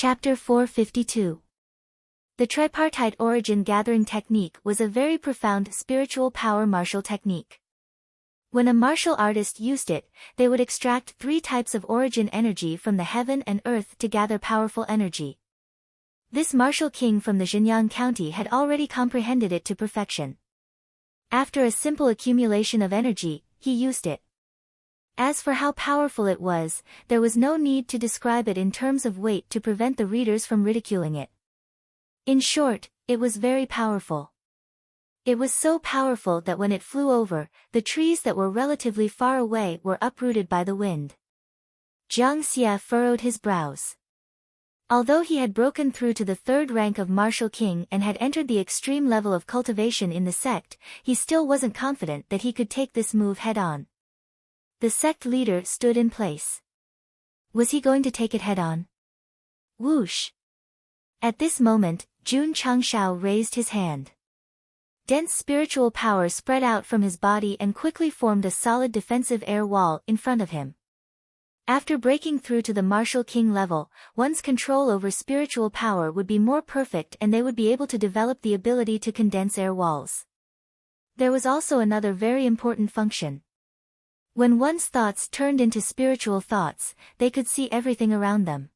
Chapter 452. The tripartite origin gathering technique was a very profound spiritual power martial technique. When a martial artist used it, they would extract 3 types of origin energy from the heaven and earth to gather powerful energy. This martial king from the Zhenyang county had already comprehended it to perfection. After a simple accumulation of energy, he used it. As for how powerful it was, there was no need to describe it in terms of weight to prevent the readers from ridiculing it. In short, it was very powerful. It was so powerful that when it flew over, the trees that were relatively far away were uprooted by the wind. Jiang Xie furrowed his brows. Although he had broken through to the 3rd rank of martial king and had entered the extreme level of cultivation in the sect, he still wasn't confident that he could take this move head-on. The sect leader stood in place. Was he going to take it head-on? Whoosh! At this moment, Jun Changshao raised his hand. Dense spiritual power spread out from his body and quickly formed a solid defensive air wall in front of him. After breaking through to the martial king level, one's control over spiritual power would be more perfect and they would be able to develop the ability to condense air walls. There was also another very important function. When one's thoughts turned into spiritual thoughts, they could see everything around them.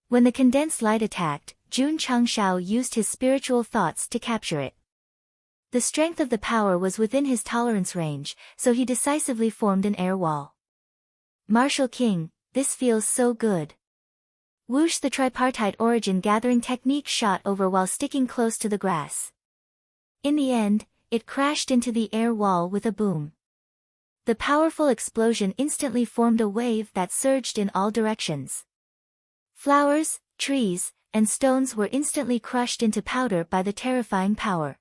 When the condensed light attacked, Jun Changshao used his spiritual thoughts to capture it. The strength of the power was within his tolerance range, so he decisively formed an air wall. Martial King, this feels so good. Whoosh! The tripartite origin gathering technique shot over while sticking close to the grass. In the end, it crashed into the air wall with a boom. The powerful explosion instantly formed a wave that surged in all directions. Flowers, trees, and stones were instantly crushed into powder by the terrifying power.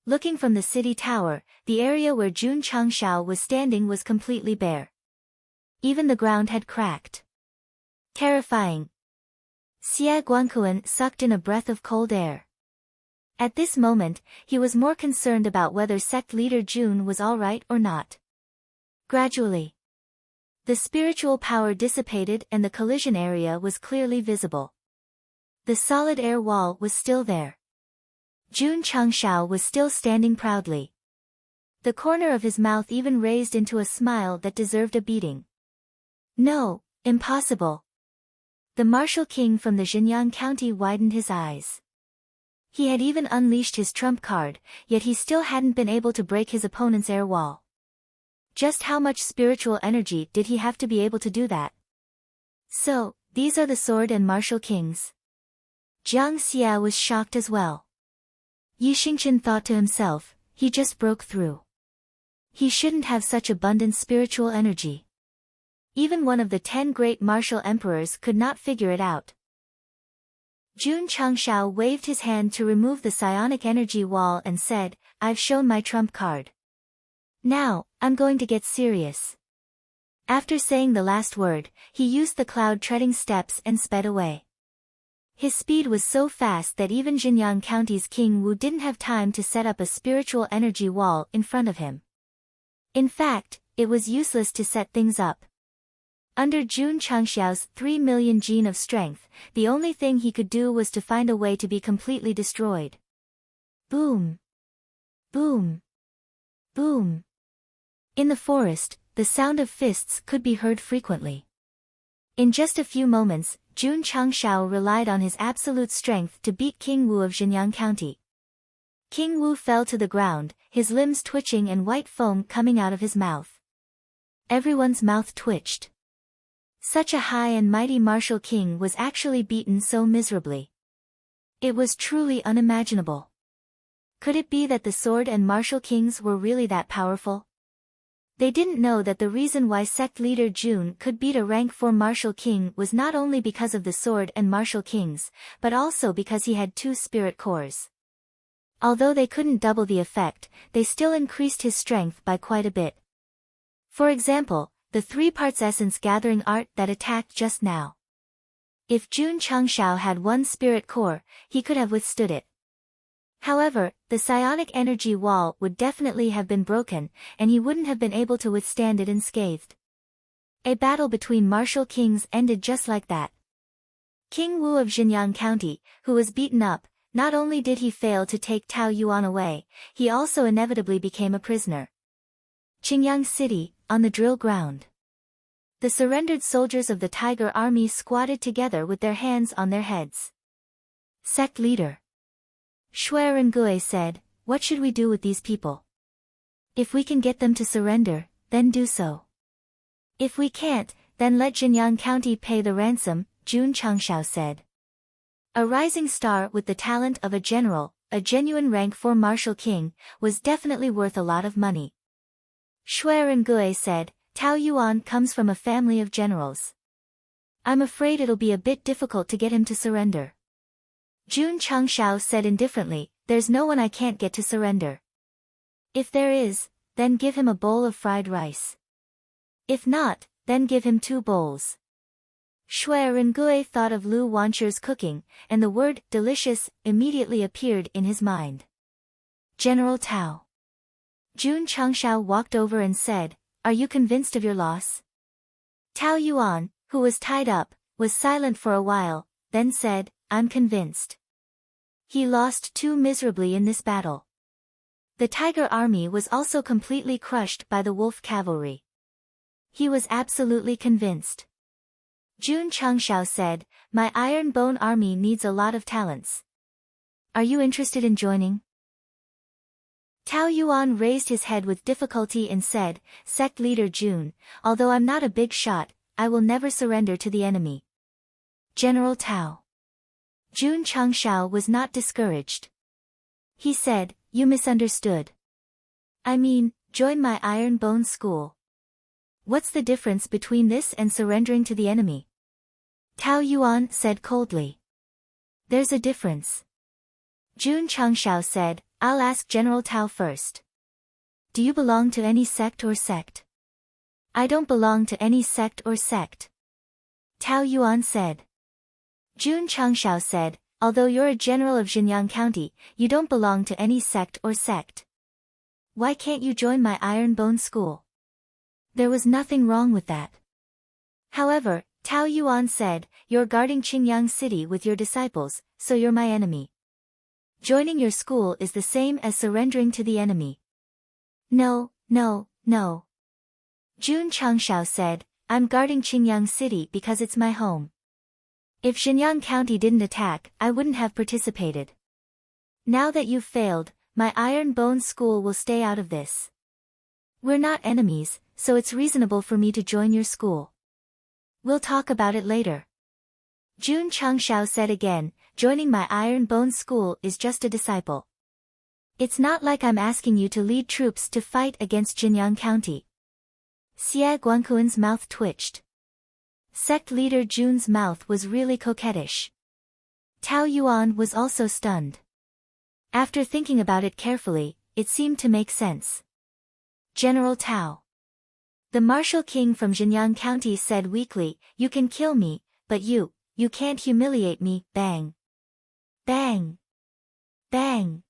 Looking from the city tower, the area where Jun Changshao was standing was completely bare. Even the ground had cracked. Terrifying. Xie Guankuan sucked in a breath of cold air. At this moment, he was more concerned about whether sect leader Jun was alright or not. Gradually, the spiritual power dissipated and the collision area was clearly visible. The solid air wall was still there. Jun Changshao was still standing proudly. The corner of his mouth even raised into a smile that deserved a beating. No, impossible. The martial king from the Zhenyang county widened his eyes. He had even unleashed his trump card, yet he still hadn't been able to break his opponent's air wall. Just how much spiritual energy did he have to be able to do that? So, these are the sword and martial kings. Jiang Xie was shocked as well. Yi Xingchen thought to himself, he just broke through. He shouldn't have such abundant spiritual energy. Even one of the 10 great martial emperors could not figure it out. Jun Changshao waved his hand to remove the psionic energy wall and said, I've shown my trump card. Now, I'm going to get serious. After saying the last word, he used the cloud-treading steps and sped away. His speed was so fast that even Zhenyang County's King Wu didn't have time to set up a spiritual energy wall in front of him. In fact, it was useless to set things up. Under Jun Changshao's 3 million gene of strength, the only thing he could do was to find a way to be completely destroyed. Boom! Boom! Boom! In the forest, the sound of fists could be heard frequently. In just a few moments, Jun Changshao relied on his absolute strength to beat King Wu of Zhenyang County. King Wu fell to the ground, his limbs twitching and white foam coming out of his mouth. Everyone's mouth twitched. Such a high and mighty martial king was actually beaten so miserably. It was truly unimaginable. Could it be that the sword and martial kings were really that powerful? They didn't know that the reason why sect leader Jun could beat a rank 4 martial king was not only because of the sword and martial kings, but also because he had 2 spirit cores. Although they couldn't double the effect, they still increased his strength by quite a bit. For example, the 3 parts essence gathering art that attacked just now. If Jun Changshao had 1 spirit core, he could have withstood it. However, the psionic energy wall would definitely have been broken, and he wouldn't have been able to withstand it unscathed. A battle between martial kings ended just like that. King Wu of Xinjiang County, who was beaten up, not only did he fail to take Tao Yuan away, he also inevitably became a prisoner. Qingyang City, on the drill ground. The surrendered soldiers of the Tiger Army squatted together with their hands on their heads. Sect leader Shui Rengui said, "What should we do with these people? If we can get them to surrender, then do so. If we can't, then let Xinjiang County pay the ransom," Jun Changshao said. A rising star with the talent of a general, a genuine rank 4 martial king, was definitely worth a lot of money. Shui Rengui said, "Tao Yuan comes from a family of generals. I'm afraid it'll be a bit difficult to get him to surrender." Jun Changshao said indifferently, "There's no one I can't get to surrender. If there is, then give him a bowl of fried rice. If not, then give him 2 bowls." Shui Rengui thought of Lu Wanchu's cooking, and the word delicious immediately appeared in his mind. General Tao. Jun Changshao walked over and said, "Are you convinced of your loss?" Tao Yuan, who was tied up, was silent for a while, then said, "I'm convinced. He lost too miserably in this battle." The Tiger Army was also completely crushed by the Wolf Cavalry. He was absolutely convinced. Jun Changshao said, "My Iron Bone Army needs a lot of talents. Are you interested in joining?" Tao Yuan raised his head with difficulty and said, "Sect leader Jun, although I'm not a big shot, I will never surrender to the enemy." General Tao. Jun Changshao was not discouraged. He said, "You misunderstood. I mean, join my Iron Bone school. What's the difference between this and surrendering to the enemy?" Tao Yuan said coldly. "There's a difference." Jun Changshao said, "I'll ask General Tao first. Do you belong to any sect or sect?" "I don't belong to any sect or sect." Tao Yuan said. Jun Changshao said, "Although you're a general of Xinjiang County, you don't belong to any sect or sect. Why can't you join my Iron Bone school?" There was nothing wrong with that. However, Tao Yuan said, "You're guarding Qingyang City with your disciples, so you're my enemy. Joining your school is the same as surrendering to the enemy." No. Jun Changshao said, "I'm guarding Qingyang City because it's my home. If Xinjiang County didn't attack, I wouldn't have participated. Now that you've failed, my Iron Bone school will stay out of this. We're not enemies, so it's reasonable for me to join your school. We'll talk about it later." Jun Changshao said again, "Joining my Iron Bone school is just a disciple. It's not like I'm asking you to lead troops to fight against Xinjiang County." Xie Guanquan's mouth twitched. Sect leader Jun's mouth was really coquettish. Tao Yuan was also stunned. After thinking about it carefully, it seemed to make sense. General Tao. The martial king from Xinjiang County said weakly, "You can kill me, but you can't humiliate me." Bang. Bang. Bang.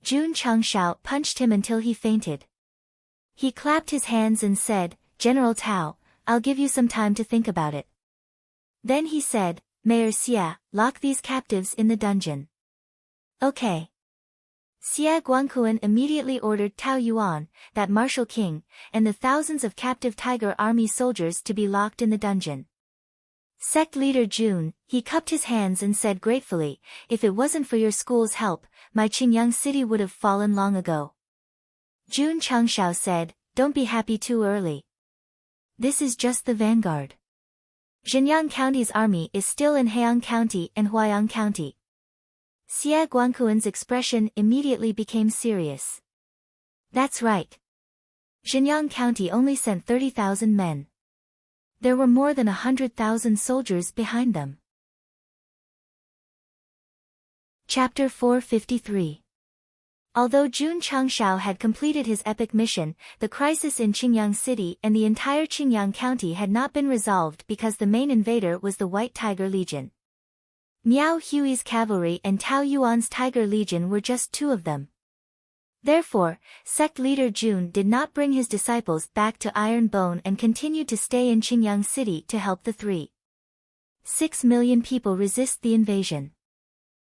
Jun Changshao punched him until he fainted. He clapped his hands and said, "General Tao, I'll give you some time to think about it." Then he said, "Mayor Xia, lock these captives in the dungeon." Okay. Xie Guanquan immediately ordered Tao Yuan, that martial king, and the thousands of captive Tiger Army soldiers to be locked in the dungeon. Sect leader Jun, he cupped his hands and said gratefully, "If it wasn't for your school's help, my Qingyang City would have fallen long ago." Jun Changshao said, "Don't be happy too early. This is just the vanguard. Xinjiang County's army is still in Heian County and Huayang County." Xie Guanquan's expression immediately became serious. "That's right. Xinjiang County only sent 30,000 men. There were more than 100,000 soldiers behind them." Chapter 453. Although Jun Changshao had completed his epic mission, the crisis in Qingyang City and the entire Qingyang County had not been resolved because the main invader was the White Tiger Legion. Miao Hui's cavalry and Tao Yuan's Tiger Legion were just 2 of them. Therefore, sect leader Jun did not bring his disciples back to Iron Bone and continued to stay in Qingyang City to help the 3. 6 million people resist the invasion.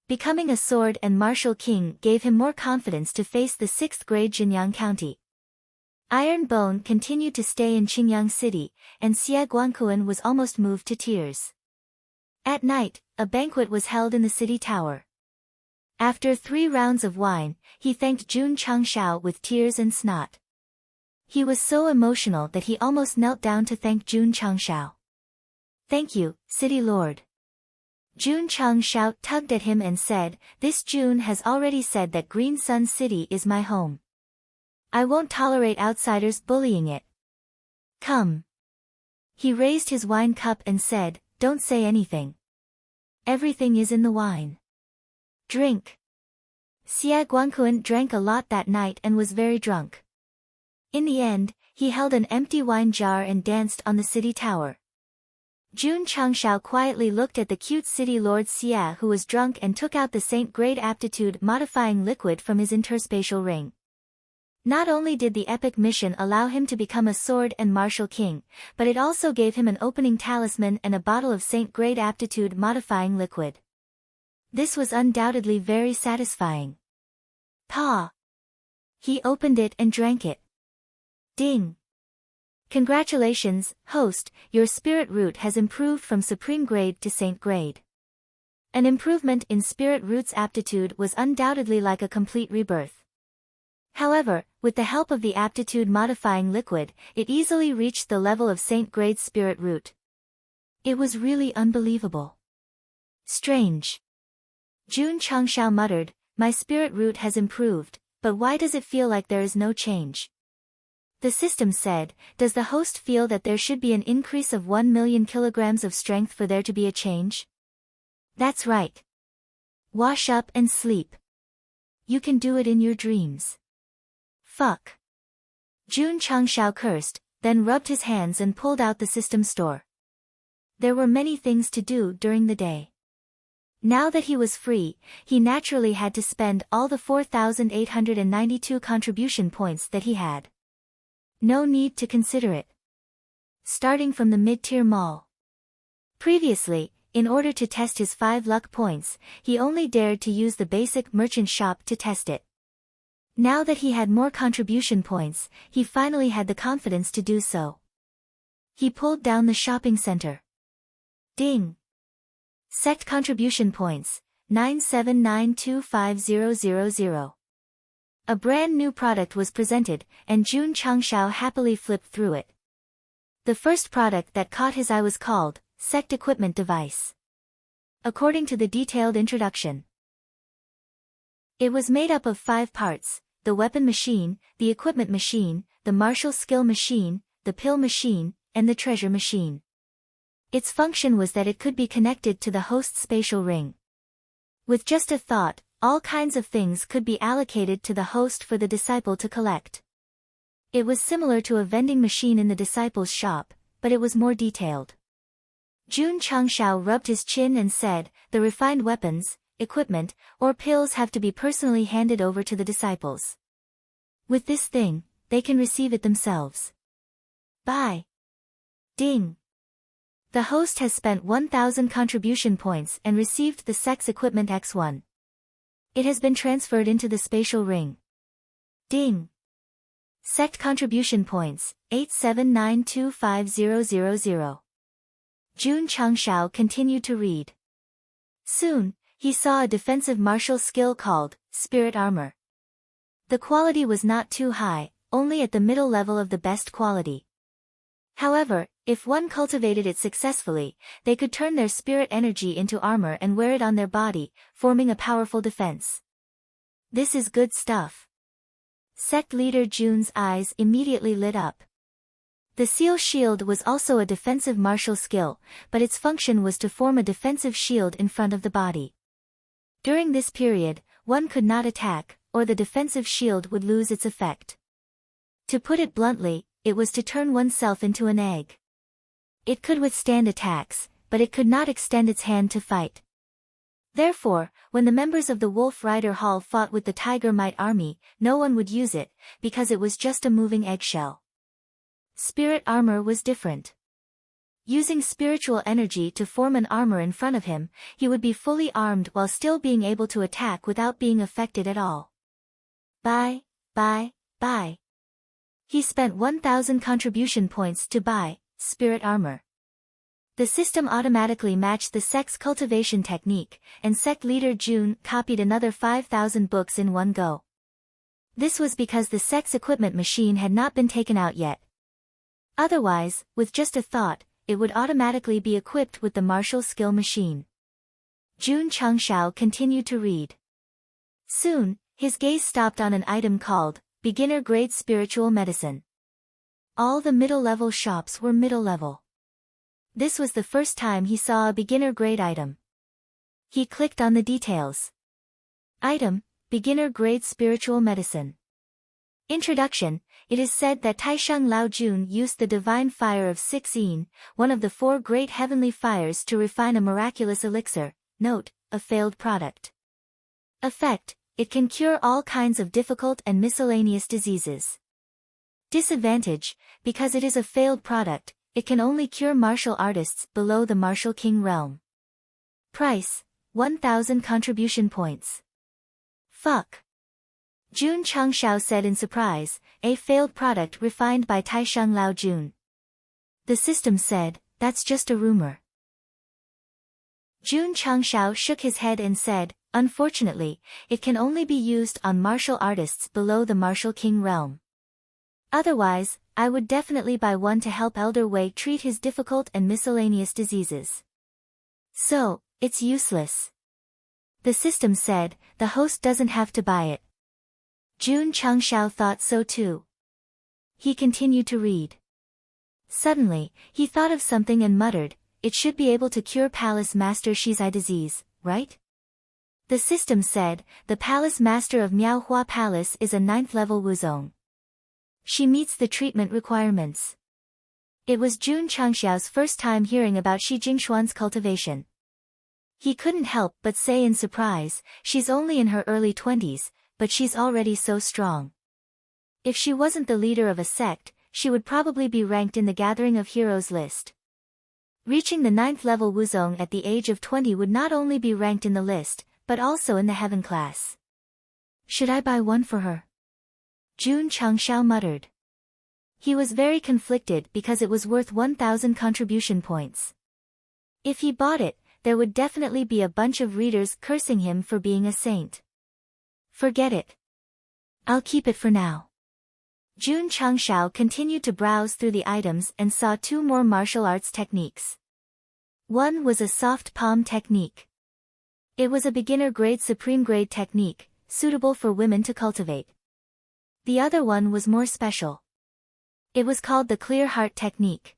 Becoming a sword and martial king gave him more confidence to face the 6th grade Jinyang County. Iron Bone continued to stay in Qingyang City, and Xie Guanquan was almost moved to tears. At night, a banquet was held in the city tower. After 3 rounds of wine, he thanked Jun Changshao with tears and snot. He was so emotional that he almost knelt down to thank Jun Changshao. "Thank you, City Lord." Jun Changshao tugged at him and said, "This Jun has already said that Green Sun City is my home. I won't tolerate outsiders bullying it. Come." He raised his wine cup and said, "Don't say anything. Everything is in the wine. Drink." Xie Guanquan drank a lot that night and was very drunk. In the end, he held an empty wine jar and danced on the city tower. Jun Changshao quietly looked at the cute city lord Xie, who was drunk, and took out the Saint Grade aptitude modifying liquid from his interspatial ring. Not only did the epic mission allow him to become a sword and martial king, but it also gave him an opening talisman and a bottle of Saint Grade aptitude modifying liquid. This was undoubtedly very satisfying. Pa! He opened it and drank it. Ding! Congratulations, host, your spirit root has improved from Supreme Grade to Saint Grade. An improvement in spirit root's aptitude was undoubtedly like a complete rebirth. However, with the help of the aptitude modifying liquid, it easily reached the level of Saint Grade's spirit root. It was really unbelievable. Strange. Jun Changshao muttered, "My spirit root has improved, but why does it feel like there is no change?" The system said, "Does the host feel that there should be an increase of 1 million kilograms of strength for there to be a change?" "That's right. Wash up and sleep. You can do it in your dreams." Fuck. Jun Changshao cursed, then rubbed his hands and pulled out the system store. There were many things to do during the day. Now that he was free, he naturally had to spend all the 4,892 contribution points that he had. No need to consider it. Starting from the mid-tier mall. Previously, in order to test his 5 luck points, he only dared to use the basic merchant shop to test it. Now that he had more contribution points, he finally had the confidence to do so. He pulled down the shopping center. Ding! Sect contribution points, 9792500. A brand new product was presented, and Jun Changshao happily flipped through it. The first product that caught his eye was called Sect Equipment Device. According to the detailed introduction, it was made up of 5 parts: the weapon machine, the equipment machine, the martial skill machine, the pill machine, and the treasure machine. Its function was that it could be connected to the host's spatial ring. With just a thought, all kinds of things could be allocated to the host for the disciple to collect. It was similar to a vending machine in the disciple's shop, but it was more detailed. Jun Changshao rubbed his chin and said, "The refined weapons, equipment, or pills have to be personally handed over to the disciples. With this thing, they can receive it themselves." Bye. Ding. The host has spent 1,000 contribution points and received the Sect's Equipment X1. It has been transferred into the spatial ring. Ding. Sect contribution points, 8792500. Jun Changshao continued to read. Soon, he saw a defensive martial skill called Spirit Armor. The quality was not too high, only at the middle level of the best quality. However, if one cultivated it successfully, they could turn their spirit energy into armor and wear it on their body, forming a powerful defense. This is good stuff. Sect leader Jun's eyes immediately lit up. The seal shield was also a defensive martial skill, but its function was to form a defensive shield in front of the body. During this period, one could not attack, or the defensive shield would lose its effect. To put it bluntly, it was to turn oneself into an egg. It could withstand attacks, but it could not extend its hand to fight. Therefore, when the members of the Wolf Rider Hall fought with the Tiger Might army, no one would use it, because it was just a moving eggshell. Spirit armor was different. Using spiritual energy to form an armor in front of him, he would be fully armed while still being able to attack without being affected at all. Buy. He spent 1,000 contribution points to buy spirit armor. The system automatically matched the Sect's cultivation technique, and Sect leader June copied another 5,000 books in one go. This was because the Sect's equipment machine had not been taken out yet. Otherwise, with just a thought, it would automatically be equipped with the martial skill machine. Jun Changshao continued to read. Soon, his gaze stopped on an item called Beginner Grade Spiritual Medicine. All the middle-level shops were middle-level. This was the first time he saw a beginner-grade item. He clicked on the details. Item, Beginner Grade Spiritual Medicine. Introduction. It is said that Taisheng Lao Jun used the divine fire of 6 Yin, one of the 4 great heavenly fires, to refine a miraculous elixir. Note, a failed product. Effect. It can cure all kinds of difficult and miscellaneous diseases. Disadvantage. Because it is a failed product, it can only cure martial artists below the martial king realm. Price. 1,000 contribution points. Fuck. Jun Changshao said in surprise, a failed product refined by Taisheng Lao Jun. The system said, that's just a rumor. Jun Changshao shook his head and said, unfortunately, it can only be used on martial artists below the martial king realm. Otherwise, I would definitely buy one to help Elder Wei treat his difficult and miscellaneous diseases. So, it's useless. The system said, the host doesn't have to buy it. Jun Changshao thought so too. He continued to read. Suddenly, he thought of something and muttered, it should be able to cure Palace Master Shizai disease, right? The system said, the Palace Master of Miaohua Palace is a 9th level Wuzong. She meets the treatment requirements. It was Jun Changxiao's first time hearing about Shi Jingshuan's cultivation. He couldn't help but say in surprise, she's only in her early 20s, but she's already so strong. If she wasn't the leader of a sect, she would probably be ranked in the Gathering of Heroes list. Reaching the 9th level Wuzong at the age of 20 would not only be ranked in the list, but also in the heaven class. Should I buy one for her? Jun Changshao muttered. He was very conflicted because it was worth 1,000 contribution points. If he bought it, there would definitely be a bunch of readers cursing him for being a saint. Forget it. I'll keep it for now. Jun Changshao continued to browse through the items and saw 2 more martial arts techniques. One was a soft palm technique. It was a beginner-grade supreme-grade technique, suitable for women to cultivate. The other one was more special. It was called the clear heart technique.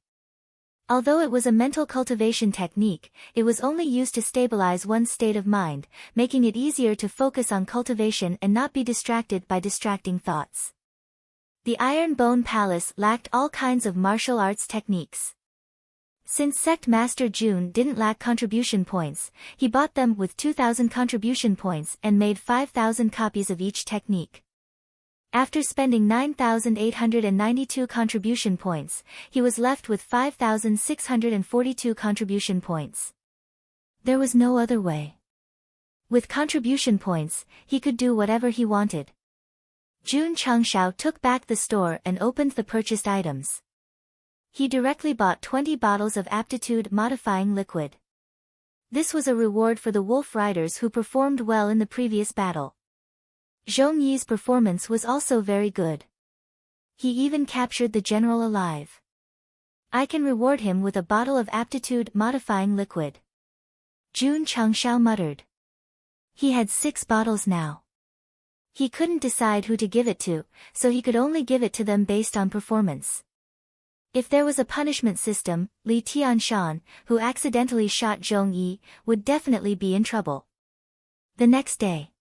Although it was a mental cultivation technique, it was only used to stabilize one's state of mind, making it easier to focus on cultivation and not be distracted by distracting thoughts. The Iron Bone Palace lacked all kinds of martial arts techniques. Since Sect Master Jun didn't lack contribution points, he bought them with 2,000 contribution points and made 5,000 copies of each technique. After spending 9,892 contribution points, he was left with 5,642 contribution points. There was no other way. With contribution points, he could do whatever he wanted. Jun Changshao took back the store and opened the purchased items. He directly bought 20 bottles of aptitude-modifying liquid. This was a reward for the wolf riders who performed well in the previous battle. Zhong Yi's performance was also very good. He even captured the general alive. I can reward him with a bottle of aptitude-modifying liquid. Jun Changshao muttered. He had 6 bottles now. He couldn't decide who to give it to, so he could only give it to them based on performance. If there was a punishment system, Li Tianshan, who accidentally shot Zhong Yi, would definitely be in trouble. The next day,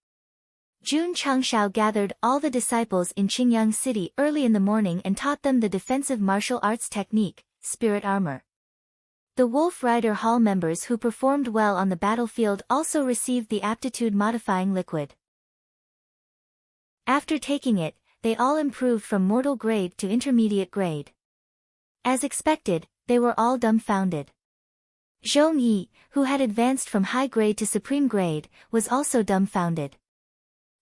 Jun Changshao gathered all the disciples in Qingyang City early in the morning and taught them the defensive martial arts technique, spirit armor. The Wolf Rider Hall members who performed well on the battlefield also received the aptitude-modifying liquid. After taking it, they all improved from mortal grade to intermediate grade. As expected, They were all dumbfounded. Zhong Yi, who had advanced from high grade to supreme grade, was also dumbfounded.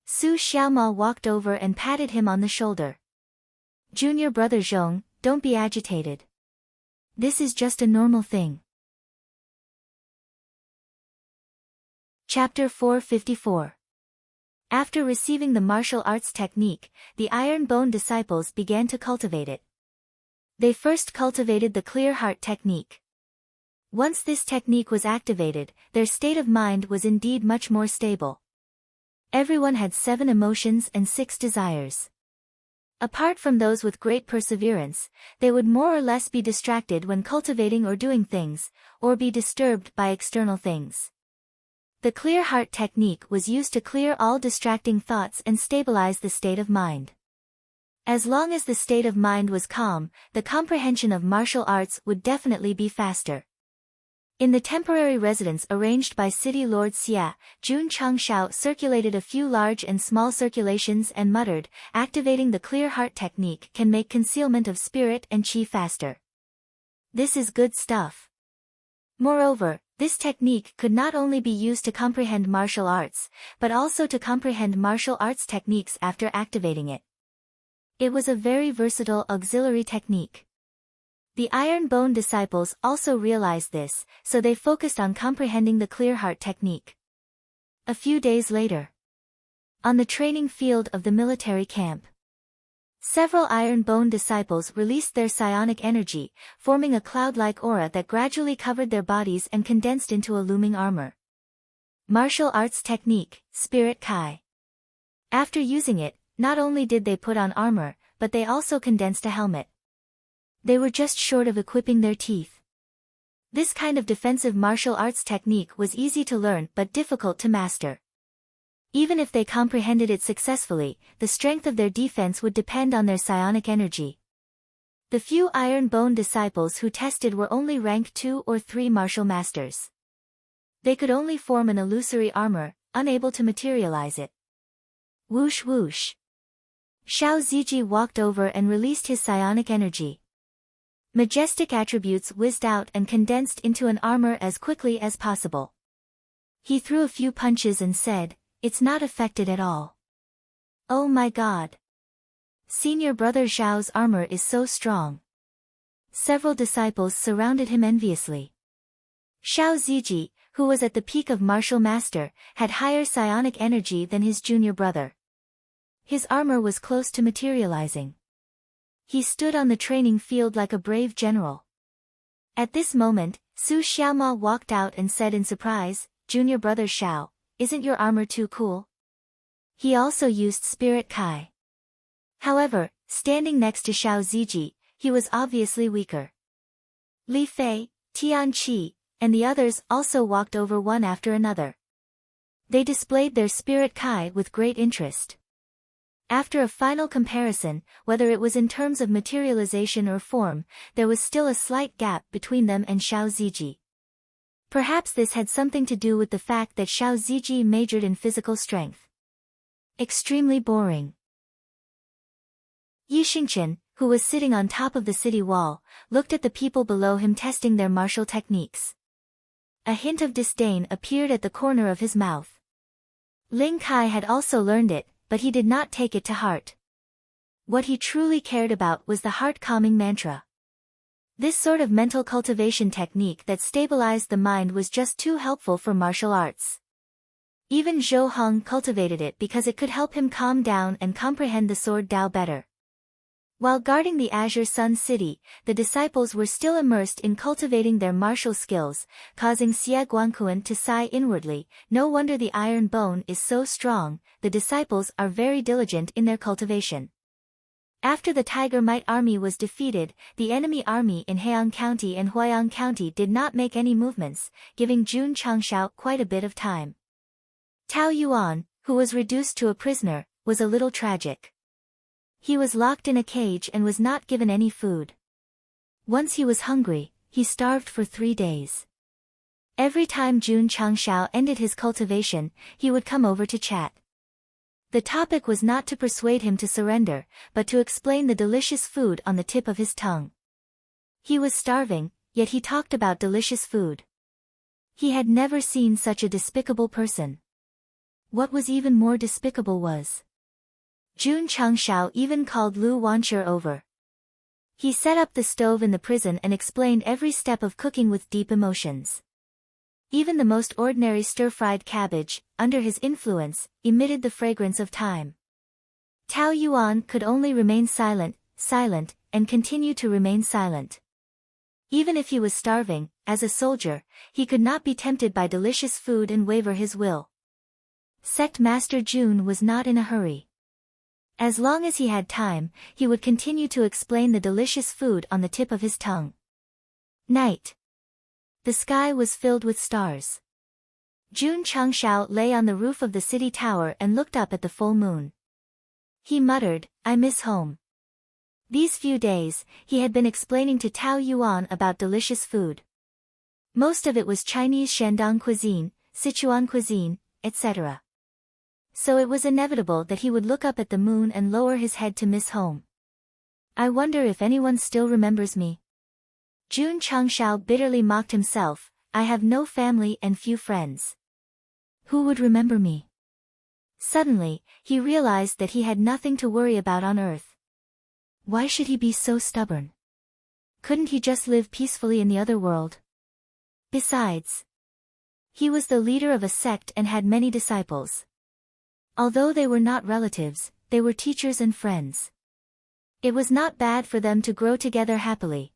Su Xiaoma walked over and patted him on the shoulder. Junior brother Zhong, don't be agitated. This is just a normal thing. Chapter 454. After receiving the martial arts technique, the Iron Bone disciples began to cultivate it. They first cultivated the clear heart technique. Once this technique was activated, their state of mind was indeed much more stable. Everyone had 7 emotions and 6 desires. Apart from those with great perseverance, they would more or less be distracted when cultivating or doing things, or be disturbed by external things. The clear heart technique was used to clear all distracting thoughts and stabilize the state of mind. As long as the state of mind was calm, the comprehension of martial arts would definitely be faster. In the temporary residence arranged by City Lord Xia, Jun Changshao circulated a few large and small circulations and muttered, activating the clear heart technique can make concealment of spirit and qi faster. This is good stuff. Moreover, this technique could not only be used to comprehend martial arts, but also to comprehend martial arts techniques after activating it. It was a very versatile auxiliary technique. The Iron Bone disciples also realized this, so they focused on comprehending the clear heart technique. A few days later, on the training field of the military camp, several Iron Bone disciples released their psionic energy, forming a cloud-like aura that gradually covered their bodies and condensed into a looming armor. Martial arts technique, Spirit Kai. After using it, not only did they put on armor, but they also condensed a helmet. They were just short of equipping their teeth. This kind of defensive martial arts technique was easy to learn but difficult to master. Even if they comprehended it successfully, the strength of their defense would depend on their psionic energy. The few Iron Bone disciples who tested were only rank 2 or 3 martial masters. They could only form an illusory armor, unable to materialize it. Whoosh whoosh. Xiao Ziji walked over and released his psionic energy. Majestic attributes whizzed out and condensed into an armor as quickly as possible. He threw a few punches and said, "It's not affected at all." Oh my god. Senior brother Zhao's armor is so strong. Several disciples surrounded him enviously. Xiao Ziji, who was at the peak of martial master, had higher psionic energy than his junior brother. His armor was close to materializing. He stood on the training field like a brave general. At this moment, Su Xiaoma walked out and said in surprise, "Junior brother Xiao, isn't your armor too cool?" He also used Spirit Kai. However, standing next to Xiao Ziji, he was obviously weaker. Li Fei, Tian Qi, and the others also walked over one after another. They displayed their Spirit Kai with great interest. After a final comparison, whether it was in terms of materialization or form, there was still a slight gap between them and Xiao Ziji. Perhaps this had something to do with the fact that Xiao Ziji majored in physical strength. Extremely boring. Yi Xingchen, who was sitting on top of the city wall, looked at the people below him testing their martial techniques. A hint of disdain appeared at the corner of his mouth. Ling Kai had also learned it, but he did not take it to heart. What he truly cared about was the heart-calming mantra. This sort of mental cultivation technique that stabilized the mind was just too helpful for martial arts. Even Zhou Hong cultivated it because it could help him calm down and comprehend the sword Dao better. While guarding the Azure Sun City, the disciples were still immersed in cultivating their martial skills, causing Xie Guangquan to sigh inwardly. No wonder the Iron Bone is so strong, the disciples are very diligent in their cultivation. After the Tiger Might army was defeated, the enemy army in Heian County and Huayang County did not make any movements, giving Jun Changshao quite a bit of time. Tao Yuan, who was reduced to a prisoner, was a little tragic. He was locked in a cage and was not given any food. Once he was hungry, he starved for 3 days. Every time Jun Changshao ended his cultivation, he would come over to chat. The topic was not to persuade him to surrender, but to explain the delicious food on the tip of his tongue. He was starving, yet he talked about delicious food. He had never seen such a despicable person. What was even more despicable was Jun Changshao even called Lu Wanshur over. He set up the stove in the prison and explained every step of cooking with deep emotions. Even the most ordinary stir-fried cabbage, under his influence, emitted the fragrance of thyme. Tao Yuan could only remain silent, and continue to remain silent. Even if he was starving, as a soldier, he could not be tempted by delicious food and waver his will. Sect Master Jun was not in a hurry. As long as he had time, he would continue to explain the delicious food on the tip of his tongue. Night. The sky was filled with stars. Jun Changshao lay on the roof of the city tower and looked up at the full moon. He muttered, "I miss home." These few days, he had been explaining to Tao Yuan about delicious food. Most of it was Chinese Shandong cuisine, Sichuan cuisine, etc. So it was inevitable that he would look up at the moon and lower his head to miss home. I wonder if anyone still remembers me. Jun Changshao bitterly mocked himself, I have no family and few friends. Who would remember me? Suddenly, he realized that he had nothing to worry about on earth. Why should he be so stubborn? Couldn't he just live peacefully in the other world? Besides, he was the leader of a sect and had many disciples. Although they were not relatives, they were teachers and friends. It was not bad for them to grow together happily.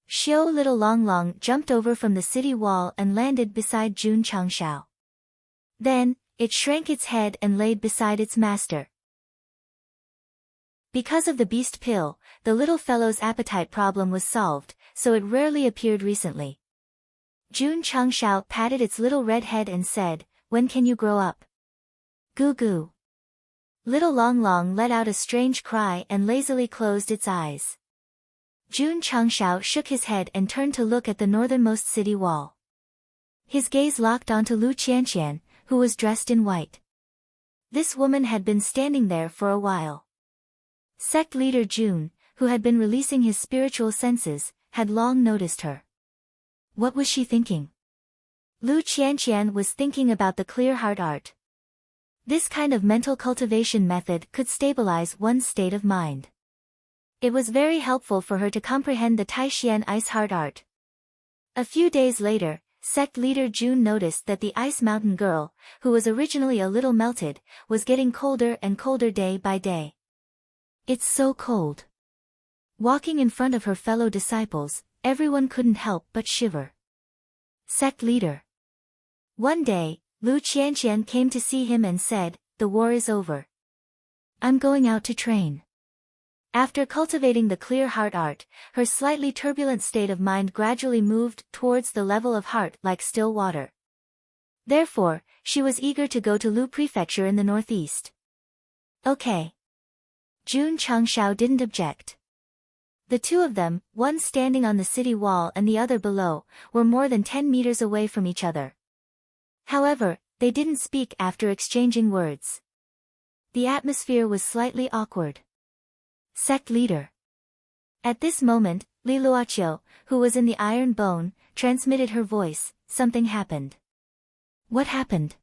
Xiao Little Longlong jumped over from the city wall and landed beside Jun Changshao. Then, it shrank its head and laid beside its master. Because of the beast pill, the little fellow's appetite problem was solved, so it rarely appeared recently. Jun Changshao patted its little red head and said, "When can you grow up?" Goo goo. Little Longlong let out a strange cry and lazily closed its eyes. Jun Changshao shook his head and turned to look at the northernmost city wall. His gaze locked onto Lu Qianqian, who was dressed in white. This woman had been standing there for a while. Sect leader Jun, who had been releasing his spiritual senses, had long noticed her. What was she thinking? Lu Qianqian was thinking about the clear heart art. This kind of mental cultivation method could stabilize one's state of mind. It was very helpful for her to comprehend the Taishian ice heart art. A few days later, sect leader Jun noticed that the ice mountain girl, who was originally a little melted, was getting colder and colder day by day. It's so cold. Walking in front of her fellow disciples, everyone couldn't help but shiver. Sect leader. One day, Lu Qianqian came to see him and said, "The war is over. I'm going out to train." After cultivating the clear heart art, her slightly turbulent state of mind gradually moved towards the level of heart like still water. Therefore, she was eager to go to Lu Prefecture in the northeast. Okay. Jun Changshao didn't object. The two of them, one standing on the city wall and the other below, were more than 10 meters away from each other. However, they didn't speak after exchanging words. The atmosphere was slightly awkward. Sect leader. At this moment, Li Luoqiu, who was in the iron bone, transmitted her voice, "Something happened." What happened?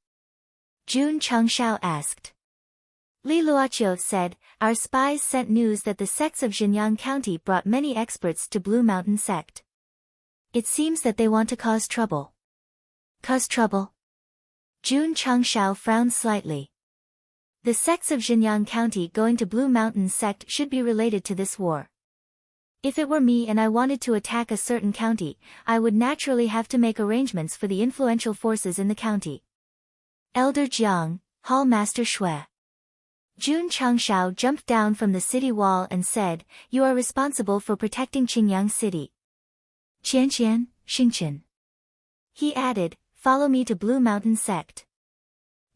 Jun Changshao asked. Li Luoqiu said, "Our spies sent news that the sects of Xinyang County brought many experts to Blue Mountain Sect. It seems that they want to cause trouble." Cause trouble? Jun Changshao frowned slightly. The sects of Xinyang County going to Blue Mountain Sect should be related to this war. If it were me and I wanted to attack a certain county, I would naturally have to make arrangements for the influential forces in the county. Elder Jiang, Hall Master Shui. Jun Changshao jumped down from the city wall and said, "You are responsible for protecting Qingyang City." Qianqian, Xingqian. He added, "Follow me to Blue Mountain Sect."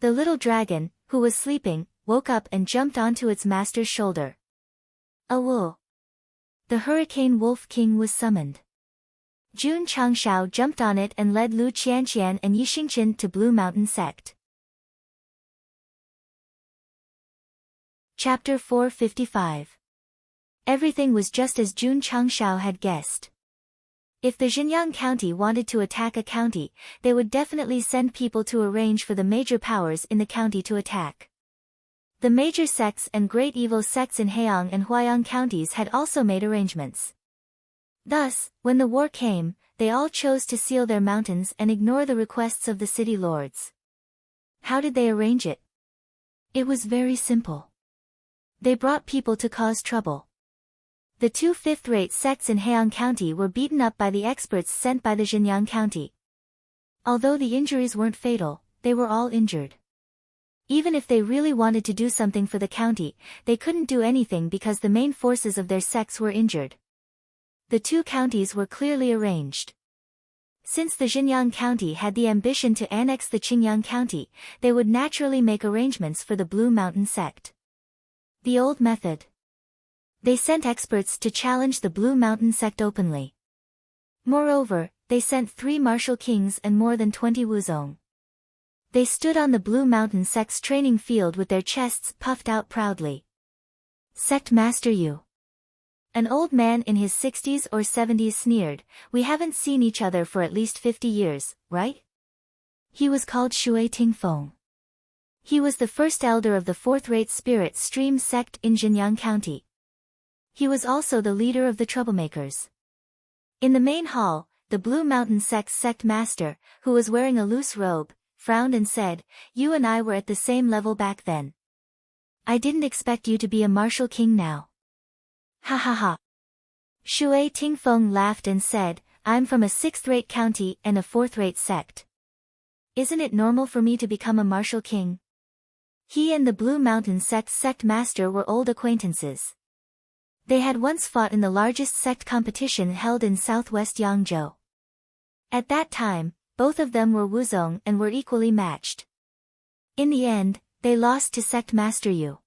The little dragon, who was sleeping, woke up and jumped onto its master's shoulder. Awoo! The Hurricane Wolf King was summoned. Jun Changshao jumped on it and led Lu Qianqian and Yi Xingqian to Blue Mountain Sect. Chapter 455. Everything was just as Jun Changshao had guessed. If the Xinjiang county wanted to attack a county, they would definitely send people to arrange for the major powers in the county to attack. The major sects and great evil sects in Heiyang and Huaiyang counties had also made arrangements. Thus, when the war came, they all chose to seal their mountains and ignore the requests of the city lords. How did they arrange it? It was very simple. They brought people to cause trouble. The two fifth-rate sects in Heiyang County were beaten up by the experts sent by the Xinjiang County. Although the injuries weren't fatal, they were all injured. Even if they really wanted to do something for the county, they couldn't do anything because the main forces of their sects were injured. The two counties were clearly arranged. Since the Xinjiang County had the ambition to annex the Qingyang County, they would naturally make arrangements for the Blue Mountain sect. The old method. They sent experts to challenge the Blue Mountain sect openly. Moreover, they sent 3 martial kings and more than 20 wuzong. They stood on the Blue Mountain sect's training field with their chests puffed out proudly. Sect Master Yu. An old man in his 60s or 70s sneered, "We haven't seen each other for at least 50 years, right?" He was called Shui Tingfeng. He was the first elder of the fourth-rate spirit stream sect in Xinjiang County. He was also the leader of the troublemakers. In the main hall, the Blue Mountain sect's sect master, who was wearing a loose robe, frowned and said, "You and I were at the same level back then. I didn't expect you to be a martial king now." Ha ha ha. Shui Tingfeng laughed and said, "I'm from a sixth-rate county and a fourth-rate sect. Isn't it normal for me to become a martial king?" He and the Blue Mountain sect's sect master were old acquaintances. They had once fought in the largest sect competition held in southwest Yangzhou. At that time, both of them were wuzong and were equally matched. In the end, they lost to sect master Yu.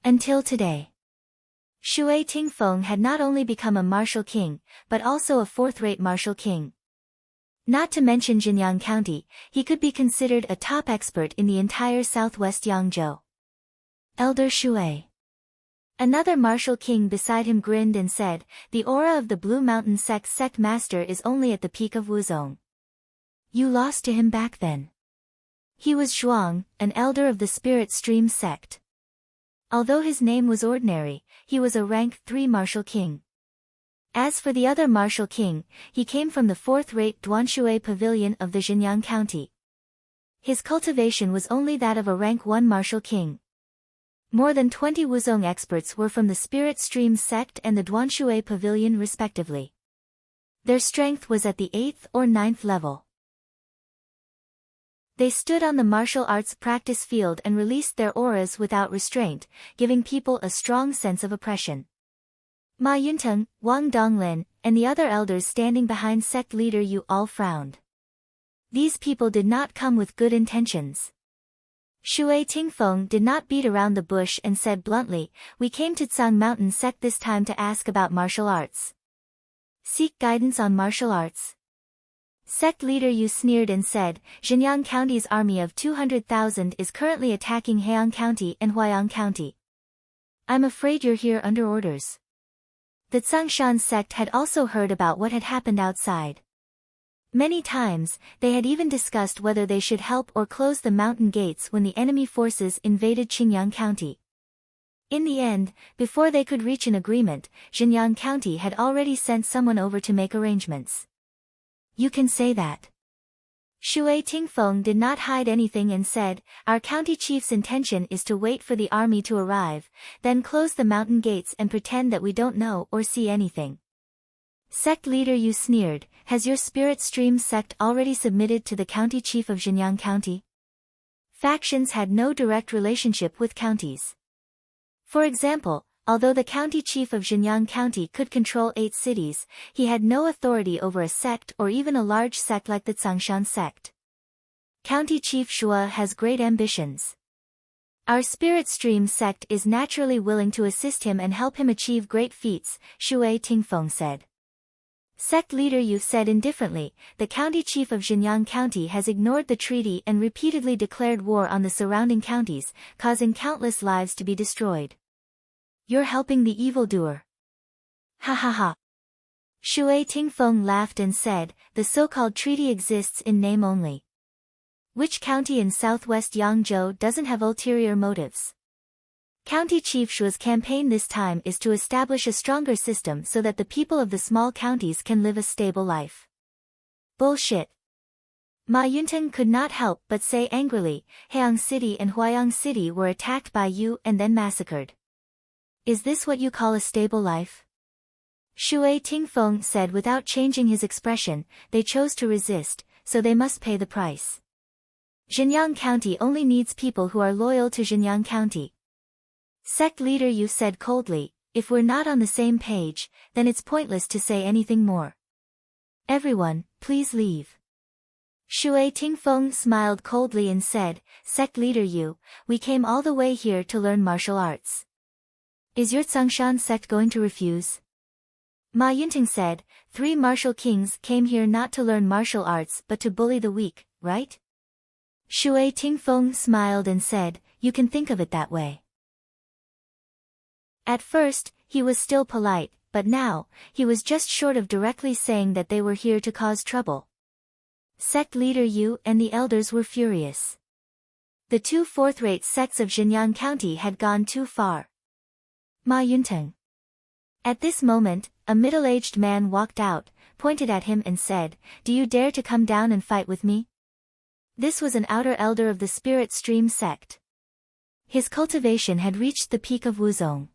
Until today. Shui Tingfeng had not only become a martial king, but also a fourth-rate martial king. Not to mention Xinjiang County, he could be considered a top expert in the entire southwest Yangzhou. Elder Shui. Another martial king beside him grinned and said, "The aura of the Blue Mountain sect's sect master is only at the peak of wuzong. You lost to him back then." He was Zhuang, an elder of the Spirit Stream sect. Although his name was ordinary, he was a rank 3 martial king. As for the other martial king, he came from the fourth-rate Duanshui Pavilion of the Xinjiang County. His cultivation was only that of a rank 1 martial king. More than 20 wuzong experts were from the Spirit Stream sect and the Duanshui Pavilion respectively. Their strength was at the 8th or 9th level. They stood on the martial arts practice field and released their auras without restraint, giving people a strong sense of oppression. Ma Yunteng, Wang Donglin, and the other elders standing behind sect leader Yu all frowned. These people did not come with good intentions. Shui Tingfeng did not beat around the bush and said bluntly, "We came to Tsang Mountain sect this time to ask about martial arts. Seek guidance on martial arts." Sect leader Yu sneered and said, "Xinjiang County's army of 200,000 is currently attacking Heiyang County and Huaiyang County. I'm afraid you're here under orders." The Tsangshan sect had also heard about what had happened outside. Many times, they had even discussed whether they should help or close the mountain gates when the enemy forces invaded Qingyang County. In the end, before they could reach an agreement, Xinjiang County had already sent someone over to make arrangements. "You can say that." Shui Tingfeng did not hide anything and said, "Our county chief's intention is to wait for the army to arrive, then close the mountain gates and pretend that we don't know or see anything." Sect leader Yu sneered, "Has your Spirit Stream sect already submitted to the county chief of Xinjiang County?" Factions had no direct relationship with counties. For example, although the county chief of Xinjiang County could control 8 cities, he had no authority over a sect or even a large sect like the Tsangshan sect. County Chief Shua has great ambitions. Our Spirit Stream sect is naturally willing to assist him and help him achieve great feats, Shui Tingfeng said. Sect leader Yu said indifferently, "The county chief of Xinjiang County has ignored the treaty and repeatedly declared war on the surrounding counties, causing countless lives to be destroyed. You're helping the evildoer." Ha ha ha. Shui Tingfeng laughed and said, the so-called treaty exists in name only. Which county in southwest Yangzhou doesn't have ulterior motives? County Chief Shua's campaign this time is to establish a stronger system so that the people of the small counties can live a stable life. Bullshit. Ma Yunteng could not help but say angrily, Heang City and Huayang City were attacked by you and then massacred. Is this what you call a stable life? Shui Tingfeng said without changing his expression, they chose to resist, so they must pay the price. Zhenyang County only needs people who are loyal to Zhenyang County. Sect leader Yu said coldly, if we're not on the same page, then it's pointless to say anything more. Everyone, please leave. Shui Tingfeng smiled coldly and said, Sect leader Yu, we came all the way here to learn martial arts. Is your Tsangshan sect going to refuse? Ma Yunteng said, 3 martial kings came here not to learn martial arts but to bully the weak, right? Shui Tingfeng smiled and said, you can think of it that way. At first, he was still polite, but now, he was just short of directly saying that they were here to cause trouble. Sect leader Yu and the elders were furious. The 2 fourth-rate sects of Zhenyang County had gone too far. Ma Yunteng. At this moment, a middle-aged man walked out, pointed at him and said, do you dare to come down and fight with me? This was an outer elder of the Spirit Stream sect. His cultivation had reached the peak of Wuzong.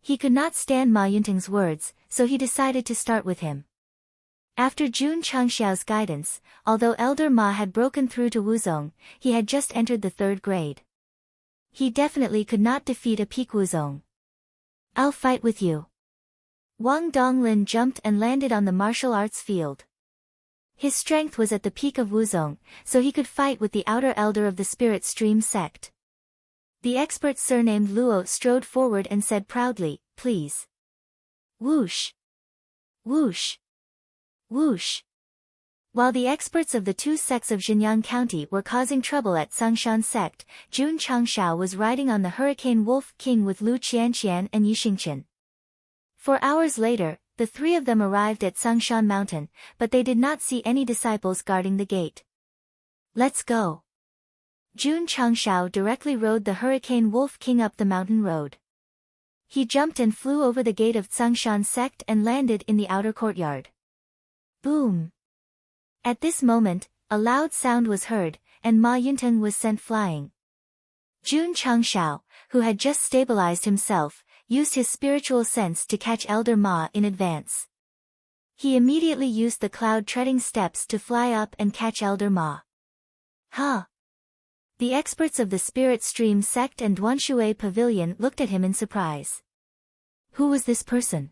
He could not stand Ma Yunteng's words, so he decided to start with him. After Jun Changxiao's guidance, although Elder Ma had broken through to Wuzong, he had just entered the 3rd grade. He definitely could not defeat a peak Wuzong. I'll fight with you. Wang Donglin jumped and landed on the martial arts field. His strength was at the peak of Wuzong, so he could fight with the outer elder of the Spirit Stream sect. The expert surnamed Luo strode forward and said proudly, please. Whoosh! Whoosh! Whoosh! While the experts of the 2 sects of Zhenyang County were causing trouble at Tsangshan sect, Jun Changxiao was riding on the Hurricane Wolf King with Lu Qianqian and Yixingqian. 4 hours later, the 3 of them arrived at Tsangshan Mountain, but they did not see any disciples guarding the gate. Let's go. Jun Changxiao directly rode the Hurricane Wolf King up the mountain road. He jumped and flew over the gate of Tsangshan sect and landed in the outer courtyard. Boom! At this moment, a loud sound was heard, and Ma Yunteng was sent flying. Jun Changxiao, who had just stabilized himself, used his spiritual sense to catch Elder Ma in advance. He immediately used the cloud-treading steps to fly up and catch Elder Ma. Huh! The experts of the Spirit Stream sect and Duanshui Pavilion looked at him in surprise. Who was this person?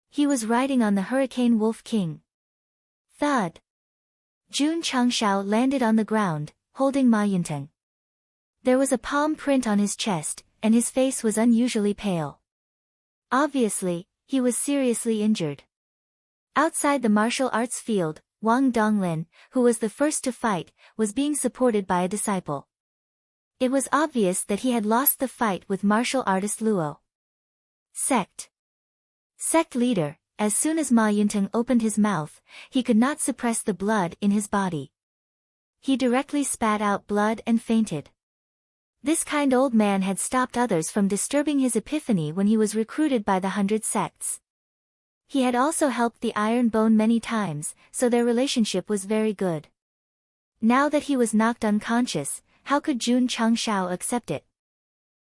He was riding on the Hurricane Wolf King. Thud! Jun Changxiao landed on the ground, holding Ma Yunteng. There was a palm print on his chest, and his face was unusually pale. Obviously, he was seriously injured. Outside the martial arts field, Wang Donglin, who was the first to fight, was being supported by a disciple. It was obvious that he had lost the fight with martial artist Luo. Sect leader, as soon as Ma Yunteng opened his mouth, he could not suppress the blood in his body. He directly spat out blood and fainted. This kind old man had stopped others from disturbing his epiphany when he was recruited by the 100 sects. He had also helped the Iron Bone many times, so their relationship was very good. Now that he was knocked unconscious, how could Jun Changxiao accept it?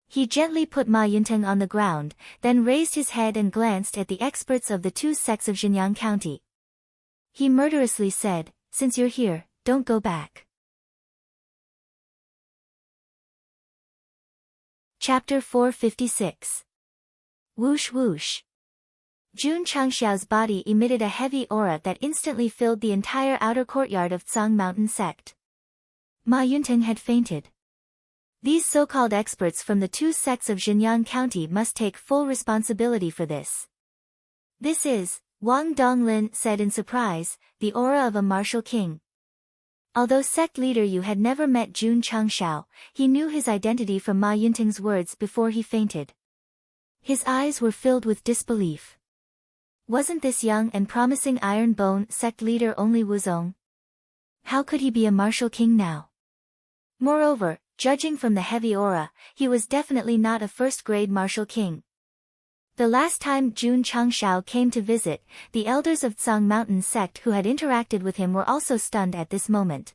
He gently put Ma Yunteng on the ground, then raised his head and glanced at the experts of the 2 sects of Zhenyang County. He murderously said, since you're here, don't go back. Chapter 456. Whoosh whoosh. Jun Changxiao's body emitted a heavy aura that instantly filled the entire outer courtyard of Tsang Mountain sect. Ma Yunteng had fainted. These so-called experts from the 2 sects of Zhenyang County must take full responsibility for this. This is, Wang Donglin said in surprise, the aura of a martial king. Although sect leader Yu had never met Jun Changxiao, he knew his identity from Ma Yunteng's words before he fainted. His eyes were filled with disbelief. Wasn't this young and promising Iron Bone sect leader only Wuzong? How could he be a martial king now? Moreover, judging from the heavy aura, he was definitely not a first-grade martial king. The last time Jun Changshao came to visit, the elders of Tsang Mountain sect who had interacted with him were also stunned at this moment.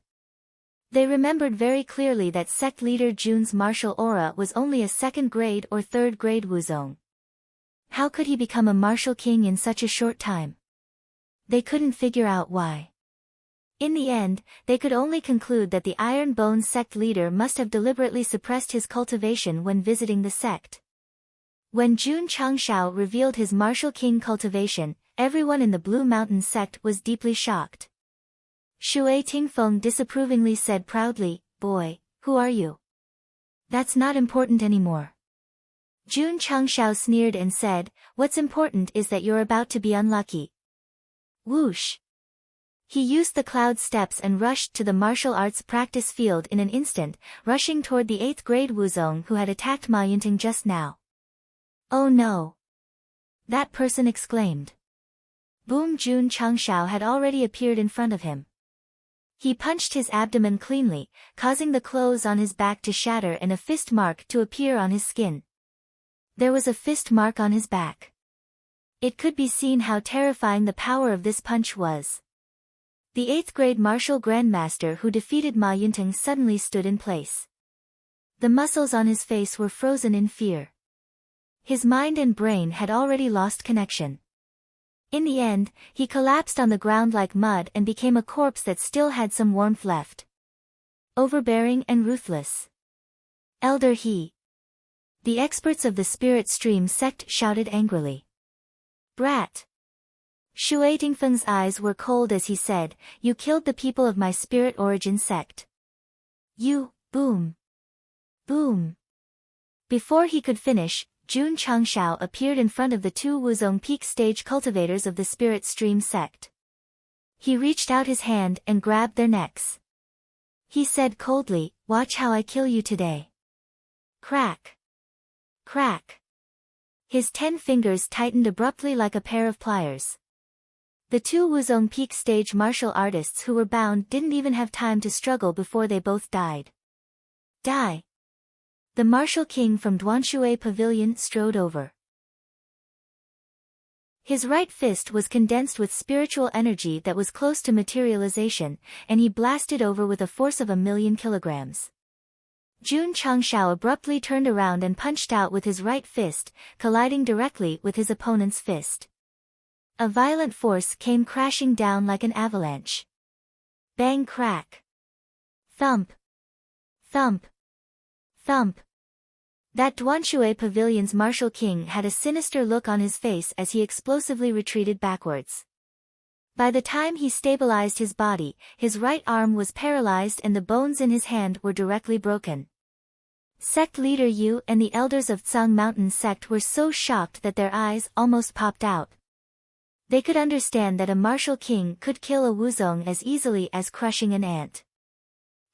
They remembered very clearly that sect leader Jun's martial aura was only a second-grade or third-grade Wuzong. How could he become a martial king in such a short time? They couldn't figure out why. In the end, they could only conclude that the Iron Bone sect leader must have deliberately suppressed his cultivation when visiting the sect. When Jun Changshao revealed his martial king cultivation, everyone in the Blue Mountain sect was deeply shocked. Shui Tingfeng disapprovingly said proudly, "Boy, who are you? That's not important anymore." Jun Changshao sneered and said, "What's important is that you're about to be unlucky." Whoosh! He used the cloud steps and rushed to the martial arts practice field in an instant, rushing toward the 8th grade Wuzong who had attacked Ma Yunting just now. "Oh no!" that person exclaimed. Boom! Jun Changshao had already appeared in front of him. He punched his abdomen cleanly, causing the clothes on his back to shatter and a fist mark to appear on his skin. There was a fist mark on his back. It could be seen how terrifying the power of this punch was. The 8th grade martial grandmaster who defeated Ma Yunting suddenly stood in place. The muscles on his face were frozen in fear. His mind and brain had already lost connection. In the end, he collapsed on the ground like mud and became a corpse that still had some warmth left. Overbearing and ruthless. Elder He. The experts of the Spirit Stream sect shouted angrily. Brat! Shui Tingfeng's eyes were cold as he said, "You killed the people of my Spirit Origin sect. You, boom! Boom!" Before he could finish, Jun Changshao appeared in front of the 2 Wuzong peak stage cultivators of the Spirit Stream sect. He reached out his hand and grabbed their necks. He said coldly, "Watch how I kill you today." Crack! Crack! His 10 fingers tightened abruptly like a pair of pliers. The 2 Wuzong peak stage martial artists who were bound didn't even have time to struggle before they both died. Die! The martial king from Duanshui Pavilion strode over. His right fist was condensed with spiritual energy that was close to materialization, and he blasted over with a force of 1,000,000 kilograms. Jun Changshao abruptly turned around and punched out with his right fist, colliding directly with his opponent's fist. A violent force came crashing down like an avalanche. Bang! Crack! Thump! Thump! Thump! That Duanshui Pavilion's martial king had a sinister look on his face as he explosively retreated backwards. By the time he stabilized his body, his right arm was paralyzed and the bones in his hand were directly broken. Sect leader Yu and the elders of Tsang Mountain sect were so shocked that their eyes almost popped out. They could understand that a martial king could kill a Wuzong as easily as crushing an ant.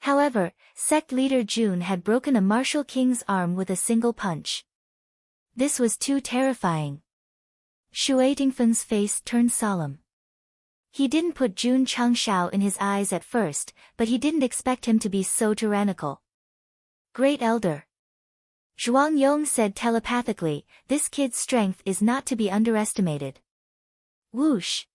However, sect leader Jun had broken a martial king's arm with a single punch. This was too terrifying. Shui Tingfeng's face turned solemn. He didn't put Jun Changshao in his eyes at first, but he didn't expect him to be so tyrannical. Great Elder. Zhuang Yong said telepathically, "This kid's strength is not to be underestimated." Whoosh!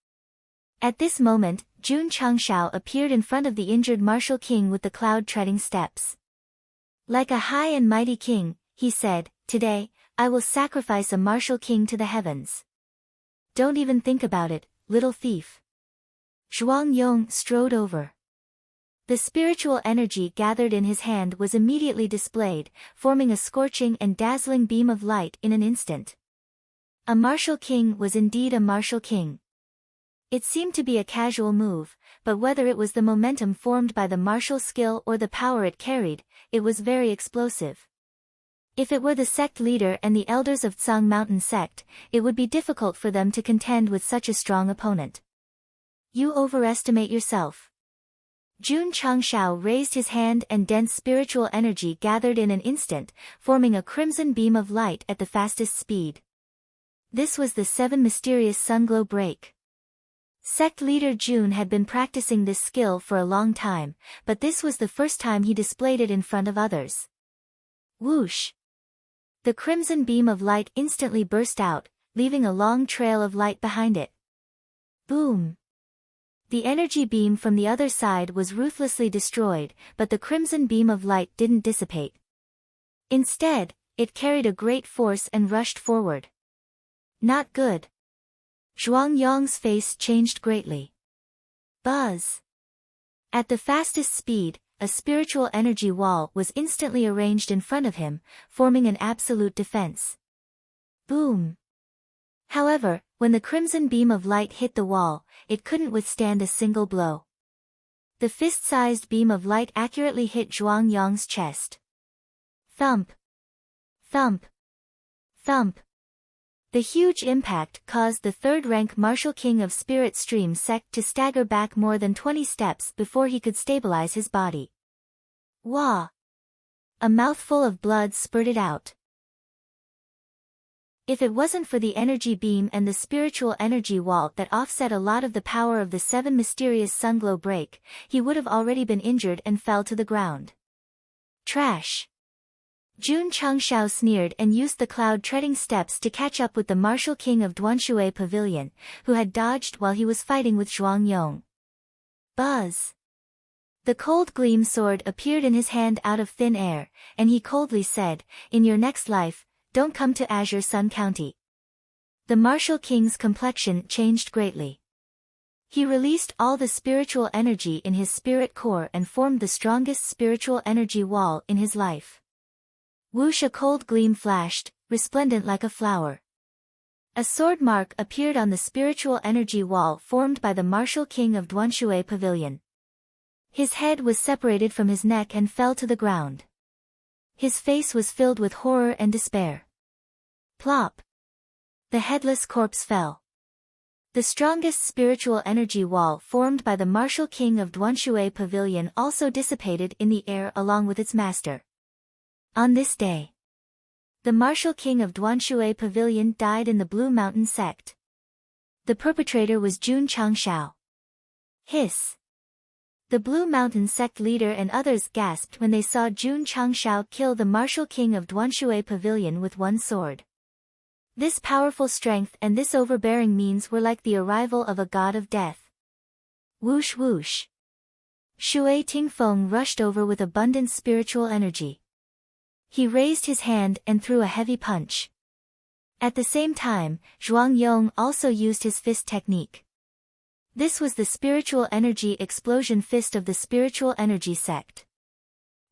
At this moment, Jun Changshao appeared in front of the injured martial king with the cloud-treading steps. Like a high and mighty king, he said, "Today, I will sacrifice a martial king to the heavens. Don't even think about it, little thief." Zhuang Yong strode over. The spiritual energy gathered in his hand was immediately displayed, forming a scorching and dazzling beam of light in an instant. A martial king was indeed a martial king. It seemed to be a casual move, but whether it was the momentum formed by the martial skill or the power it carried, it was very explosive. If it were the sect leader and the elders of Tsang Mountain sect, it would be difficult for them to contend with such a strong opponent. You overestimate yourself. Jun Changshao raised his hand and dense spiritual energy gathered in an instant, forming a crimson beam of light at the fastest speed. This was the 7 mysterious sunglow break. Sect leader Jun had been practicing this skill for a long time, but this was the first time he displayed it in front of others. Whoosh! The crimson beam of light instantly burst out, leaving a long trail of light behind it. Boom! The energy beam from the other side was ruthlessly destroyed, but the crimson beam of light didn't dissipate. Instead, it carried a great force and rushed forward. Not good. Zhuang Yong's face changed greatly. Buzz! At the fastest speed, a spiritual energy wall was instantly arranged in front of him, forming an absolute defense. Boom! However, when the crimson beam of light hit the wall, it couldn't withstand a single blow. The fist-sized beam of light accurately hit Zhuang Yong's chest. Thump! Thump! Thump! The huge impact caused the third-rank martial king of Spirit Stream Sect to stagger back more than 20 steps before he could stabilize his body. Wah! A mouthful of blood spurted out. If it wasn't for the energy beam and the spiritual energy wall that offset a lot of the power of the 7 mysterious sunglow break, he would have already been injured and fell to the ground. Trash! Jun Changshao sneered and used the cloud-treading steps to catch up with the martial king of Duanshui Pavilion, who had dodged while he was fighting with Zhuang Yong. Buzz! The cold gleam sword appeared in his hand out of thin air, and he coldly said, "In your next life, don't come to Azure Sun County." The martial king's complexion changed greatly. He released all the spiritual energy in his spirit core and formed the strongest spiritual energy wall in his life. Whoosh! A cold gleam flashed, resplendent like a flower. A sword mark appeared on the spiritual energy wall formed by the martial king of Duanshui Pavilion. His head was separated from his neck and fell to the ground. His face was filled with horror and despair. Plop! The headless corpse fell. The strongest spiritual energy wall formed by the martial king of Duanshui Pavilion also dissipated in the air along with its master. On this day, the martial king of Duanshui Pavilion died in the Blue Mountain Sect. The perpetrator was Jun Changshao. Hiss! The Blue Mountain Sect leader and others gasped when they saw Jun Changshao kill the martial king of Duanshui Pavilion with one sword. This powerful strength and this overbearing means were like the arrival of a god of death. Whoosh whoosh! Shui Tingfeng rushed over with abundant spiritual energy. He raised his hand and threw a heavy punch. At the same time, Zhuang Yong also used his fist technique. This was the spiritual energy explosion fist of the spiritual energy sect.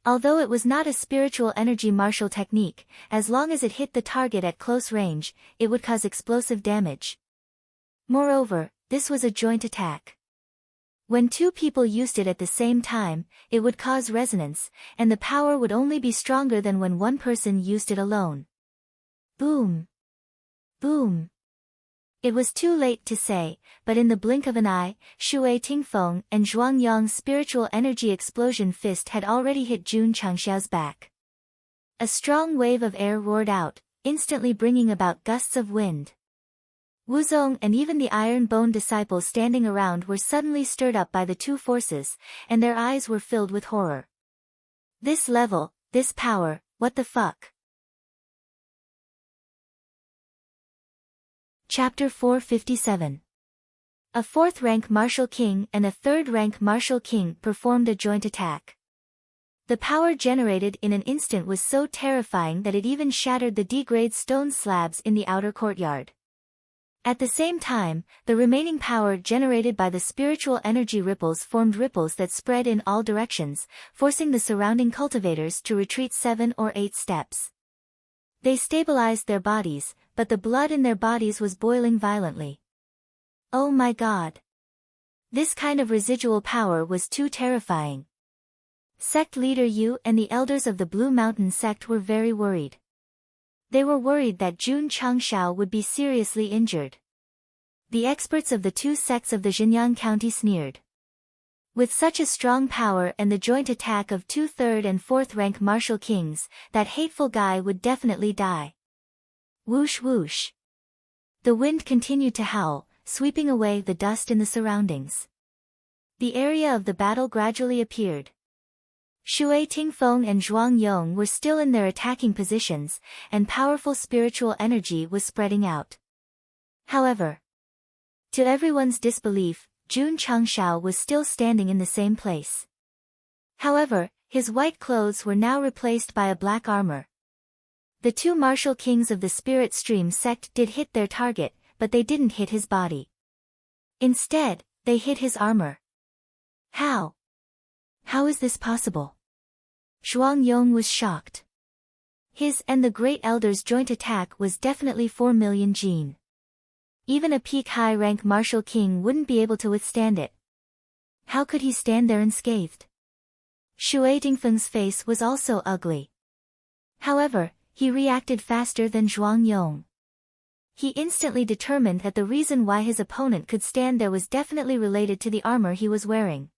Although it was not a spiritual energy martial technique, as long as it hit the target at close range, it would cause explosive damage. Moreover, this was a joint attack. When two people used it at the same time, it would cause resonance, and the power would only be stronger than when one person used it alone. Boom! Boom! It was too late to say, but in the blink of an eye, Shui Tingfeng and Zhuang Yong's spiritual energy explosion fist had already hit Jun Changshao's back. A strong wave of air roared out, instantly bringing about gusts of wind. Wuzong and even the Iron Bone disciples standing around were suddenly stirred up by the two forces, and their eyes were filled with horror. This level, this power, what the fuck? Chapter 457. A 4th-rank martial king and a 3rd-rank martial king performed a joint attack. The power generated in an instant was so terrifying that it even shattered the D-grade stone slabs in the outer courtyard. At the same time, the remaining power generated by the spiritual energy ripples formed ripples that spread in all directions, forcing the surrounding cultivators to retreat 7 or 8 steps. They stabilized their bodies, but the blood in their bodies was boiling violently. Oh my god! This kind of residual power was too terrifying. Sect leader Yu and the elders of the Blue Mountain Sect were very worried. They were worried that Jun Changshao would be seriously injured. The experts of the two sects of the Xinjiang County sneered. With such a strong power and the joint attack of 2 3rd and 4th rank martial kings, that hateful guy would definitely die. Whoosh whoosh. The wind continued to howl, sweeping away the dust in the surroundings. The area of the battle gradually appeared. Shui Tingfeng and Zhuang Yong were still in their attacking positions, and powerful spiritual energy was spreading out. However, to everyone's disbelief, Jun Changshao was still standing in the same place. However, his white clothes were now replaced by a black armor. The two martial kings of the Spirit Stream sect did hit their target, but they didn't hit his body. Instead, they hit his armor. How? How is this possible? Zhuang Yong was shocked. His and the Great Elder's joint attack was definitely 4 million jin. Even a peak high-rank martial king wouldn't be able to withstand it. How could he stand there unscathed? Shui Dingfeng's face was also ugly. However, he reacted faster than Zhuang Yong. He instantly determined that the reason why his opponent could stand there was definitely related to the armor he was wearing.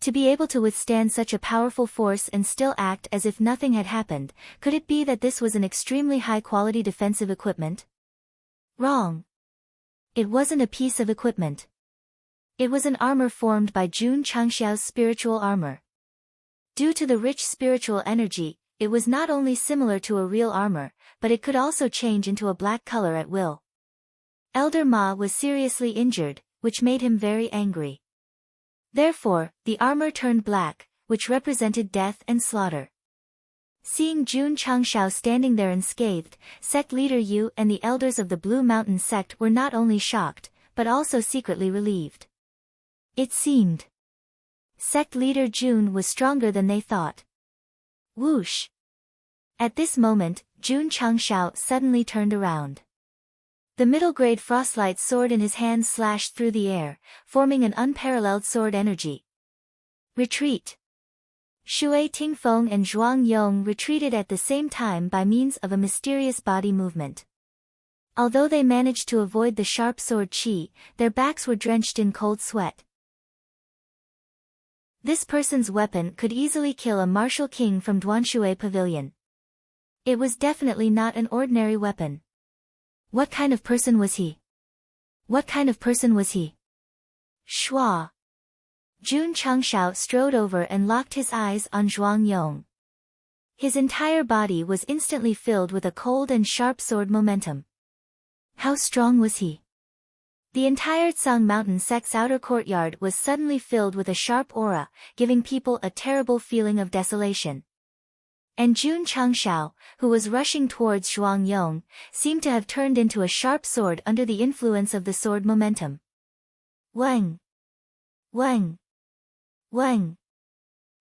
To be able to withstand such a powerful force and still act as if nothing had happened, could it be that this was an extremely high-quality defensive equipment? Wrong. It wasn't a piece of equipment. It was an armor formed by Jun Changxiao's spiritual armor. Due to the rich spiritual energy, it was not only similar to a real armor, but it could also change into a black color at will. Elder Ma was seriously injured, which made him very angry. Therefore, the armor turned black, which represented death and slaughter. Seeing Jun Changshao standing there unscathed, sect leader Yu and the elders of the Blue Mountain sect were not only shocked, but also secretly relieved. It seemed sect leader Jun was stronger than they thought. Whoosh! At this moment, Jun Changshao suddenly turned around. The middle-grade frostlight sword in his hand slashed through the air, forming an unparalleled sword energy. Retreat! Shui Tingfeng and Zhuang Yong retreated at the same time by means of a mysterious body movement. Although they managed to avoid the sharp sword qi, their backs were drenched in cold sweat. This person's weapon could easily kill a martial king from Duanshui Pavilion. It was definitely not an ordinary weapon. What kind of person was he? What kind of person was he? Shua! Jun Changshao strode over and locked his eyes on Zhuang Yong. His entire body was instantly filled with a cold and sharp sword momentum. How strong was he? The entire Tsang Mountain sect's outer courtyard was suddenly filled with a sharp aura, giving people a terrible feeling of desolation. And Jun Changshao, who was rushing towards Zhuang Yong, seemed to have turned into a sharp sword under the influence of the sword momentum. Wang! Wang! Wang!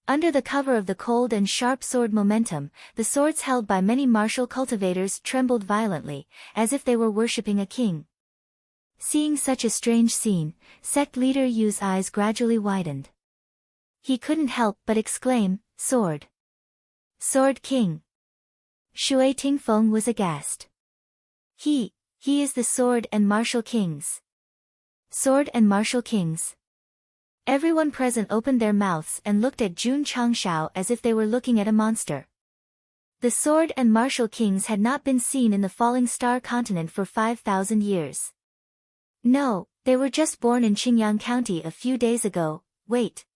Under the cover of the cold and sharp sword momentum, the swords held by many martial cultivators trembled violently, as if they were worshipping a king. Seeing such a strange scene, sect leader Yu's eyes gradually widened. He couldn't help but exclaim, "Sword! Sword King!" Shui Tingfeng was aghast. He is the Sword and Martial Kings. Sword and Martial Kings. Everyone present opened their mouths and looked at Jun Changshao as if they were looking at a monster. The Sword and Martial Kings had not been seen in the Falling Star continent for 5,000 years. No, they were just born in Qingyang County a few days ago. Wait.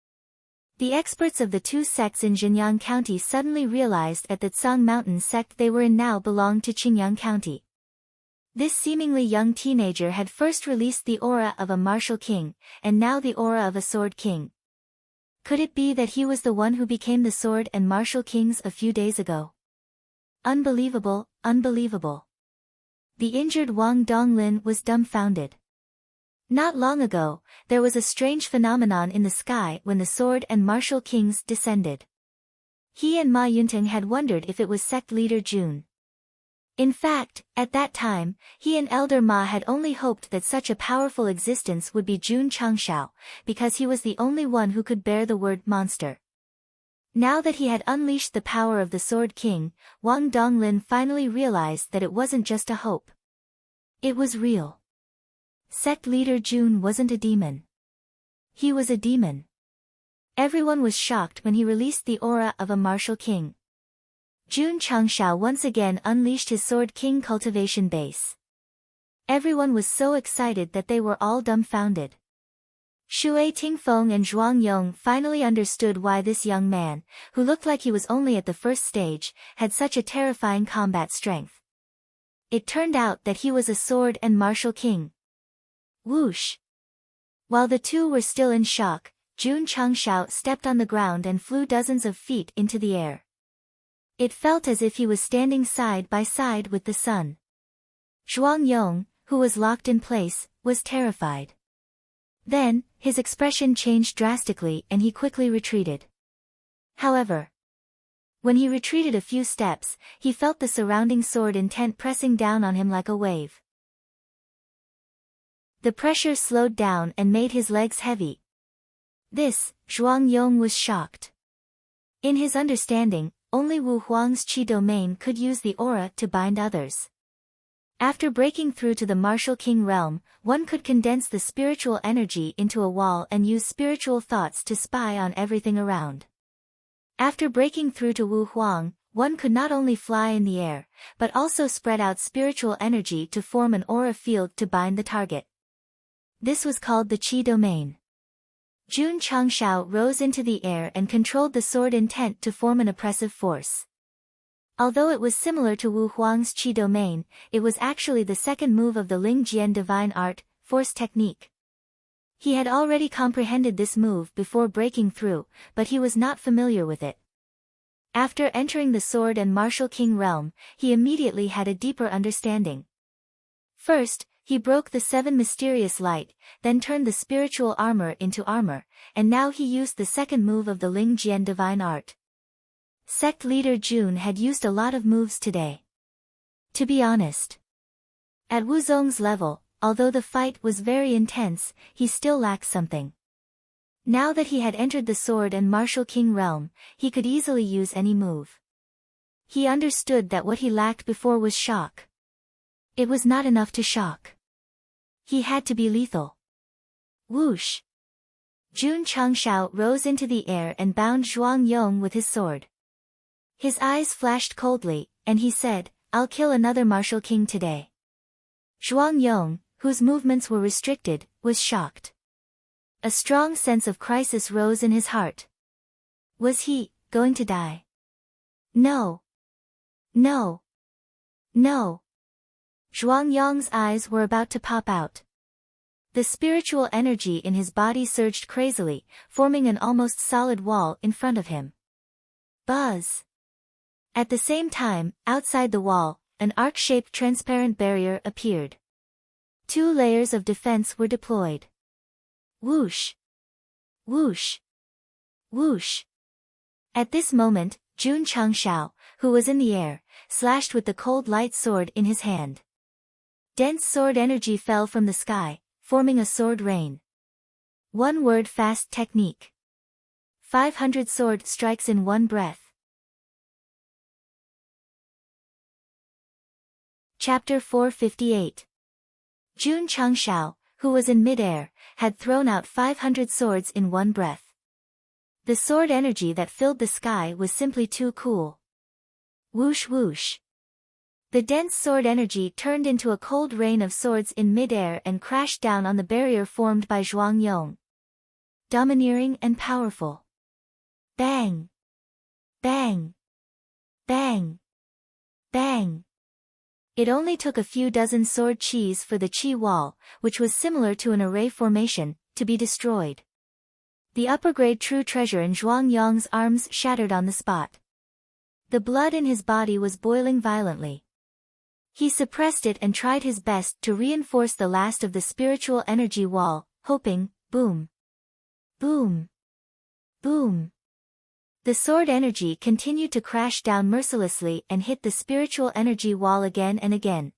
The experts of the two sects in Jinyang County suddenly realized that the Tsang Mountain sect they were in now belonged to Qingyang County. This seemingly young teenager had first released the aura of a martial king, and now the aura of a sword king. Could it be that he was the one who became the sword and martial kings a few days ago? Unbelievable, unbelievable. The injured Wang Donglin was dumbfounded. Not long ago, there was a strange phenomenon in the sky when the sword and martial kings descended. He and Ma Yunteng had wondered if it was sect leader Jun. In fact, at that time, he and Elder Ma had only hoped that such a powerful existence would be Jun Changshao, because he was the only one who could bear the word monster. Now that he had unleashed the power of the Sword King, Wang Donglin finally realized that it wasn't just a hope. It was real. Sect leader Jun wasn't a demon. He was a demon. Everyone was shocked when he released the aura of a martial king. Jun Changshao once again unleashed his Sword King cultivation base. Everyone was so excited that they were all dumbfounded. Shui Tingfeng and Zhuang Yong finally understood why this young man, who looked like he was only at the first stage, had such a terrifying combat strength. It turned out that he was a sword and martial king. Whoosh! While the two were still in shock, Jun Changshao stepped on the ground and flew dozens of feet into the air. It felt as if he was standing side by side with the sun. Zhuang Yong, who was locked in place, was terrified. Then, his expression changed drastically and he quickly retreated. However, when he retreated a few steps, he felt the surrounding sword intent pressing down on him like a wave. The pressure slowed down and made his legs heavy. This, Zhuang Yong was shocked. In his understanding, only Wu Huang's Qi domain could use the aura to bind others. After breaking through to the martial king realm, one could condense the spiritual energy into a wall and use spiritual thoughts to spy on everything around. After breaking through to Wu Huang, one could not only fly in the air, but also spread out spiritual energy to form an aura field to bind the target. This was called the Qi domain. Jun Changshao rose into the air and controlled the sword intent to form an oppressive force. Although it was similar to Wu Huang's Qi domain, it was actually the second move of the Ling Jian divine art, force technique. He had already comprehended this move before breaking through, but he was not familiar with it. After entering the sword and martial king realm, he immediately had a deeper understanding. First, he broke the 7 mysterious light, then turned the spiritual armor into armor, and now he used the second move of the Ling Jian divine art. Sect leader Jun had used a lot of moves today. To be honest, at Wuzong's level, although the fight was very intense, he still lacked something. Now that he had entered the sword and martial king realm, he could easily use any move. He understood that what he lacked before was shock. It was not enough to shock. He had to be lethal. Whoosh! Jun Changshao rose into the air and bound Zhuang Yong with his sword. His eyes flashed coldly, and he said, "I'll kill another martial king today." Zhuang Yong, whose movements were restricted, was shocked. A strong sense of crisis rose in his heart. Was he going to die? No. No. No. Zhuang Yong's eyes were about to pop out. The spiritual energy in his body surged crazily, forming an almost solid wall in front of him. Buzz! At the same time, outside the wall, an arc-shaped transparent barrier appeared. 2 layers of defense were deployed. Whoosh! Whoosh! Whoosh! At this moment, Jun Changshao, who was in the air, slashed with the cold light sword in his hand. Dense sword energy fell from the sky, forming a sword rain. One word fast technique. 500 sword strikes in one breath. Chapter 458. Jun Changshao, who was in mid-air, had thrown out 500 swords in one breath. The sword energy that filled the sky was simply too cool. Whoosh whoosh. The dense sword energy turned into a cold rain of swords in mid-air and crashed down on the barrier formed by Zhuang Yong. Domineering and powerful. Bang! Bang! Bang! Bang! It only took a few dozen sword qis for the qi wall, which was similar to an array formation, to be destroyed. The upper-grade true treasure in Zhuang Yong's arms shattered on the spot. The blood in his body was boiling violently. He suppressed it and tried his best to reinforce the last of the spiritual energy wall, hoping, boom. Boom. Boom. The sword energy continued to crash down mercilessly and hit the spiritual energy wall again and again.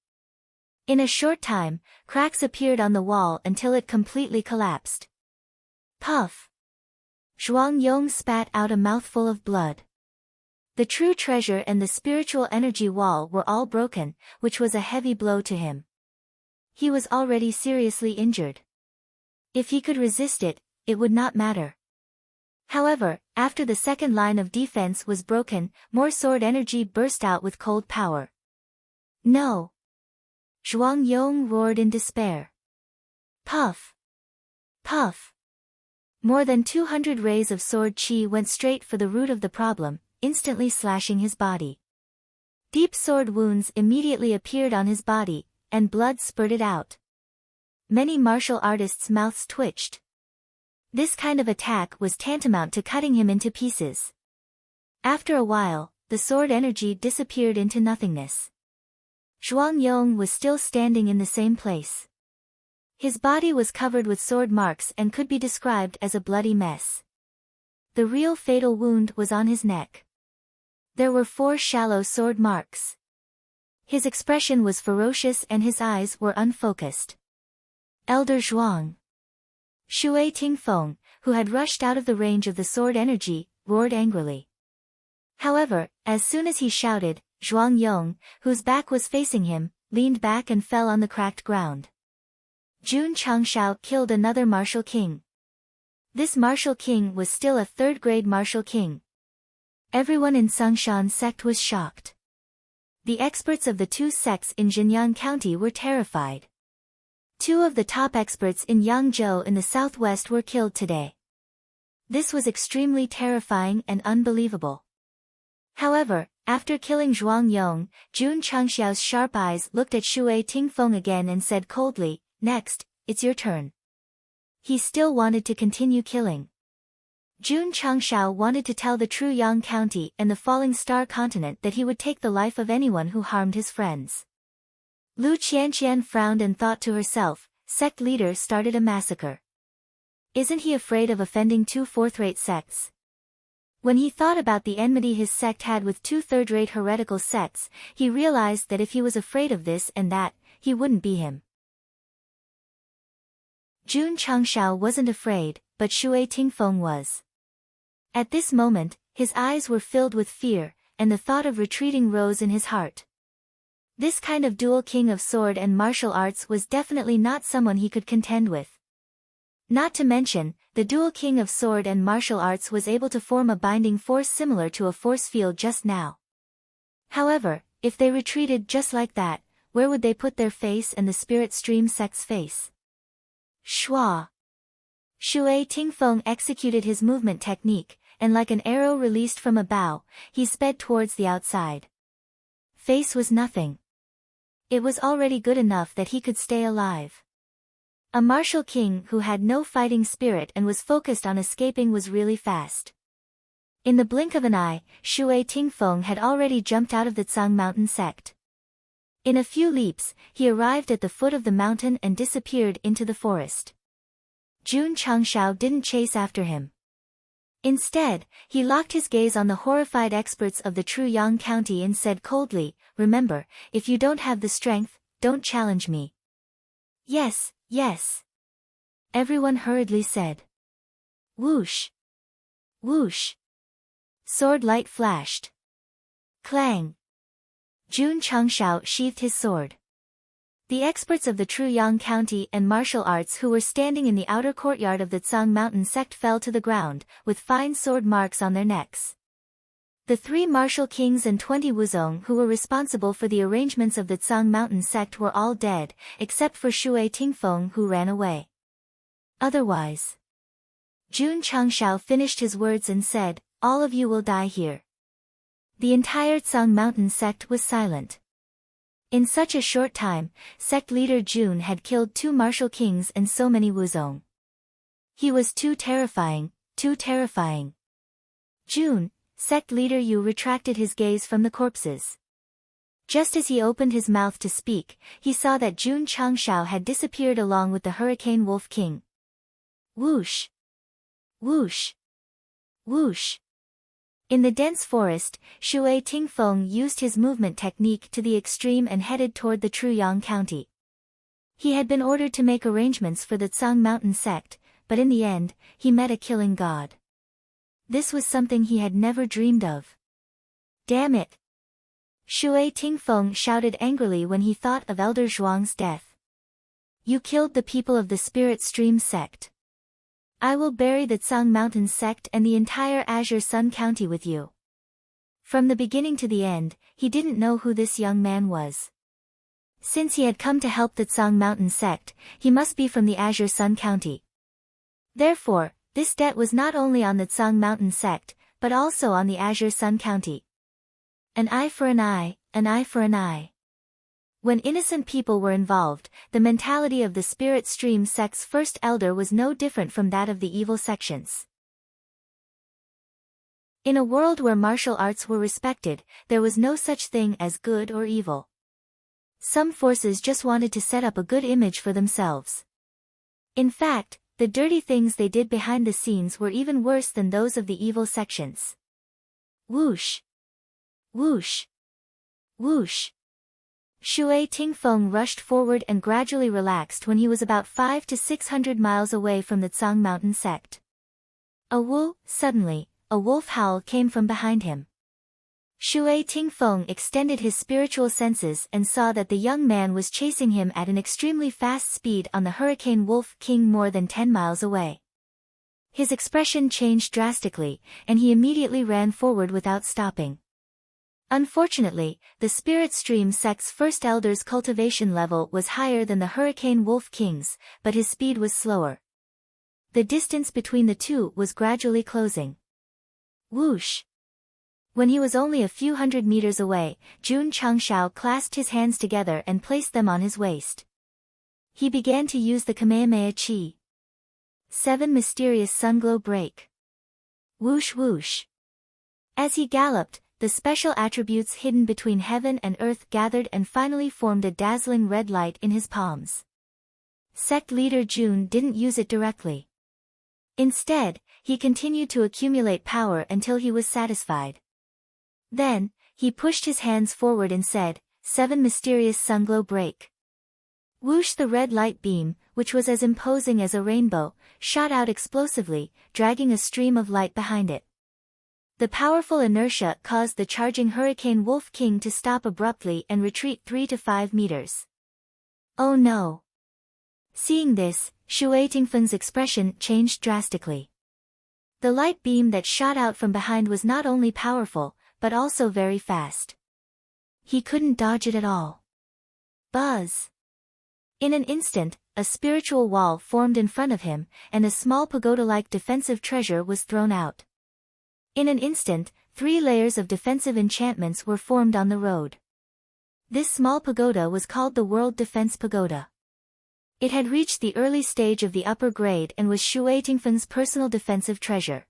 In a short time, cracks appeared on the wall until it completely collapsed. Puff! Zhuang Yong spat out a mouthful of blood. The true treasure and the spiritual energy wall were all broken, which was a heavy blow to him. He was already seriously injured. If he could resist it, it would not matter. However, after the second line of defense was broken, more sword energy burst out with cold power. No! Zhuang Yong roared in despair. Puff! Puff! More than 200 rays of sword chi went straight for the root of the problem, instantly slashing his body. Deep sword wounds immediately appeared on his body, and blood spurted out. Many martial artists' mouths twitched. This kind of attack was tantamount to cutting him into pieces. After a while, the sword energy disappeared into nothingness. Zhuang Yong was still standing in the same place. His body was covered with sword marks and could be described as a bloody mess. The real fatal wound was on his neck. There were 4 shallow sword marks. His expression was ferocious and his eyes were unfocused. Elder Zhuang. Shui Tingfeng, who had rushed out of the range of the sword energy, roared angrily. However, as soon as he shouted, Zhuang Yong, whose back was facing him, leaned back and fell on the cracked ground. Jun Changshao killed another martial king. This martial king was still a 3rd-grade martial king. Everyone in Songshan sect was shocked. The experts of the 2 sects in Jinyang County were terrified. 2 of the top experts in Yangzhou in the southwest were killed today. This was extremely terrifying and unbelievable. However, after killing Zhuang Yong, Jun Changxiao's sharp eyes looked at Shui Tingfeng again and said coldly, "Next, it's your turn." He still wanted to continue killing. Jun Changxiao wanted to tell the true Yang County and the Falling Star Continent that he would take the life of anyone who harmed his friends. Lu Qianqian frowned and thought to herself, sect leader started a massacre. Isn't he afraid of offending 2 fourth-rate sects? When he thought about the enmity his sect had with 2 third-rate heretical sects, he realized that if he was afraid of this and that, he wouldn't be him. Jun Changshao wasn't afraid, but Shui Tingfeng was. At this moment, his eyes were filled with fear, and the thought of retreating rose in his heart. This kind of dual king of sword and martial arts was definitely not someone he could contend with. Not to mention, the dual king of sword and martial arts was able to form a binding force similar to a force field just now. However, if they retreated just like that, where would they put their face and the spirit stream sect's face? Shua. Shui Tingfeng executed his movement technique, and like an arrow released from a bow, he sped towards the outside. Face was nothing. It was already good enough that he could stay alive. A martial king who had no fighting spirit and was focused on escaping was really fast. In the blink of an eye, Shui Tingfeng had already jumped out of the Tsang Mountain sect. In a few leaps, he arrived at the foot of the mountain and disappeared into the forest. Jun Changshao didn't chase after him. Instead, he locked his gaze on the horrified experts of the true Yang County and said coldly, "Remember, if you don't have the strength, don't challenge me." "Yes, yes," everyone hurriedly said. Whoosh! Whoosh! Sword light flashed. Clang! Jun Changshao sheathed his sword. The experts of the true Yang County and martial arts who were standing in the outer courtyard of the Tsang Mountain sect fell to the ground, with fine sword marks on their necks. The 3 martial kings and 20 wuzong who were responsible for the arrangements of the Tsang Mountain sect were all dead, except for Shui Tingfeng who ran away. Otherwise, Jun Changshao finished his words and said, "All of you will die here." The entire Tsang Mountain sect was silent. In such a short time, sect leader Jun had killed 2 martial kings and so many wuzong. He was too terrifying, too terrifying. Jun, sect leader Yu retracted his gaze from the corpses. Just as he opened his mouth to speak, he saw that Jun Changshao had disappeared along with the Hurricane Wolf King. Whoosh! Whoosh! Whoosh! In the dense forest, Shui Tingfeng used his movement technique to the extreme and headed toward the true Yang County. He had been ordered to make arrangements for the Tsang Mountain sect, but in the end, he met a killing god. This was something he had never dreamed of. Damn it! Shui Tingfeng shouted angrily when he thought of Elder Zhuang's death. You killed the people of the Spirit Stream sect. I will bury the Tsang Mountain sect and the entire Azure Sun County with you. From the beginning to the end, he didn't know who this young man was. Since he had come to help the Tsang Mountain sect, he must be from the Azure Sun County. Therefore, this debt was not only on the Tsang Mountain sect, but also on the Azure Sun County. An eye for an eye, an eye for an eye. When innocent people were involved, the mentality of the Spirit Stream sect's first elder was no different from that of the evil sections. In a world where martial arts were respected, there was no such thing as good or evil. Some forces just wanted to set up a good image for themselves. In fact, the dirty things they did behind the scenes were even worse than those of the evil sections. Whoosh! Whoosh! Whoosh! Shui Tingfeng rushed forward and gradually relaxed when he was about 500 to 600 miles away from the Tsang Mountain sect. Suddenly, a wolf howl came from behind him. Shui Tingfeng extended his spiritual senses and saw that the young man was chasing him at an extremely fast speed on the Hurricane Wolf King more than 10 miles away. His expression changed drastically, and he immediately ran forward without stopping. Unfortunately, the Spirit Stream sect's first elder's cultivation level was higher than the Hurricane Wolf King's, but his speed was slower. The distance between the two was gradually closing. Whoosh! When he was only a few hundred meters away, Jun Changshao clasped his hands together and placed them on his waist. He began to use the Kamehameha Chi. 7 Mysterious Sunglow Break. Whoosh whoosh. As he galloped, the special attributes hidden between heaven and earth gathered and finally formed a dazzling red light in his palms. Sect leader Jun didn't use it directly. Instead, he continued to accumulate power until he was satisfied. Then, he pushed his hands forward and said, 7 Mysterious Sunglow Break. Whoosh! The red light beam, which was as imposing as a rainbow, shot out explosively, dragging a stream of light behind it. The powerful inertia caused the charging Hurricane Wolf King to stop abruptly and retreat 3 to 5 meters. Oh no! Seeing this, Shui Tingfeng's expression changed drastically. The light beam that shot out from behind was not only powerful, but also very fast. He couldn't dodge it at all. Buzz! In an instant, a spiritual wall formed in front of him, and a small pagoda-like defensive treasure was thrown out. In an instant, 3 layers of defensive enchantments were formed on the road. This small pagoda was called the World Defense Pagoda. It had reached the early stage of the upper grade and was Shui Tingfeng's personal defensive treasure.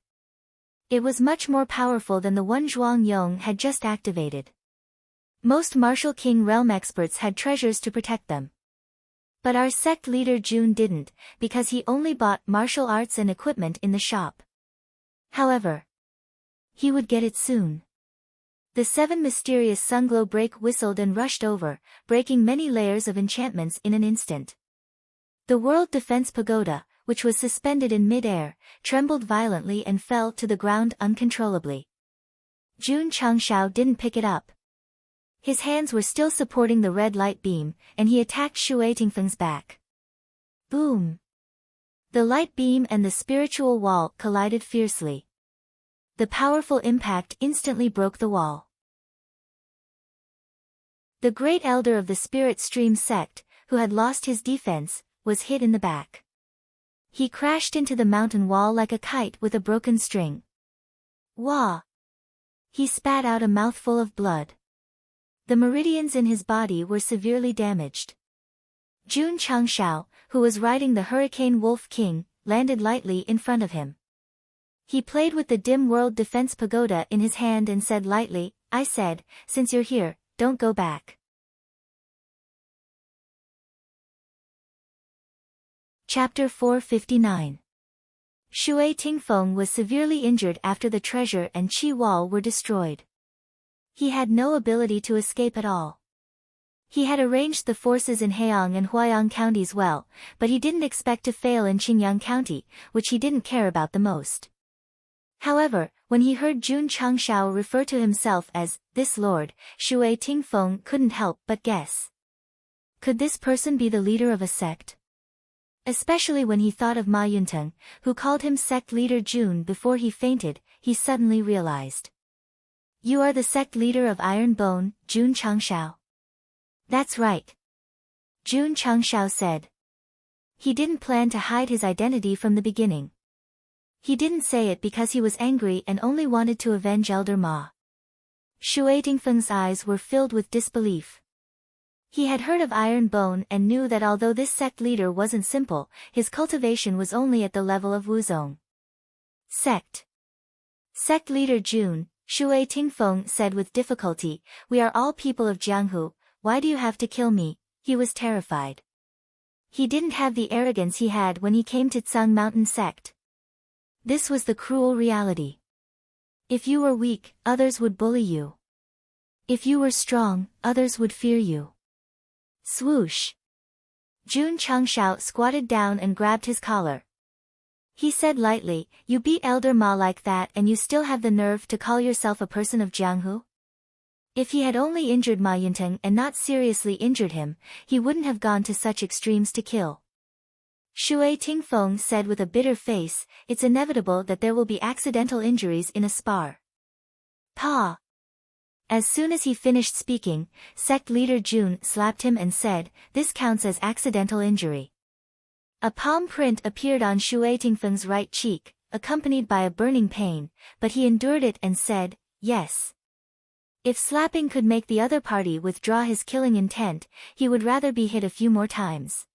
It was much more powerful than the one Zhuang Yong had just activated. Most Martial King realm experts had treasures to protect them. But our sect leader Jun didn't, because he only bought martial arts and equipment in the shop. However, he would get it soon. The 7 Mysterious Sunglow Break whistled and rushed over, breaking many layers of enchantments in an instant. The World Defense Pagoda, which was suspended in mid-air, trembled violently and fell to the ground uncontrollably. Jun Changshao didn't pick it up. His hands were still supporting the red light beam, and he attacked Shui Tingfeng's back. Boom! The light beam and the spiritual wall collided fiercely. The powerful impact instantly broke the wall. The great elder of the Spirit Stream sect, who had lost his defense, was hit in the back. He crashed into the mountain wall like a kite with a broken string. Wah! He spat out a mouthful of blood. The meridians in his body were severely damaged. Jun Changshao, who was riding the Hurricane Wolf King, landed lightly in front of him. He played with the dim World Defense Pagoda in his hand and said lightly, I said, since you're here, don't go back. Chapter 459. Shui Tingfeng was severely injured after the treasure and Qi Wall were destroyed. He had no ability to escape at all. He had arranged the forces in Heiyang and Huaiyang counties well, but he didn't expect to fail in Qingyang County, which he didn't care about the most. However, when he heard Jun Changshao refer to himself as this lord, Shui Tingfeng couldn't help but guess. Could this person be the leader of a sect? Especially when he thought of Ma Yunteng, who called him sect leader Jun before he fainted, he suddenly realized. You are the sect leader of Iron Bone, Jun Changshao. That's right. Jun Changshao said. He didn't plan to hide his identity from the beginning. He didn't say it because he was angry and only wanted to avenge Elder Ma. Shui Tingfeng's eyes were filled with disbelief. He had heard of Iron Bone and knew that although this sect leader wasn't simple, his cultivation was only at the level of Wuzong. Sect. Sect leader Jun, Shui Tingfeng said with difficulty, "We are all people of Jianghu, why do you have to kill me?" He was terrified. He didn't have the arrogance he had when he came to Tsang Mountain Sect. This was the cruel reality. If you were weak, others would bully you. If you were strong, others would fear you. Swoosh. Jun Changshao squatted down and grabbed his collar. He said lightly, "You beat Elder Ma like that and you still have the nerve to call yourself a person of Jianghu?" If he had only injured Ma Yinteng and not seriously injured him, he wouldn't have gone to such extremes to kill. Shui Tingfeng said with a bitter face, "It's inevitable that there will be accidental injuries in a spar." Pa! As soon as he finished speaking, sect leader Jun slapped him and said, "This counts as accidental injury." A palm print appeared on Shui Tingfeng's right cheek, accompanied by a burning pain, but he endured it and said, "Yes." If slapping could make the other party withdraw his killing intent, he would rather be hit a few more times.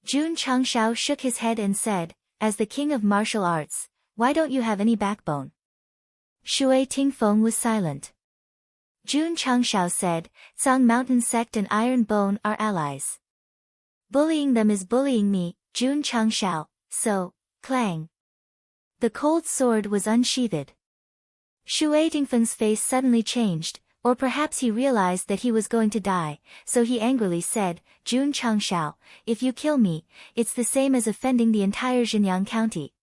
Jun Changshao shook his head and said, "As the king of martial arts, why don't you have any backbone?" Shui Tingfeng was silent. Jun Changshao said, "Tsang Mountain Sect and Iron Bone are allies. Bullying them is bullying me, Jun Changshao, so, clang." The cold sword was unsheathed. Shui Tingfeng's face suddenly changed, or perhaps he realized that he was going to die, so he angrily said, "Jun Changshao, if you kill me, it's the same as offending the entire Xinjiang county.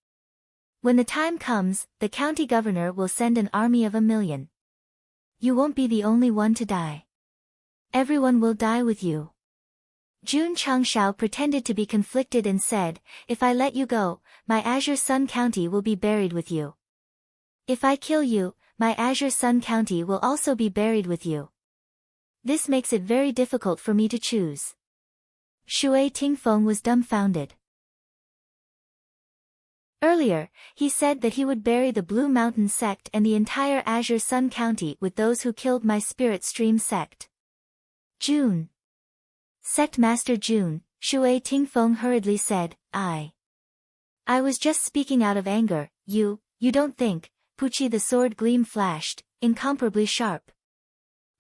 When the time comes, the county governor will send an army of 1,000,000. You won't be the only one to die. Everyone will die with you." Jun Changshao pretended to be conflicted and said, "If I let you go, my Azure Sun County will be buried with you. If I kill you, my Azure Sun County will also be buried with you. This makes it very difficult for me to choose." Shui Tingfeng was dumbfounded. Earlier, he said that he would bury the Blue Mountain Sect and the entire Azure Sun County with those who killed my Spirit Stream Sect. Jun. Sect Master Jun, Shui Tingfeng hurriedly said, I was just speaking out of anger, you don't think." Puchi the sword gleam flashed, incomparably sharp.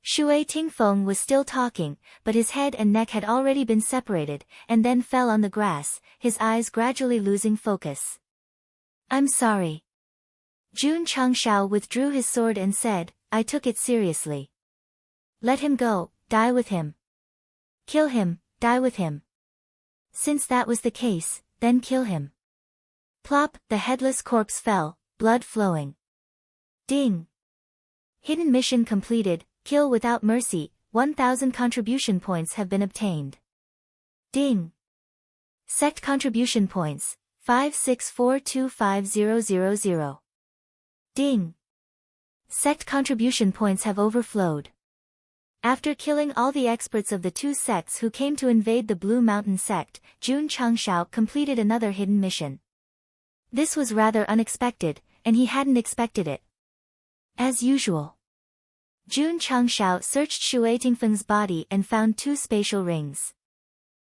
Shui Tingfeng was still talking, but his head and neck had already been separated, and then fell on the grass, his eyes gradually losing focus. "I'm sorry." Jun Changshao withdrew his sword and said, "I took it seriously. Let him go, die with him. Kill him, die with him. Since that was the case, then kill him." Plop, the headless corpse fell, blood flowing. Ding. Hidden mission completed, kill without mercy, 1,000 contribution points have been obtained. Ding. Sect contribution points, 564250000. Ding. Sect contribution points have overflowed. After killing all the experts of the two sects who came to invade the Blue Mountain Sect, Jun Changshao completed another hidden mission. This was rather unexpected, and he hadn't expected it. As usual, Jun Changshao searched Shui Tingfeng's body and found 2 spatial rings.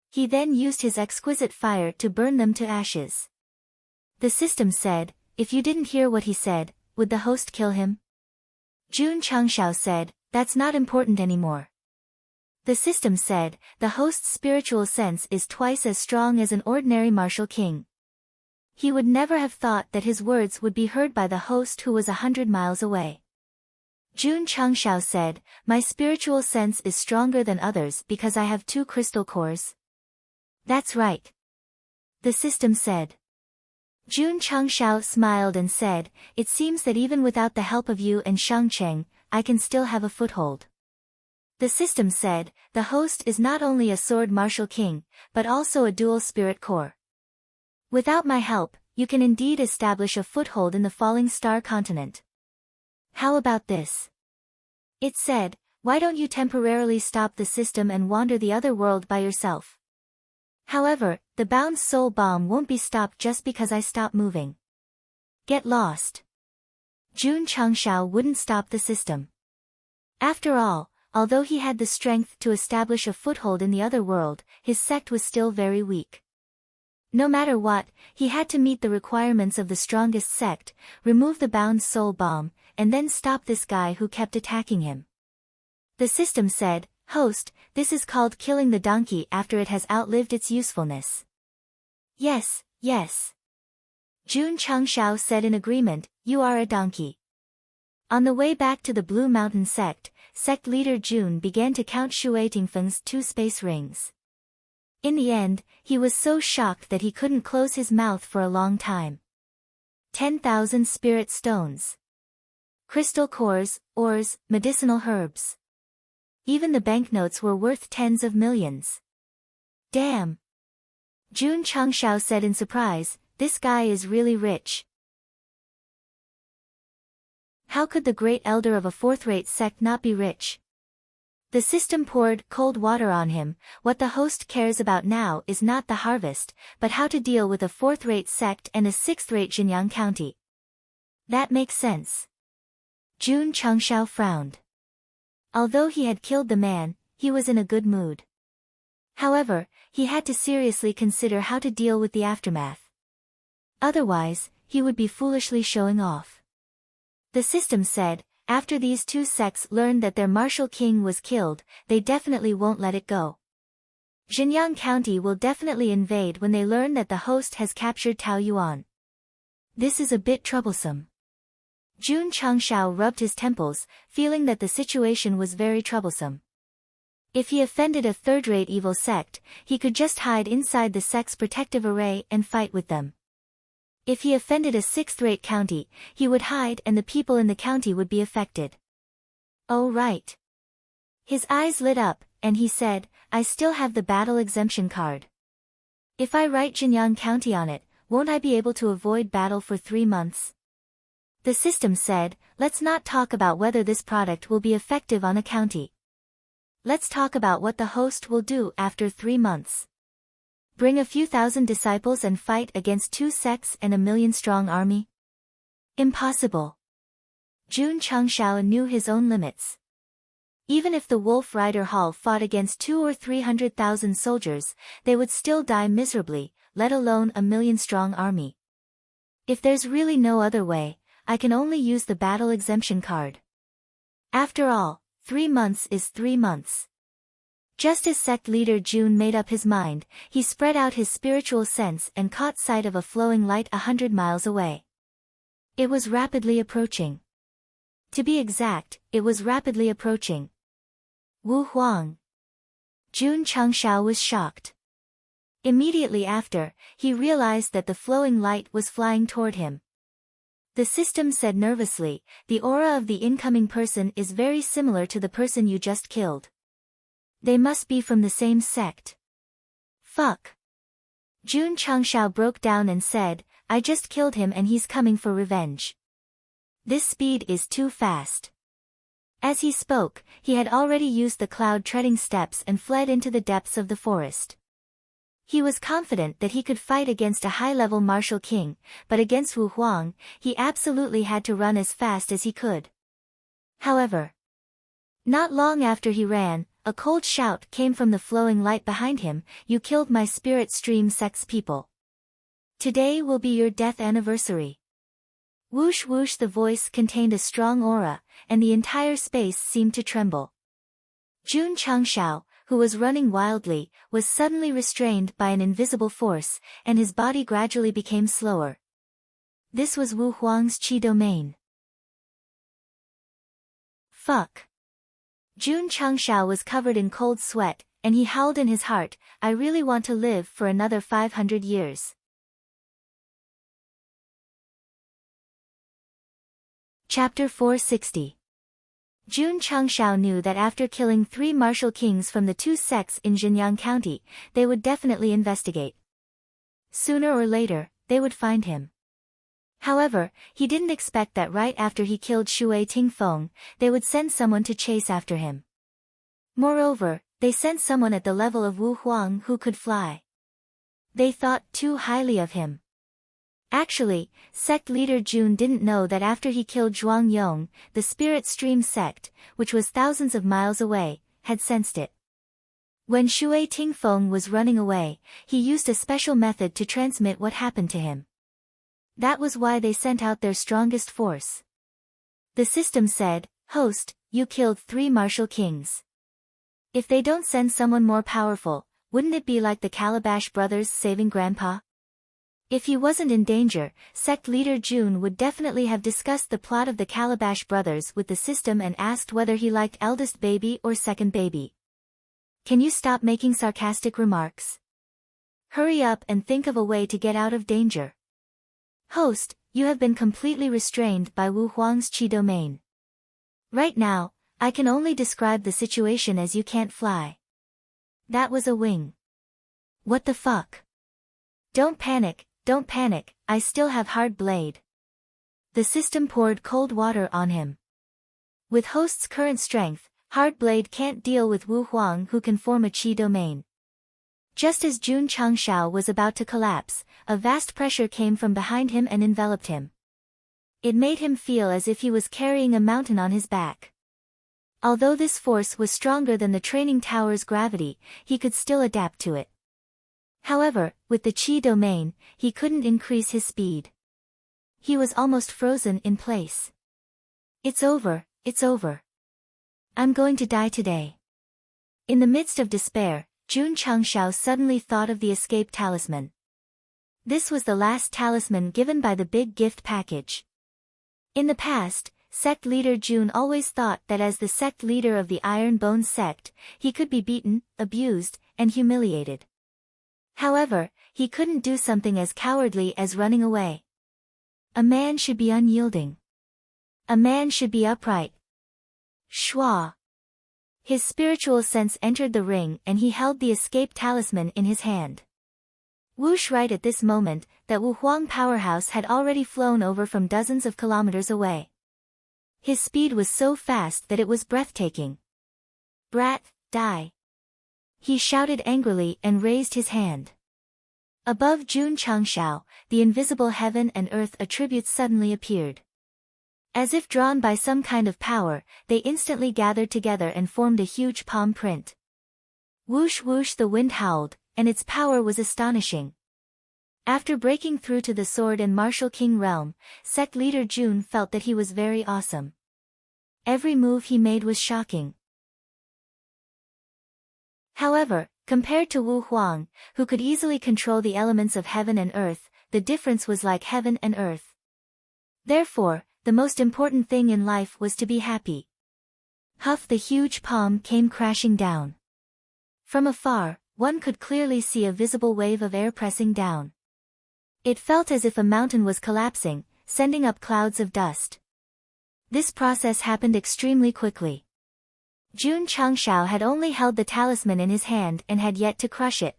He then used his exquisite fire to burn them to ashes. The system said, "If you didn't hear what he said, would the host kill him?" Jun Changshao said, "That's not important anymore." The system said, "The host's spiritual sense is twice as strong as an ordinary martial king." He would never have thought that his words would be heard by the host who was 100 miles away. Jun Changshao said, "My spiritual sense is stronger than others because I have 2 crystal cores." "That's right." The system said. Jun Changshao smiled and said, "It seems that even without the help of you and Shangcheng, I can still have a foothold." The system said, "The host is not only a sword martial king, but also a dual spirit core. Without my help, you can indeed establish a foothold in the Falling Star continent. How about this?" It said, Why don't you temporarily stop the system and wander the other world by yourself? However, the bound soul bomb won't be stopped just because I stop moving. Get lost. Jun Changshao wouldn't stop the system. After all, although he had the strength to establish a foothold in the other world, his sect was still very weak. No matter what, he had to meet the requirements of the strongest sect, remove the bound soul bomb, and then stop this guy who kept attacking him. The system said, "Host, this is called killing the donkey after it has outlived its usefulness." Yes, yes. Jun Changshao said in agreement, "You are a donkey." On the way back to the Blue Mountain sect leader Jun began to count Shui Tingfeng's 2 space rings. In the end, he was so shocked that he couldn't close his mouth for a long time. 10,000 spirit stones. Crystal cores, ores, medicinal herbs. Even the banknotes were worth tens of millions. Damn! Jun Changshao said in surprise, "This guy is really rich. How could the great elder of a fourth-rate sect not be rich?" The system poured cold water on him. What the host cares about now is not the harvest, but how to deal with a fourth-rate sect and a sixth-rate Jinyang county. That makes sense. Jun Changshao frowned. Although he had killed the man, he was in a good mood. However, he had to seriously consider how to deal with the aftermath. Otherwise, he would be foolishly showing off. The system said, after these 2 sects learned that their martial king was killed, they definitely won't let it go. Jinyang County will definitely invade when they learn that the host has captured Taoyuan. This is a bit troublesome. Jun Changshao rubbed his temples, feeling that the situation was very troublesome. If he offended a third-rate evil sect, he could just hide inside the sect's protective array and fight with them. If he offended a sixth-rate county, he would hide and the people in the county would be affected. Oh right. His eyes lit up, and he said, "I still have the battle exemption card. If I write Jinyang County on it, won't I be able to avoid battle for 3 months? The system said, "Let's not talk about whether this product will be effective on a county. Let's talk about what the host will do after 3 months. Bring a few thousand disciples and fight against 2 sects and a million-strong army? Impossible." Jun Changshao knew his own limits. Even if the Wolf Rider Hall fought against 200,000 or 300,000 soldiers, they would still die miserably, let alone a million-strong army. If there's really no other way, I can only use the battle exemption card. After all, 3 months is 3 months. Just as sect leader Jun made up his mind, he spread out his spiritual sense and caught sight of a flowing light 100 miles away. It was rapidly approaching. To be exact, it was rapidly approaching. Wu Huang. Jun Changshao was shocked. Immediately after, he realized that the flowing light was flying toward him. The system said nervously, "The aura of the incoming person is very similar to the person you just killed. They must be from the same sect." Fuck. Jun Changshao broke down and said, "I just killed him and he's coming for revenge. This speed is too fast." As he spoke, he had already used the cloud-treading steps and fled into the depths of the forest. He was confident that he could fight against a high-level martial king, but against Wu Huang, he absolutely had to run as fast as he could. However, not long after he ran, a cold shout came from the flowing light behind him, "You killed my spirit stream sect's people. Today will be your death anniversary." Whoosh whoosh, the voice contained a strong aura, and the entire space seemed to tremble. Jun Changshao, who was running wildly, was suddenly restrained by an invisible force, and his body gradually became slower. This was Wu Huang's chi domain. Fuck. Jun Changshao was covered in cold sweat, and he howled in his heart, "I really want to live for another 500 years. Chapter 460. Jun Changshao knew that after killing 3 martial kings from the 2 sects in Jinyang County, they would definitely investigate. Sooner or later, they would find him. However, he didn't expect that right after he killed Shui Tingfeng, they would send someone to chase after him. Moreover, they sent someone at the level of Wu Huang who could fly. They thought too highly of him. Actually, sect leader Jun didn't know that after he killed Zhuang Yong, the spirit stream sect, which was thousands of miles away, had sensed it. When Shui Tingfeng was running away, he used a special method to transmit what happened to him. That was why they sent out their strongest force. The system said, "Host, you killed 3 martial kings. If they don't send someone more powerful, wouldn't it be like the Calabash brothers saving Grandpa?" If he wasn't in danger, sect leader Jun would definitely have discussed the plot of the Calabash brothers with the system and asked whether he liked eldest baby or second baby. Can you stop making sarcastic remarks? Hurry up and think of a way to get out of danger. Host, you have been completely restrained by Wu Huang's Qi domain. Right now, I can only describe the situation as you can't fly. That was a wing. What the fuck? Don't panic, I still have hard blade. The system poured cold water on him. With Host's current strength, hard blade can't deal with Wu Huang who can form a Qi domain. Just as Jun Changshao was about to collapse, a vast pressure came from behind him and enveloped him. It made him feel as if he was carrying a mountain on his back. Although this force was stronger than the training tower's gravity, he could still adapt to it. However, with the Qi domain, he couldn't increase his speed. He was almost frozen in place. It's over. I'm going to die today. In the midst of despair, Jun Changshao suddenly thought of the escape talisman. This was the last talisman given by the big gift package. In the past, sect leader Jun always thought that as the sect leader of the Iron Bone sect, he could be beaten, abused, and humiliated. However, he couldn't do something as cowardly as running away. A man should be unyielding. A man should be upright. Shua. His spiritual sense entered the ring and he held the escape talisman in his hand. Whoosh! Right at this moment, that Wu Huang powerhouse had already flown over from dozens of kilometers away. His speed was so fast that it was breathtaking. Brat, die. He shouted angrily and raised his hand. Above Jun Changshao, the invisible heaven and earth attributes suddenly appeared. As if drawn by some kind of power, they instantly gathered together and formed a huge palm print. Whoosh whoosh, the wind howled, and its power was astonishing. After breaking through to the Sword and Martial King realm, sect leader Jun felt that he was very awesome. Every move he made was shocking. However, compared to Wu Huang, who could easily control the elements of heaven and earth, the difference was like heaven and earth. Therefore, the most important thing in life was to be happy. Huff! The huge palm came crashing down. From afar, one could clearly see a visible wave of air pressing down. It felt as if a mountain was collapsing, sending up clouds of dust. This process happened extremely quickly. Jun Changshao had only held the talisman in his hand and had yet to crush it.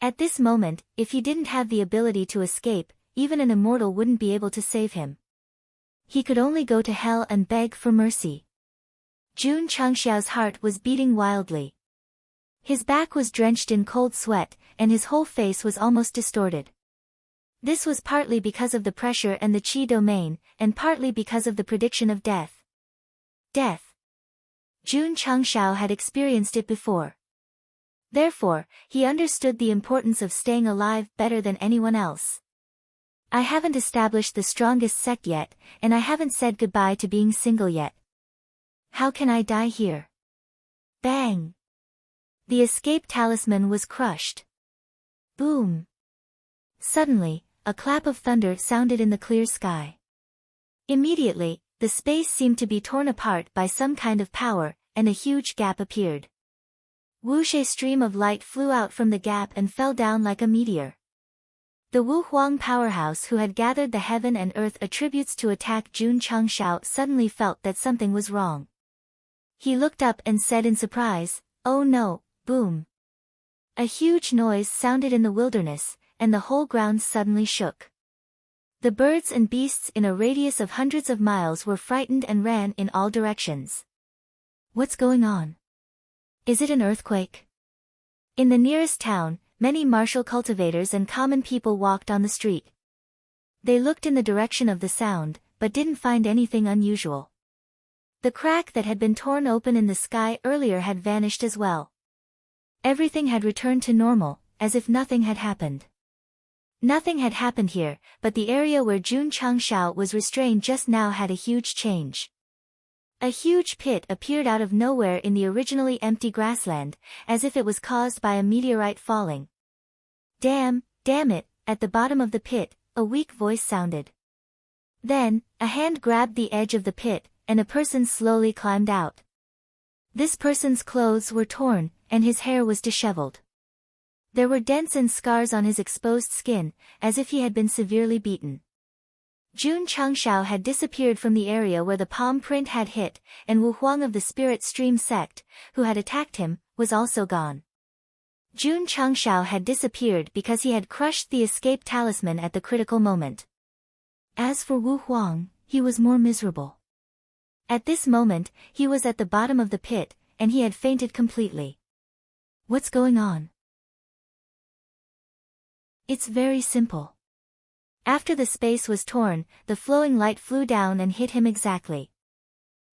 At this moment, if he didn't have the ability to escape, even an immortal wouldn't be able to save him. He could only go to hell and beg for mercy. Jun Changshao's heart was beating wildly. His back was drenched in cold sweat, and his whole face was almost distorted. This was partly because of the pressure and the Qi domain, and partly because of the prediction of death. Death. Jun Changshao had experienced it before. Therefore, he understood the importance of staying alive better than anyone else. I haven't established the strongest sect yet, and I haven't said goodbye to being single yet. How can I die here? Bang! The escape talisman was crushed. Boom! Suddenly, a clap of thunder sounded in the clear sky. Immediately, the space seemed to be torn apart by some kind of power, and a huge gap appeared. Whoosh! A stream of light flew out from the gap and fell down like a meteor. The Wu Huang powerhouse who had gathered the heaven and earth attributes to attack Jun Changshao suddenly felt that something was wrong. He looked up and said in surprise, "Oh no!" Boom! A huge noise sounded in the wilderness, and the whole ground suddenly shook. The birds and beasts in a radius of hundreds of miles were frightened and ran in all directions. What's going on? Is it an earthquake? In the nearest town, many martial cultivators and common people walked on the street. They looked in the direction of the sound, but didn't find anything unusual. The crack that had been torn open in the sky earlier had vanished as well. Everything had returned to normal, as if nothing had happened. Nothing had happened here, but the area where Jun Changshao was restrained just now had a huge change. A huge pit appeared out of nowhere in the originally empty grassland, as if it was caused by a meteorite falling. Damn it, at the bottom of the pit, a weak voice sounded. Then, a hand grabbed the edge of the pit, and a person slowly climbed out. This person's clothes were torn, and his hair was disheveled. There were dents and scars on his exposed skin, as if he had been severely beaten. Jun Changshao had disappeared from the area where the palm print had hit, and Wu Huang of the Spirit Stream Sect, who had attacked him, was also gone. Jun Changshao had disappeared because he had crushed the escape talisman at the critical moment. As for Wu Huang, he was more miserable. At this moment, he was at the bottom of the pit, and he had fainted completely. What's going on? It's very simple. After the space was torn, the flowing light flew down and hit him exactly.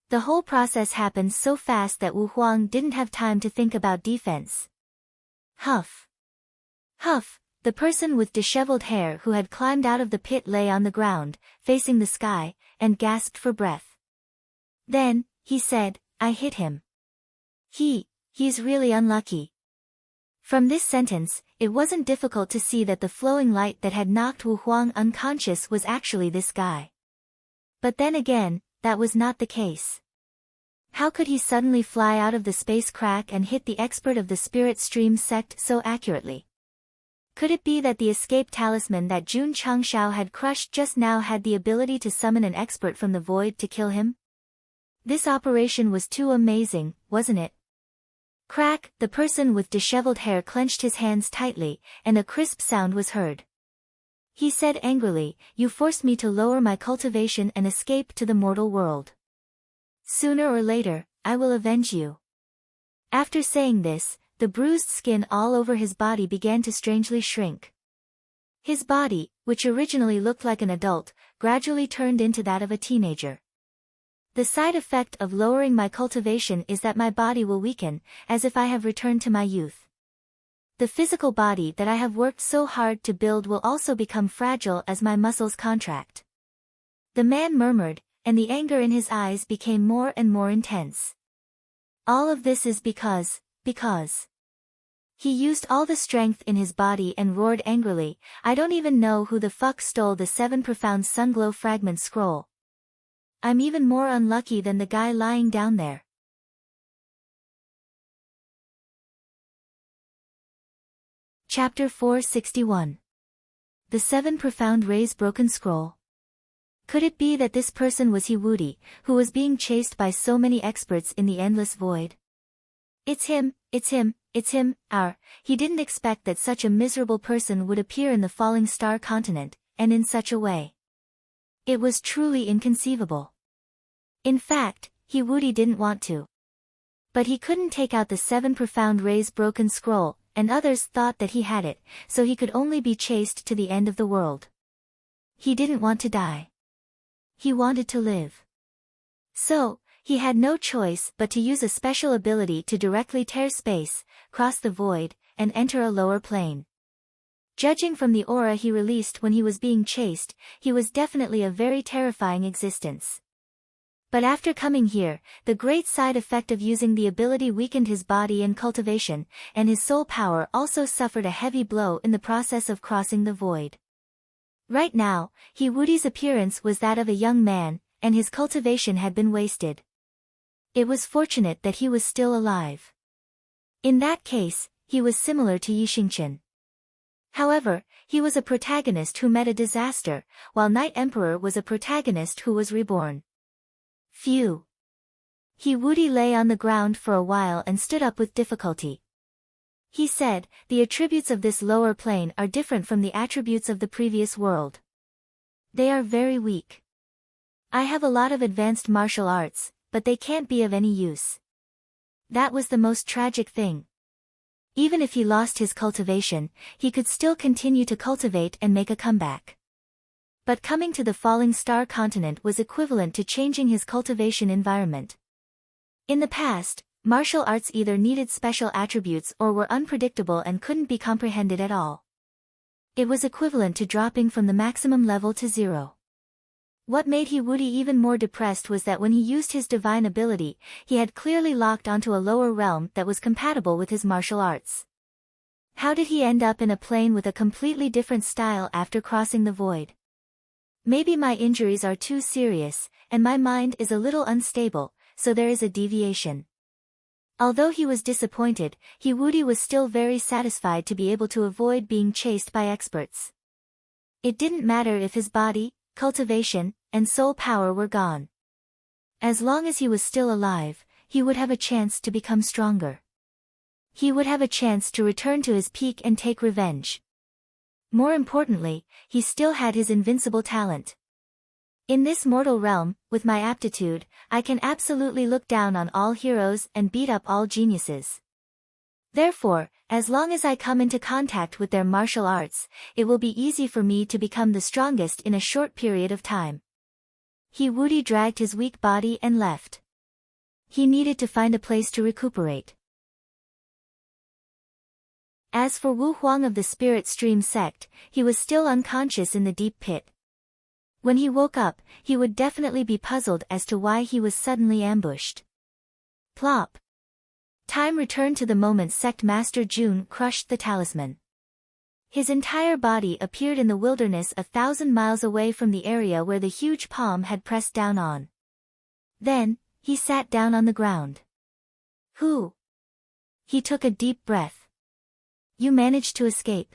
The whole process happened so fast that Wu Huang didn't have time to think about defense. Huff. Huff, the person with disheveled hair who had climbed out of the pit lay on the ground, facing the sky, and gasped for breath. Then, he said, I hit him. He's really unlucky. From this sentence, it wasn't difficult to see that the flowing light that had knocked Wu Huang unconscious was actually this guy. But then again, that was not the case. How could he suddenly fly out of the space crack and hit the expert of the Spirit Stream Sect so accurately? Could it be that the escape talisman that Jun Changshao had crushed just now had the ability to summon an expert from the void to kill him? This operation was too amazing, wasn't it? Crack, the person with disheveled hair clenched his hands tightly, and a crisp sound was heard. He said angrily, You forced me to lower my cultivation and escape to the mortal world. Sooner or later, I will avenge you. After saying this, the bruised skin all over his body began to strangely shrink. His body, which originally looked like an adult, gradually turned into that of a teenager. The side effect of lowering my cultivation is that my body will weaken, as if I have returned to my youth. The physical body that I have worked so hard to build will also become fragile as my muscles contract. The man murmured, and the anger in his eyes became more and more intense. All of this is because. He used all the strength in his body and roared angrily, I don't even know who the fuck stole the 7 profound sunglow fragment scroll. I'm even more unlucky than the guy lying down there. Chapter 461. The 7 Profound Rays Broken Scroll. Could it be that this person was He Wudi, who was being chased by so many experts in the endless void? It's him. He didn't expect that such a miserable person would appear in the falling star continent, and in such a way. It was truly inconceivable. In fact, He Wudi didn't want to. But he couldn't take out the 7 Profound Rays Broken Scroll, and others thought that he had it, so he could only be chased to the end of the world. He didn't want to die. He wanted to live. So, he had no choice but to use a special ability to directly tear space, cross the void, and enter a lower plane. Judging from the aura he released when he was being chased, he was definitely a very terrifying existence. But after coming here, the great side effect of using the ability weakened his body and cultivation, and his soul power also suffered a heavy blow in the process of crossing the void. Right now, He Wudi's appearance was that of a young man, and his cultivation had been wasted. It was fortunate that he was still alive. In that case, he was similar to Yi Xingqian. However, he was a protagonist who met a disaster, while Night Emperor was a protagonist who was reborn. Phew. He Wudi lay on the ground for a while and stood up with difficulty. He said, the attributes of this lower plane are different from the attributes of the previous world. They are very weak. I have a lot of advanced martial arts, but they can't be of any use. That was the most tragic thing. Even if he lost his cultivation, he could still continue to cultivate and make a comeback. But coming to the falling star continent was equivalent to changing his cultivation environment. In the past, martial arts either needed special attributes or were unpredictable and couldn't be comprehended at all. It was equivalent to dropping from the maximum level to zero. What made Woody even more depressed was that when he used his divine ability, he had clearly locked onto a lower realm that was compatible with his martial arts. How did he end up in a plane with a completely different style after crossing the void? Maybe my injuries are too serious, and my mind is a little unstable, so there is a deviation. Although he was disappointed, Woody was still very satisfied to be able to avoid being chased by experts. It didn't matter if his body, cultivation, and soul power were gone. As long as he was still alive, he would have a chance to become stronger. He would have a chance to return to his peak and take revenge. More importantly, he still had his invincible talent. In this mortal realm, with my aptitude, I can absolutely look down on all heroes and beat up all geniuses. Therefore, as long as I come into contact with their martial arts, it will be easy for me to become the strongest in a short period of time. Woody dragged his weak body and left. He needed to find a place to recuperate. As for Wu Huang of the Spirit Stream Sect, he was still unconscious in the deep pit. When he woke up, he would definitely be puzzled as to why he was suddenly ambushed. Plop. Time returned to the moment Sect Master Jun crushed the talisman. His entire body appeared in the wilderness 1,000 miles away from the area where the huge palm had pressed down on. Then, he sat down on the ground. Who? He took a deep breath. You managed to escape.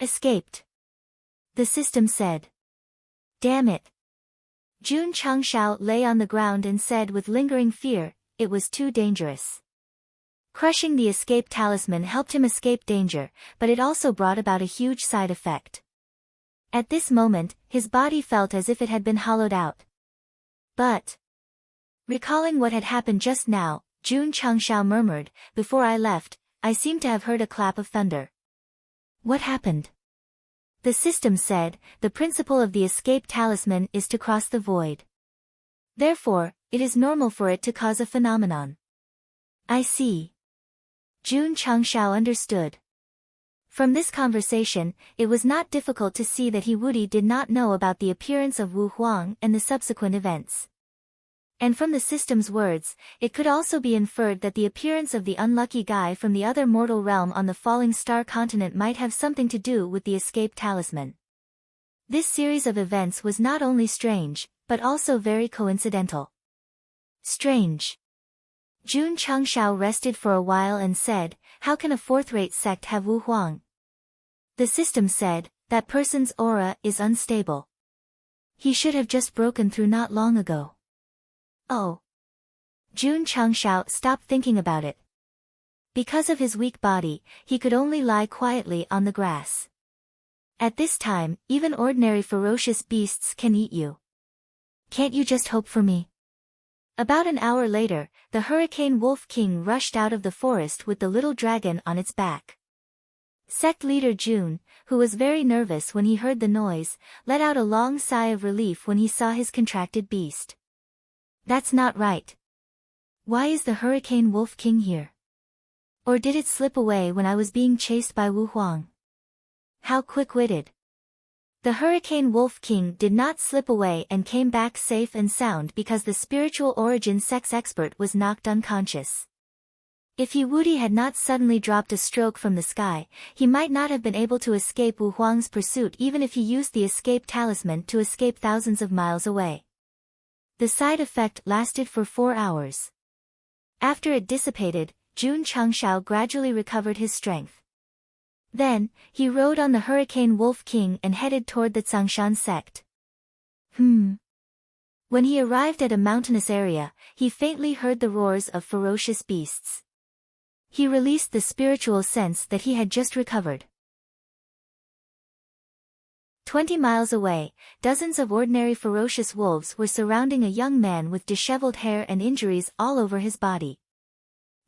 Escaped. The system said. Damn it. Jun Changshao lay on the ground and said with lingering fear, it was too dangerous. Crushing the escape talisman helped him escape danger, but it also brought about a huge side effect. At this moment, his body felt as if it had been hollowed out. But, recalling what had happened just now, Jun Changshao murmured, before I left, I seem to have heard a clap of thunder. What happened? The system said, the principle of the escape talisman is to cross the void. Therefore, it is normal for it to cause a phenomenon. I see. Jun Changshao understood. From this conversation, it was not difficult to see that Woody did not know about the appearance of Wu Huang and the subsequent events. And from the system's words, it could also be inferred that the appearance of the unlucky guy from the other mortal realm on the falling star continent might have something to do with the escape talisman. This series of events was not only strange, but also very coincidental. Strange. Jun Changshao rested for a while and said, how can a fourth-rate sect have Wu Huang? The system said, that person's aura is unstable. He should have just broken through not long ago. Oh. Jun Changshao stopped thinking about it. Because of his weak body, he could only lie quietly on the grass. At this time, even ordinary ferocious beasts can eat you. Can't you just hope for me? About an hour later, the Hurricane Wolf King rushed out of the forest with the little dragon on its back. Sect leader Jun, who was very nervous when he heard the noise, let out a long sigh of relief when he saw his contracted beast. That's not right. Why is the Hurricane Wolf King here? Or did it slip away when I was being chased by Wu Huang? How quick-witted. The Hurricane Wolf King did not slip away and came back safe and sound because the spiritual origin sex expert was knocked unconscious. If Woody had not suddenly dropped a stroke from the sky, he might not have been able to escape Wu Huang's pursuit even if he used the escape talisman to escape thousands of miles away. The side effect lasted for 4 hours. After it dissipated, Jun Changshao gradually recovered his strength. Then, he rode on the Hurricane Wolf King and headed toward the Tsangshan sect. When he arrived at a mountainous area, he faintly heard the roars of ferocious beasts. He released the spiritual sense that he had just recovered. 20 miles away, dozens of ordinary ferocious wolves were surrounding a young man with disheveled hair and injuries all over his body.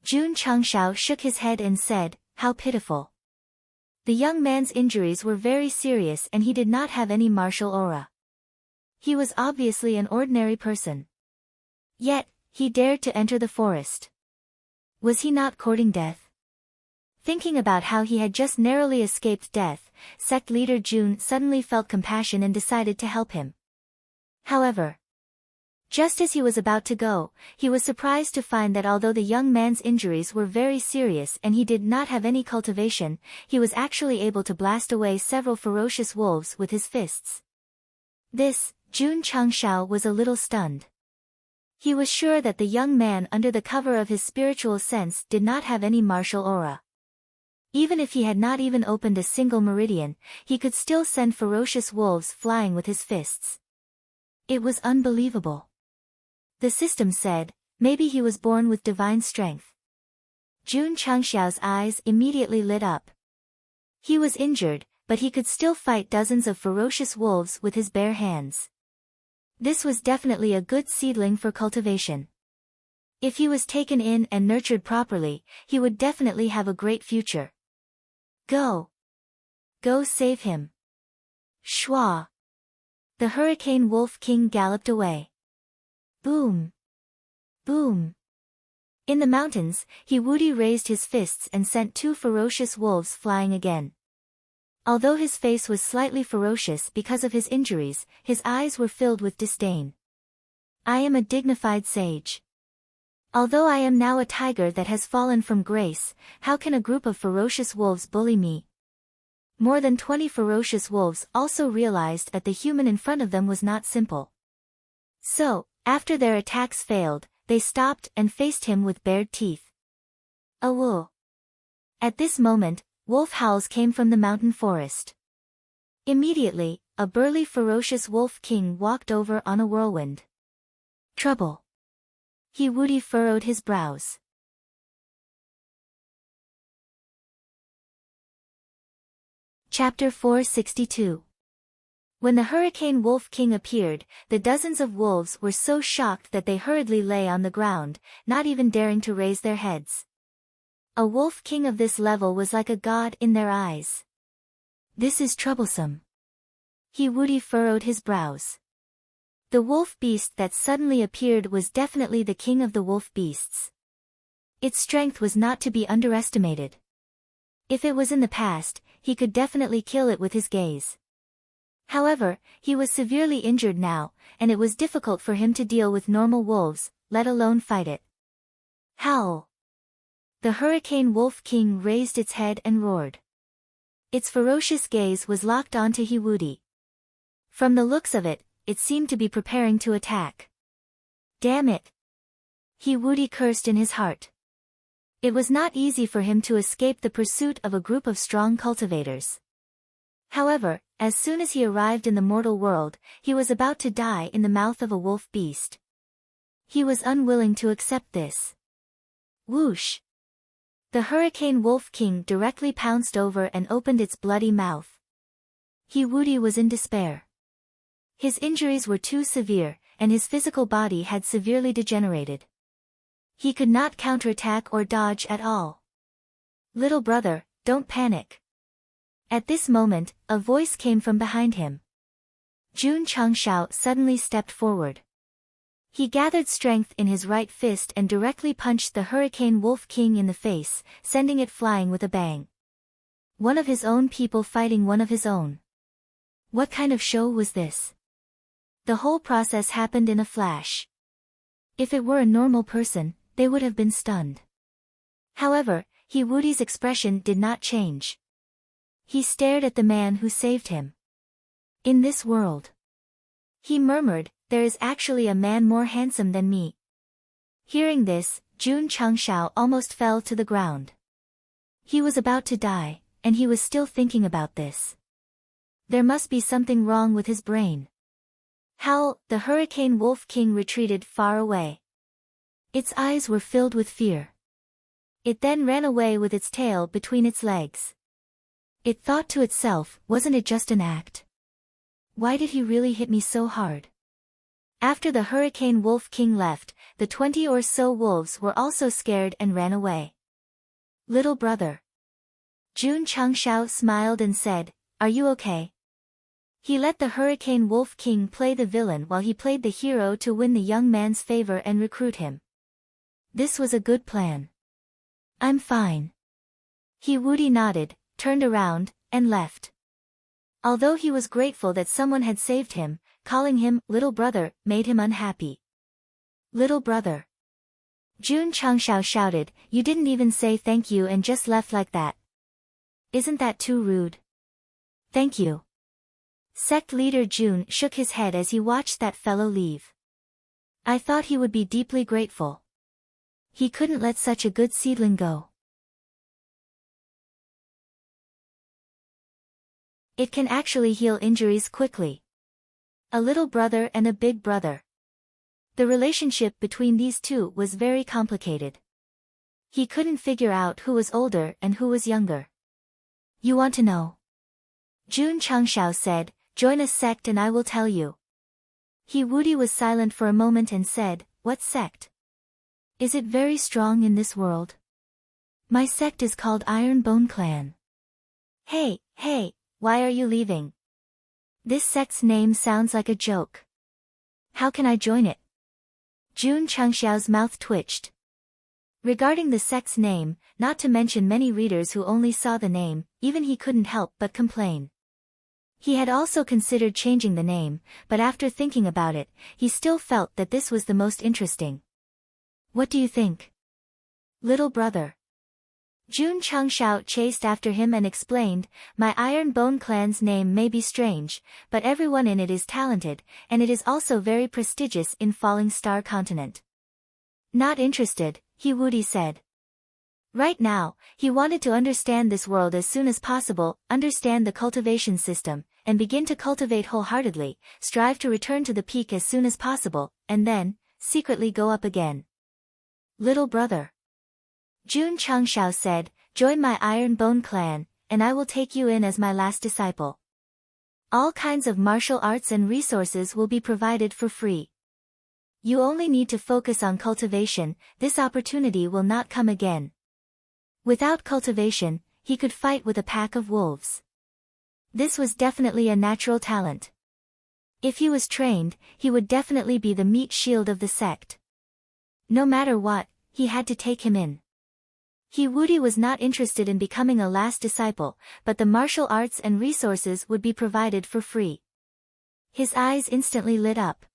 Jun Changshao shook his head and said, "How pitiful." The young man's injuries were very serious and he did not have any martial aura. He was obviously an ordinary person. Yet, he dared to enter the forest. Was he not courting death? Thinking about how he had just narrowly escaped death, sect leader Jun suddenly felt compassion and decided to help him. However, just as he was about to go, he was surprised to find that although the young man's injuries were very serious and he did not have any cultivation, he was actually able to blast away several ferocious wolves with his fists. This, Jun Changshao was a little stunned. He was sure that the young man under the cover of his spiritual sense did not have any martial aura. Even if he had not even opened a single meridian, he could still send ferocious wolves flying with his fists. It was unbelievable. The system said, maybe he was born with divine strength. Jun Changxiao's eyes immediately lit up. He was injured, but he could still fight dozens of ferocious wolves with his bare hands. This was definitely a good seedling for cultivation. If he was taken in and nurtured properly, he would definitely have a great future. Go! Go save him! Shwa! The Hurricane Wolf King galloped away. Boom! Boom! In the mountains, Hiwudi raised his fists and sent two ferocious wolves flying again. Although his face was slightly ferocious because of his injuries, his eyes were filled with disdain. I am a dignified sage. Although I am now a tiger that has fallen from grace, how can a group of ferocious wolves bully me? More than 20 ferocious wolves also realized that the human in front of them was not simple. So, after their attacks failed, they stopped and faced him with bared teeth. Awoo! At this moment, wolf howls came from the mountain forest. Immediately, a burly ferocious wolf king walked over on a whirlwind. Trouble! Hiwudi furrowed his brows. Chapter 462. When the Hurricane Wolf King appeared, the dozens of wolves were so shocked that they hurriedly lay on the ground, not even daring to raise their heads. A wolf king of this level was like a god in their eyes. This is troublesome. Hiwudi furrowed his brows. The wolf beast that suddenly appeared was definitely the king of the wolf beasts. Its strength was not to be underestimated. If it was in the past, he could definitely kill it with his gaze. However, he was severely injured now, and it was difficult for him to deal with normal wolves, let alone fight it. Howl! The Hurricane Wolf King raised its head and roared. Its ferocious gaze was locked onto Hiwudi. From the looks of it, it seemed to be preparing to attack. Damn it! Hiwudi cursed in his heart. It was not easy for him to escape the pursuit of a group of strong cultivators. However, as soon as he arrived in the mortal world, he was about to die in the mouth of a wolf beast. He was unwilling to accept this. Whoosh! The Hurricane Wolf King directly pounced over and opened its bloody mouth. Hiwudi was in despair. His injuries were too severe, and his physical body had severely degenerated. He could not counterattack or dodge at all. Little brother, don't panic. At this moment, a voice came from behind him. Jun Changshao suddenly stepped forward. He gathered strength in his right fist and directly punched the Hurricane Wolf King in the face, sending it flying with a bang. One of his own people fighting one of his own. What kind of show was this? The whole process happened in a flash. If it were a normal person, they would have been stunned. However, Hiwudi's expression did not change. He stared at the man who saved him. In this world, he murmured, there is actually a man more handsome than me. Hearing this, Jun Changshao almost fell to the ground. He was about to die, and he was still thinking about this. There must be something wrong with his brain. Howl! The Hurricane Wolf King retreated far away. Its eyes were filled with fear. It then ran away with its tail between its legs. It thought to itself, wasn't it just an act? Why did he really hit me so hard? After the Hurricane Wolf King left, the 20 or so wolves were also scared and ran away. Little brother. Jun Changshao smiled and said, "Are you okay?" He let the Hurricane Wolf King play the villain while he played the hero to win the young man's favor and recruit him. This was a good plan. "I'm fine." He Woody nodded, turned around, and left. Although he was grateful that someone had saved him, calling him little brother made him unhappy. "Little brother." Jun Changshao shouted, "You didn't even say thank you and just left like that. Isn't that too rude?" "Thank you." Sect leader Jun shook his head as he watched that fellow leave. "I thought he would be deeply grateful. He couldn't let such a good seedling go." It can actually heal injuries quickly. A little brother and a big brother. The relationship between these two was very complicated. He couldn't figure out who was older and who was younger. "You want to know?" Jun Changshao said, "Join a sect and I will tell you." He Woody was silent for a moment and said, "What sect? Is it very strong in this world?" "My sect is called Iron Bone Clan." Hey, why are you leaving? This sect's name sounds like a joke. How can I join it?" Jun Changshao's mouth twitched. Regarding the sect's name, not to mention many readers who only saw the name, even he couldn't help but complain. He had also considered changing the name, but after thinking about it, he still felt that this was the most interesting. "What do you think?" "Little brother." Jun Changshao chased after him and explained, "My Iron Bone Clan's name may be strange, but everyone in it is talented, and it is also very prestigious in Falling Star Continent." "Not interested," he Woody said. Right now, he wanted to understand this world as soon as possible, understand the cultivation system, and begin to cultivate wholeheartedly, strive to return to the peak as soon as possible, and then, secretly go up again. "Little brother," Jun Changshao said, "Join my Iron Bone Clan, and I will take you in as my last disciple. All kinds of martial arts and resources will be provided for free. You only need to focus on cultivation, this opportunity will not come again." Without cultivation, he could fight with a pack of wolves. This was definitely a natural talent. If he was trained, he would definitely be the meat shield of the sect. No matter what, he had to take him in. He Woody was not interested in becoming a last disciple, but the martial arts and resources would be provided for free. His eyes instantly lit up.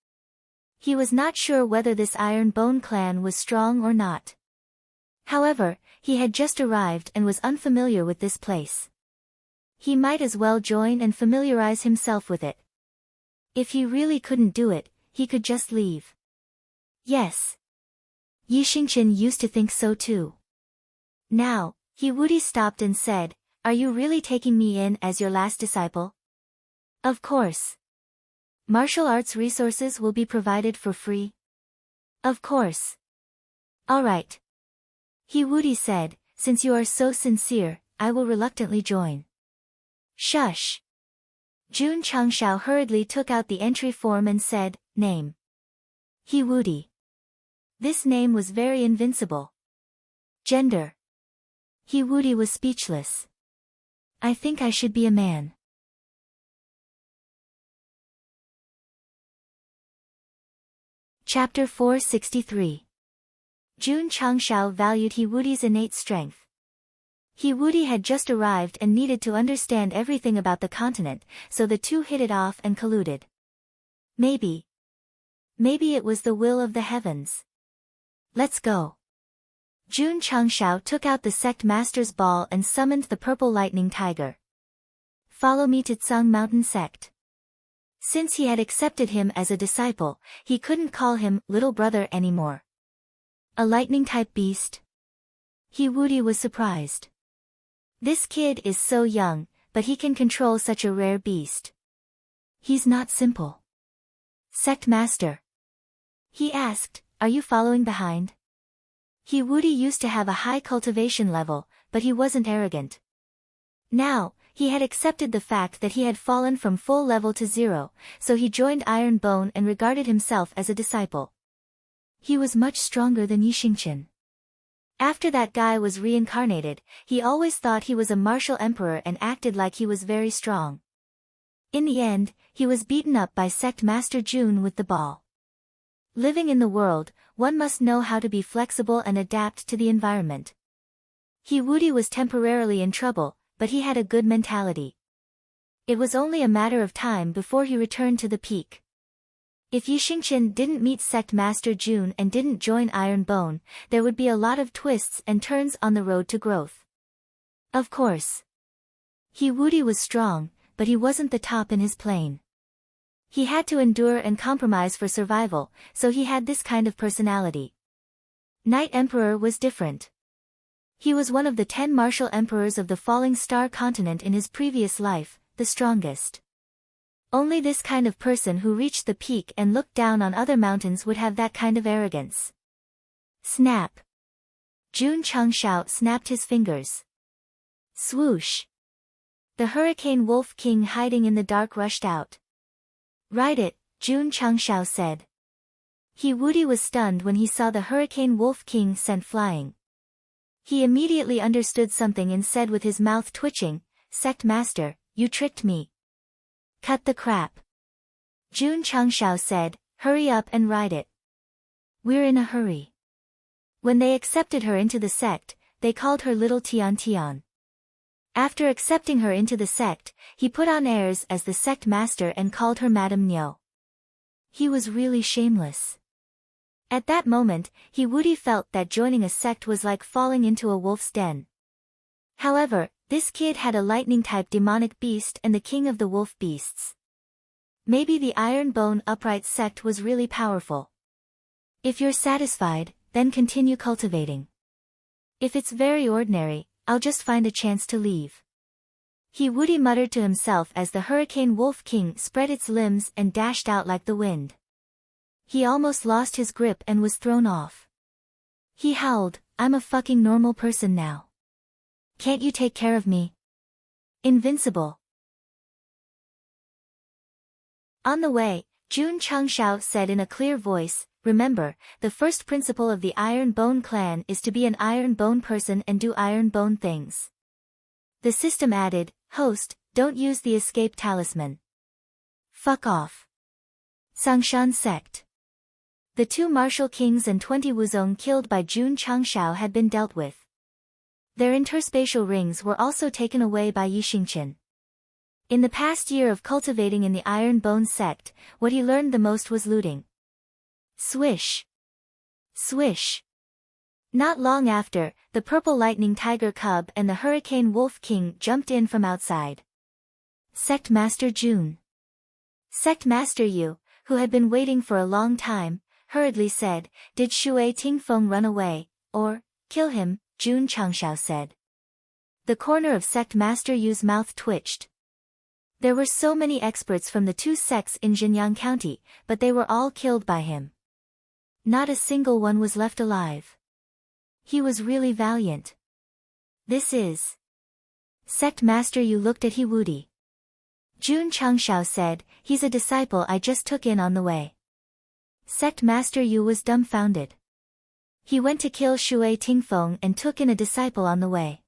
He was not sure whether this Iron Bone Clan was strong or not. However, he had just arrived and was unfamiliar with this place. He might as well join and familiarize himself with it. If he really couldn't do it, he could just leave. Yes. Yi Xingchen used to think so too. Now, he Woody stopped and said, "Are you really taking me in as your last disciple?" "Of course." "Martial arts resources will be provided for free?" "Of course." "All right." He Woody said, "Since you are so sincere, I will reluctantly join." "Shush." Jun Changshao hurriedly took out the entry form and said, "Name." He Woody. This name was very invincible. Gender. He Woody was speechless. "I think I should be a man." Chapter 463. Jun Changshao valued He Woody's innate strength. He Woody had just arrived and needed to understand everything about the continent, so the two hit it off and colluded. Maybe it was the will of the heavens. "Let's go." Jun Changshao took out the sect master's ball and summoned the purple lightning tiger. "Follow me to Tsang Mountain Sect." Since he had accepted him as a disciple, he couldn't call him little brother anymore. A lightning-type beast? He Woody was surprised. This kid is so young, but he can control such a rare beast. He's not simple. "Sect master," he asked, "are you following behind?" He Woody used to have a high cultivation level, but he wasn't arrogant. Now, he had accepted the fact that he had fallen from full level to 0, so he joined Iron Bone and regarded himself as a disciple. He was much stronger than Yixingchen. After that guy was reincarnated, he always thought he was a martial emperor and acted like he was very strong. In the end, he was beaten up by Sect Master Jun with the ball. Living in the world, one must know how to be flexible and adapt to the environment. He Wudi was temporarily in trouble, but he had a good mentality. It was only a matter of time before he returned to the peak. If Yixingchen didn't meet Sect Master Jun and didn't join Iron Bone, there would be a lot of twists and turns on the road to growth. Of course. He Wudi was strong, but he wasn't the top in his plane. He had to endure and compromise for survival, so he had this kind of personality. Night Emperor was different. He was one of the 10 martial emperors of the Falling Star continent in his previous life, the strongest. Only this kind of person who reached the peak and looked down on other mountains would have that kind of arrogance. Snap. Jun Changshao snapped his fingers. Swoosh. The Hurricane Wolf King hiding in the dark rushed out. Ride it, Jun Changshao said. He Wudi was stunned when he saw the Hurricane Wolf King sent flying. He immediately understood something and said with his mouth twitching, Sect Master, you tricked me. Cut the crap. Jun Changshao said, hurry up and ride it. We're in a hurry. When they accepted her into the sect, they called her Little Tian Tian. After accepting her into the sect, he put on airs as the sect master and called her Madame Nyo. He was really shameless. At that moment, he Wudi felt that joining a sect was like falling into a wolf's den. However, this kid had a lightning-type demonic beast and the king of the wolf beasts. Maybe the Iron Bone Upright sect was really powerful. If you're satisfied, then continue cultivating. If it's very ordinary, I'll just find a chance to leave. He Wudi muttered to himself as the Hurricane Wolf King spread its limbs and dashed out like the wind. He almost lost his grip and was thrown off. He howled, I'm a fucking normal person now. Can't you take care of me? Invincible. On the way, Jun Changshao said in a clear voice, remember, the first principle of the Iron Bone clan is to be an Iron Bone person and do Iron Bone things. The system added, host, don't use the escape talisman. Fuck off. Sangshan Sect. The 2 martial kings and 20 Wuzong killed by Jun Changshao had been dealt with. Their interspatial rings were also taken away by Yixingchen. In the past year of cultivating in the Iron Bone sect, what he learned the most was looting. Swish. Swish. Not long after, the Purple Lightning Tiger Cub and the Hurricane Wolf King jumped in from outside. Sect Master Jun. Sect Master Yu, who had been waiting for a long time, hurriedly said, did Shui Tingfeng run away, or, kill him, Jun Changshao said. The corner of Sect Master Yu's mouth twitched. There were so many experts from the 2 sects in Jinyang County, but they were all killed by him. Not a single one was left alive. He was really valiant. This is. Sect Master Yu looked at He Wudi. Jun Changshao said, he's a disciple I just took in on the way. Sect Master Yu was dumbfounded. He went to kill Shui Tingfeng and took in a disciple on the way.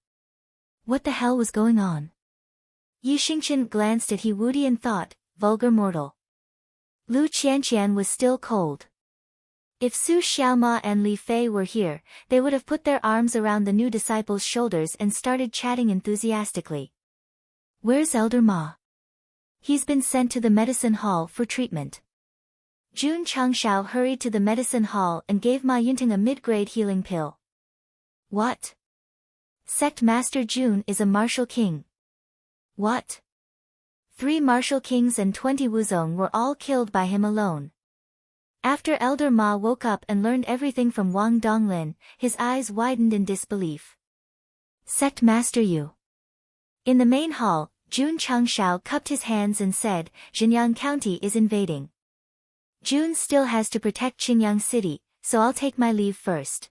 What the hell was going on? Yixingchen glanced at He Wudi and thought, vulgar mortal. Lu Qianqian was still cold. If Su Xiaoma and Li Fei were here, they would have put their arms around the new disciple's shoulders and started chatting enthusiastically. Where's Elder Ma? He's been sent to the medicine hall for treatment. Jun Changshao hurried to the medicine hall and gave Ma Yunting a mid-grade healing pill. What? Sect Master Jun is a martial king. What? 3 martial kings and 20 Wuzong were all killed by him alone. After Elder Ma woke up and learned everything from Wang Donglin, his eyes widened in disbelief. Sect Master Yu. In the main hall, Jun Changshao cupped his hands and said, Jinyang County is invading. Jun still has to protect Qinyang City, so I'll take my leave first.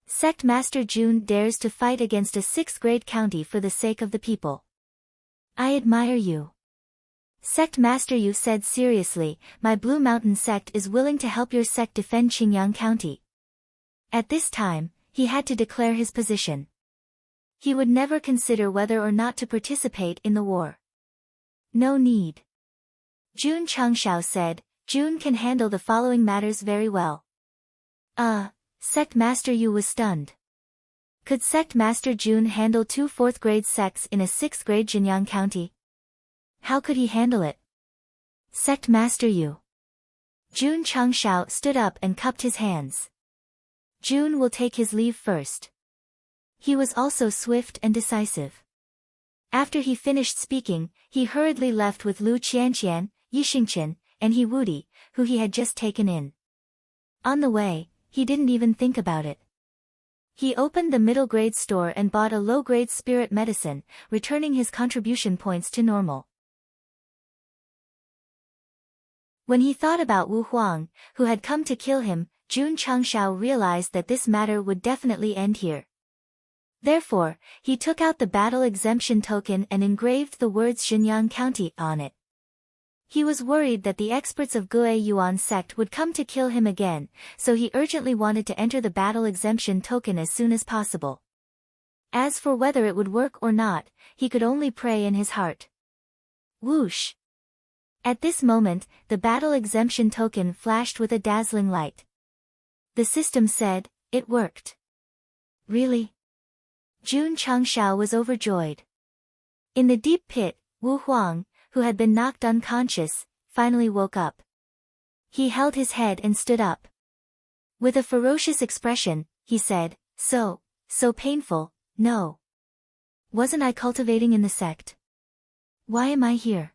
Sect Master Jun dares to fight against a 6th-grade county for the sake of the people. I admire you. Sect Master Yu said seriously, my Blue Mountain sect is willing to help your sect defend Qingyang County. At this time, he had to declare his position. He would never consider whether or not to participate in the war. No need. Jun Chengshao said, Jun can handle the following matters very well. Sect Master Yu was stunned. Could Sect Master Jun handle 2 4th-grade sects in a 6th-grade Jinyang County? How could he handle it? Sect Master Yu. Jun Chengshao stood up and cupped his hands. Jun will take his leave first. He was also swift and decisive. After he finished speaking, he hurriedly left with Lu Qianqian, Yi Xingqian, and He Wudi, who he had just taken in. On the way, he didn't even think about it. He opened the middle-grade store and bought a low-grade spirit medicine, returning his contribution points to normal. When he thought about Wu Huang, who had come to kill him, Jun Chengshao realized that this matter would definitely end here. Therefore, he took out the battle exemption token and engraved the words Jinyang County on it. He was worried that the experts of Guo Yuan sect would come to kill him again, so he urgently wanted to enter the battle exemption token as soon as possible. As for whether it would work or not, he could only pray in his heart. Whoosh! At this moment, the battle exemption token flashed with a dazzling light. The system said, it worked. Really? Jun Chengshao was overjoyed. In the deep pit, Wu Huang, who had been knocked unconscious, finally woke up. He held his head and stood up. With a ferocious expression, he said, so painful, no. Wasn't I cultivating in the sect? Why am I here?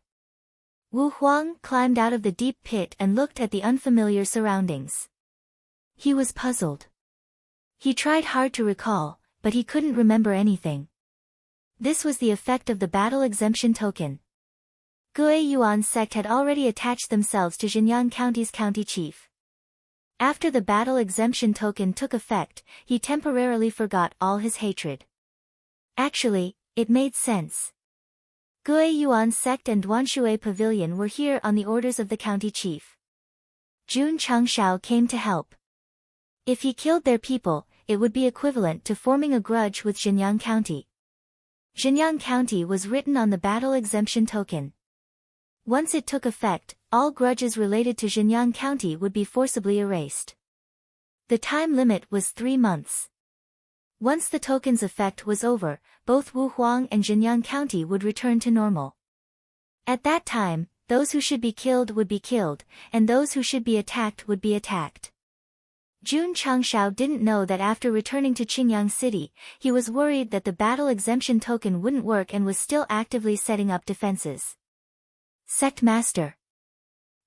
Wu Huang climbed out of the deep pit and looked at the unfamiliar surroundings. He was puzzled. He tried hard to recall, but he couldn't remember anything. This was the effect of the battle exemption token. Guo Yuan sect had already attached themselves to Jinyang County's county chief. After the battle exemption token took effect, he temporarily forgot all his hatred. Actually, it made sense. Guo Yuan sect and Duanshui Pavilion were here on the orders of the county chief. Jun Chengshao came to help. If he killed their people, it would be equivalent to forming a grudge with Jinyang County. Jinyang County was written on the battle exemption token. Once it took effect, all grudges related to Jinyang County would be forcibly erased. The time limit was 3 months. Once the token's effect was over, both Wu Huang and Jinyang County would return to normal. At that time, those who should be killed would be killed, and those who should be attacked would be attacked. Jun Chengshao didn't know that after returning to Qingyang City, he was worried that the battle exemption token wouldn't work and was still actively setting up defenses. Sect Master.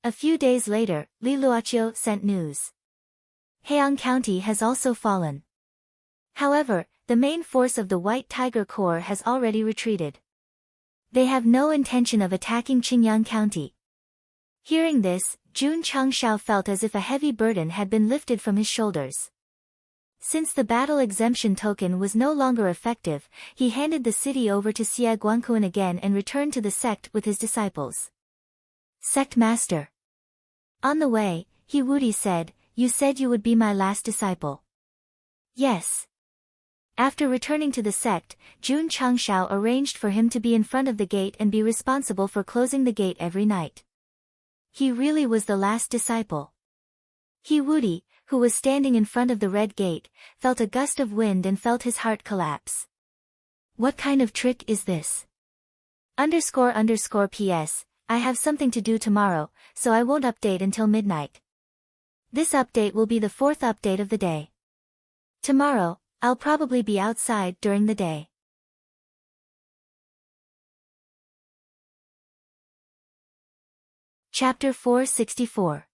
A few days later, Li Luoqiu sent news. Heian County has also fallen. However, the main force of the White Tiger Corps has already retreated. They have no intention of attacking Qingyang County. Hearing this, Jun Chengshao felt as if a heavy burden had been lifted from his shoulders. Since the battle exemption token was no longer effective, he handed the city over to Xie Guanquan again and returned to the sect with his disciples. Sect Master. On the way, He Wudi said, you said you would be my last disciple. Yes. After returning to the sect, Jun Chengshao arranged for him to be in front of the gate and be responsible for closing the gate every night. He really was the last disciple. He Wudi, who was standing in front of the red gate, felt a gust of wind and felt his heart collapse. What kind of trick is this? __PS, I have something to do tomorrow, so I won't update until midnight. This update will be the 4th update of the day. Tomorrow, I'll probably be outside during the day. Chapter 464.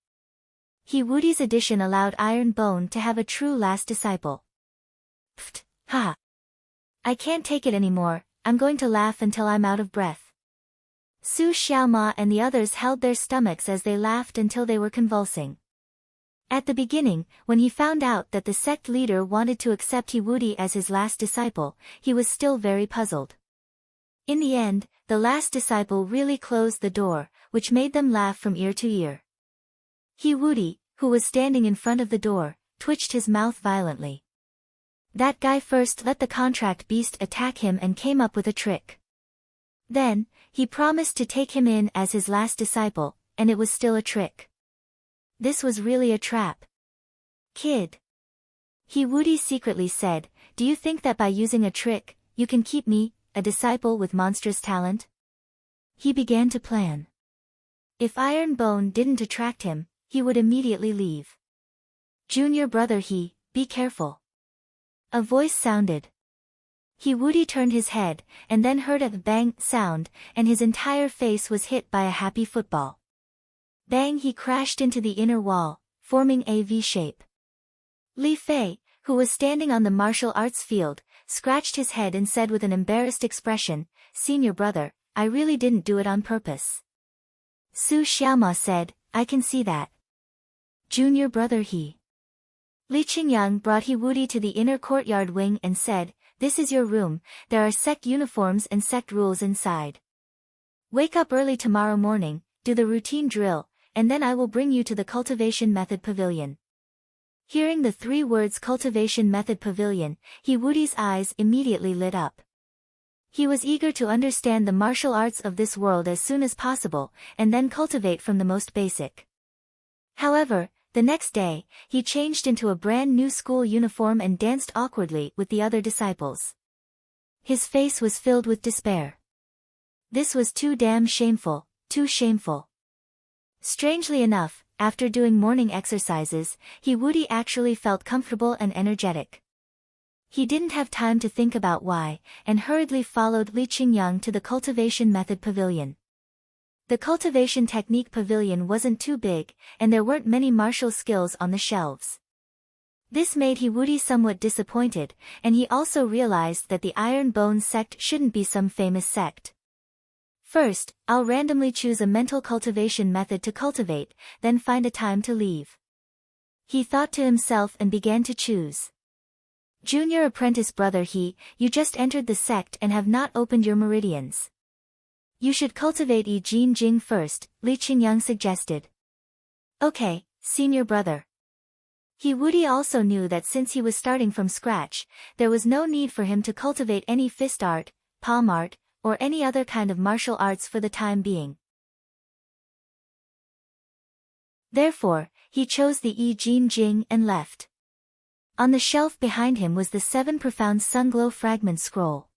He Wudi's addition allowed Iron Bone to have a true last disciple. Pfft, ha! I can't take it anymore, I'm going to laugh until I'm out of breath. Su Xiaoma and the others held their stomachs as they laughed until they were convulsing. At the beginning, when he found out that the sect leader wanted to accept He Wudi as his last disciple, he was still very puzzled. In the end, the last disciple really closed the door, which made them laugh from ear to ear. Wudi, who was standing in front of the door, twitched his mouth violently. That guy first let the contract beast attack him and came up with a trick. Then, he promised to take him in as his last disciple, and it was still a trick. This was really a trap. Kid. Wudi secretly said, do you think that by using a trick, you can keep me, a disciple with monstrous talent? He began to plan. If Iron Bone didn't attract him, he would immediately leave. Junior brother be careful. A voice sounded. Wudi turned his head, and then heard a bang sound, and his entire face was hit by a happy football. Bang! He crashed into the inner wall, forming a V shape. Li Fei, who was standing on the martial arts field, scratched his head and said with an embarrassed expression, Senior brother, I really didn't do it on purpose. Su Xiaoma said, I can see that. Junior brother Li Qingyang brought Wudi to the inner courtyard wing and said, this is your room, there are sect uniforms and sect rules inside. Wake up early tomorrow morning, do the routine drill, and then I will bring you to the cultivation method pavilion. Hearing the 3 words cultivation method pavilion, Wudi's eyes immediately lit up. He was eager to understand the martial arts of this world as soon as possible, and then cultivate from the most basic. However, the next day, he changed into a brand new school uniform and danced awkwardly with the other disciples. His face was filled with despair. This was too damn shameful, too shameful. Strangely enough, after doing morning exercises, Wudi actually felt comfortable and energetic. He didn't have time to think about why, and hurriedly followed Li Qingyang to the cultivation method pavilion. The cultivation technique pavilion wasn't too big, and there weren't many martial skills on the shelves. This made Wudi somewhat disappointed, and he also realized that the Iron Bone sect shouldn't be some famous sect. First, I'll randomly choose a mental cultivation method to cultivate, then find a time to leave. He thought to himself and began to choose. Junior apprentice brother you just entered the sect and have not opened your meridians. You should cultivate Yi Jin Jing first, Li Qingyang suggested. Okay, senior brother. Wudi also knew that since he was starting from scratch, there was no need for him to cultivate any fist art, palm art, or any other kind of martial arts for the time being. Therefore, he chose the Yi Jin Jing and left. On the shelf behind him was the 7 profound sunglow fragment scroll.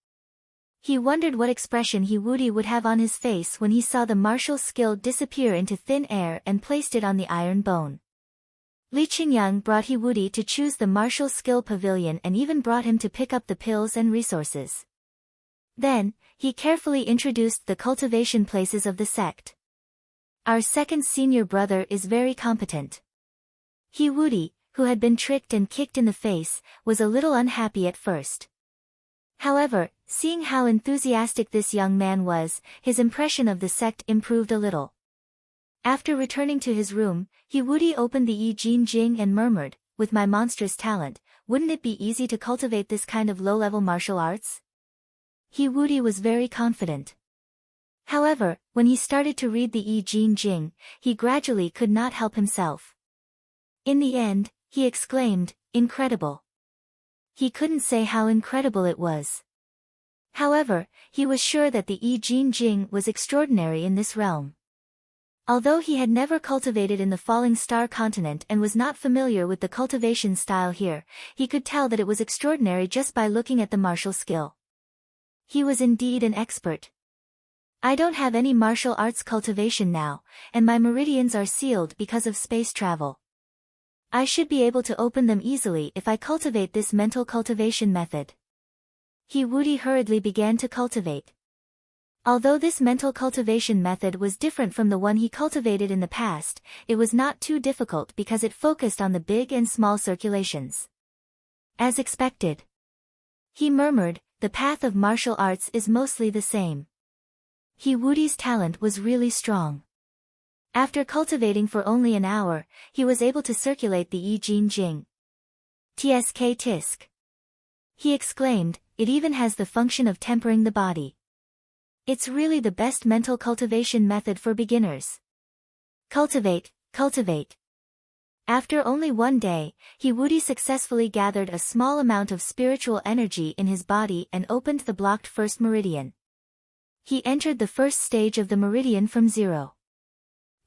He wondered what expression Wudi would have on his face when he saw the martial skill disappear into thin air and placed it on the iron bone. Li Qingyang brought Wudi to choose the martial skill pavilion and even brought him to pick up the pills and resources. Then, he carefully introduced the cultivation places of the sect. Our second senior brother is very competent. Wudi, who had been tricked and kicked in the face, was a little unhappy at first. However, seeing how enthusiastic this young man was, his impression of the sect improved a little. After returning to his room, Wudi opened the Yi Jin Jing and murmured, with my monstrous talent, wouldn't it be easy to cultivate this kind of low-level martial arts? Wudi was very confident. However, when he started to read the Yi Jin Jing, he gradually could not help himself. In the end, he exclaimed, incredible. He couldn't say how incredible it was. However, he was sure that the Yi Jin Jing was extraordinary in this realm. Although he had never cultivated in the Falling Star continent and was not familiar with the cultivation style here, he could tell that it was extraordinary just by looking at the martial skill. He was indeed an expert. I don't have any martial arts cultivation now, and my meridians are sealed because of space travel. I should be able to open them easily if I cultivate this mental cultivation method. Wudi hurriedly began to cultivate. Although this mental cultivation method was different from the one he cultivated in the past, it was not too difficult because it focused on the big and small circulations. As expected. He murmured, the path of martial arts is mostly the same. Wudi's talent was really strong. After cultivating for only an hour, he was able to circulate the Yi Jin Jing. Tsk tisk. He exclaimed, it even has the function of tempering the body. It's really the best mental cultivation method for beginners. Cultivate, cultivate. After only one day, He successfully gathered a small amount of spiritual energy in his body and opened the blocked first meridian. He entered the first stage of the meridian from zero.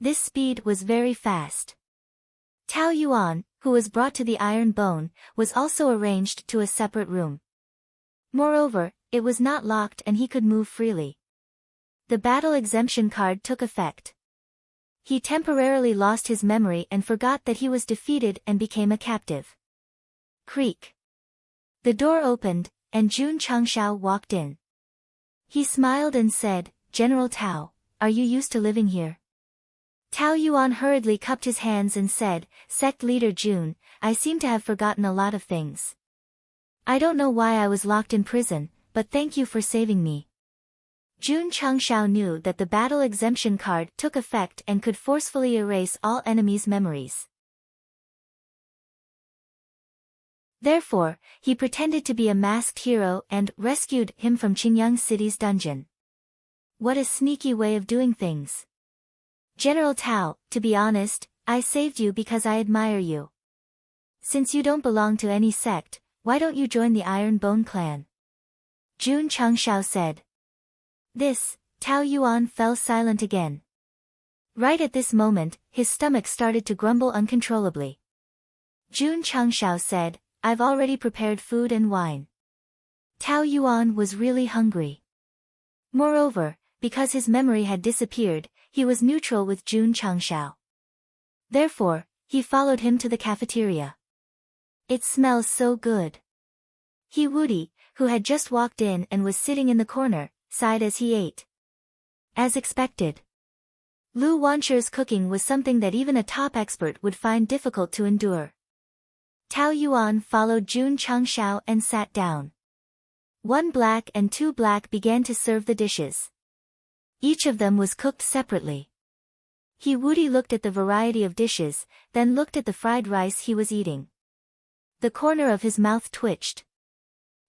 This speed was very fast. Tao Yuan, who was brought to the iron bone, was also arranged to a separate room. Moreover, it was not locked and he could move freely. The battle exemption card took effect. He temporarily lost his memory and forgot that he was defeated and became a captive. Creak. The door opened, and Jun Changshao walked in. He smiled and said, "General Tao, are you used to living here?" Tao Yuan hurriedly cupped his hands and said, "Sect leader Jun, I seem to have forgotten a lot of things. I don't know why I was locked in prison, but thank you for saving me." Jun Changshao knew that the battle exemption card took effect and could forcefully erase all enemies' memories. Therefore, he pretended to be a masked hero and rescued him from Qingyang City's dungeon. What a sneaky way of doing things. "General Tao, to be honest, I saved you because I admire you. Since you don't belong to any sect, why don't you join the Iron Bone clan?" Jun Changshao said. Tao Yuan fell silent again. Right at this moment, his stomach started to grumble uncontrollably. Jun Changshao said, "I've already prepared food and wine." Tao Yuan was really hungry. Moreover, because his memory had disappeared, he was neutral with Jun Changshao. Therefore, he followed him to the cafeteria. "It smells so good." Wudi, who had just walked in and was sitting in the corner, sighed as he ate. As expected. Lu Wansher's cooking was something that even a top expert would find difficult to endure. Tao Yuan followed Jun Changshao and sat down. 1 black and 2 black began to serve the dishes. Each of them was cooked separately. Wudi looked at the variety of dishes, then looked at the fried rice he was eating. The corner of his mouth twitched.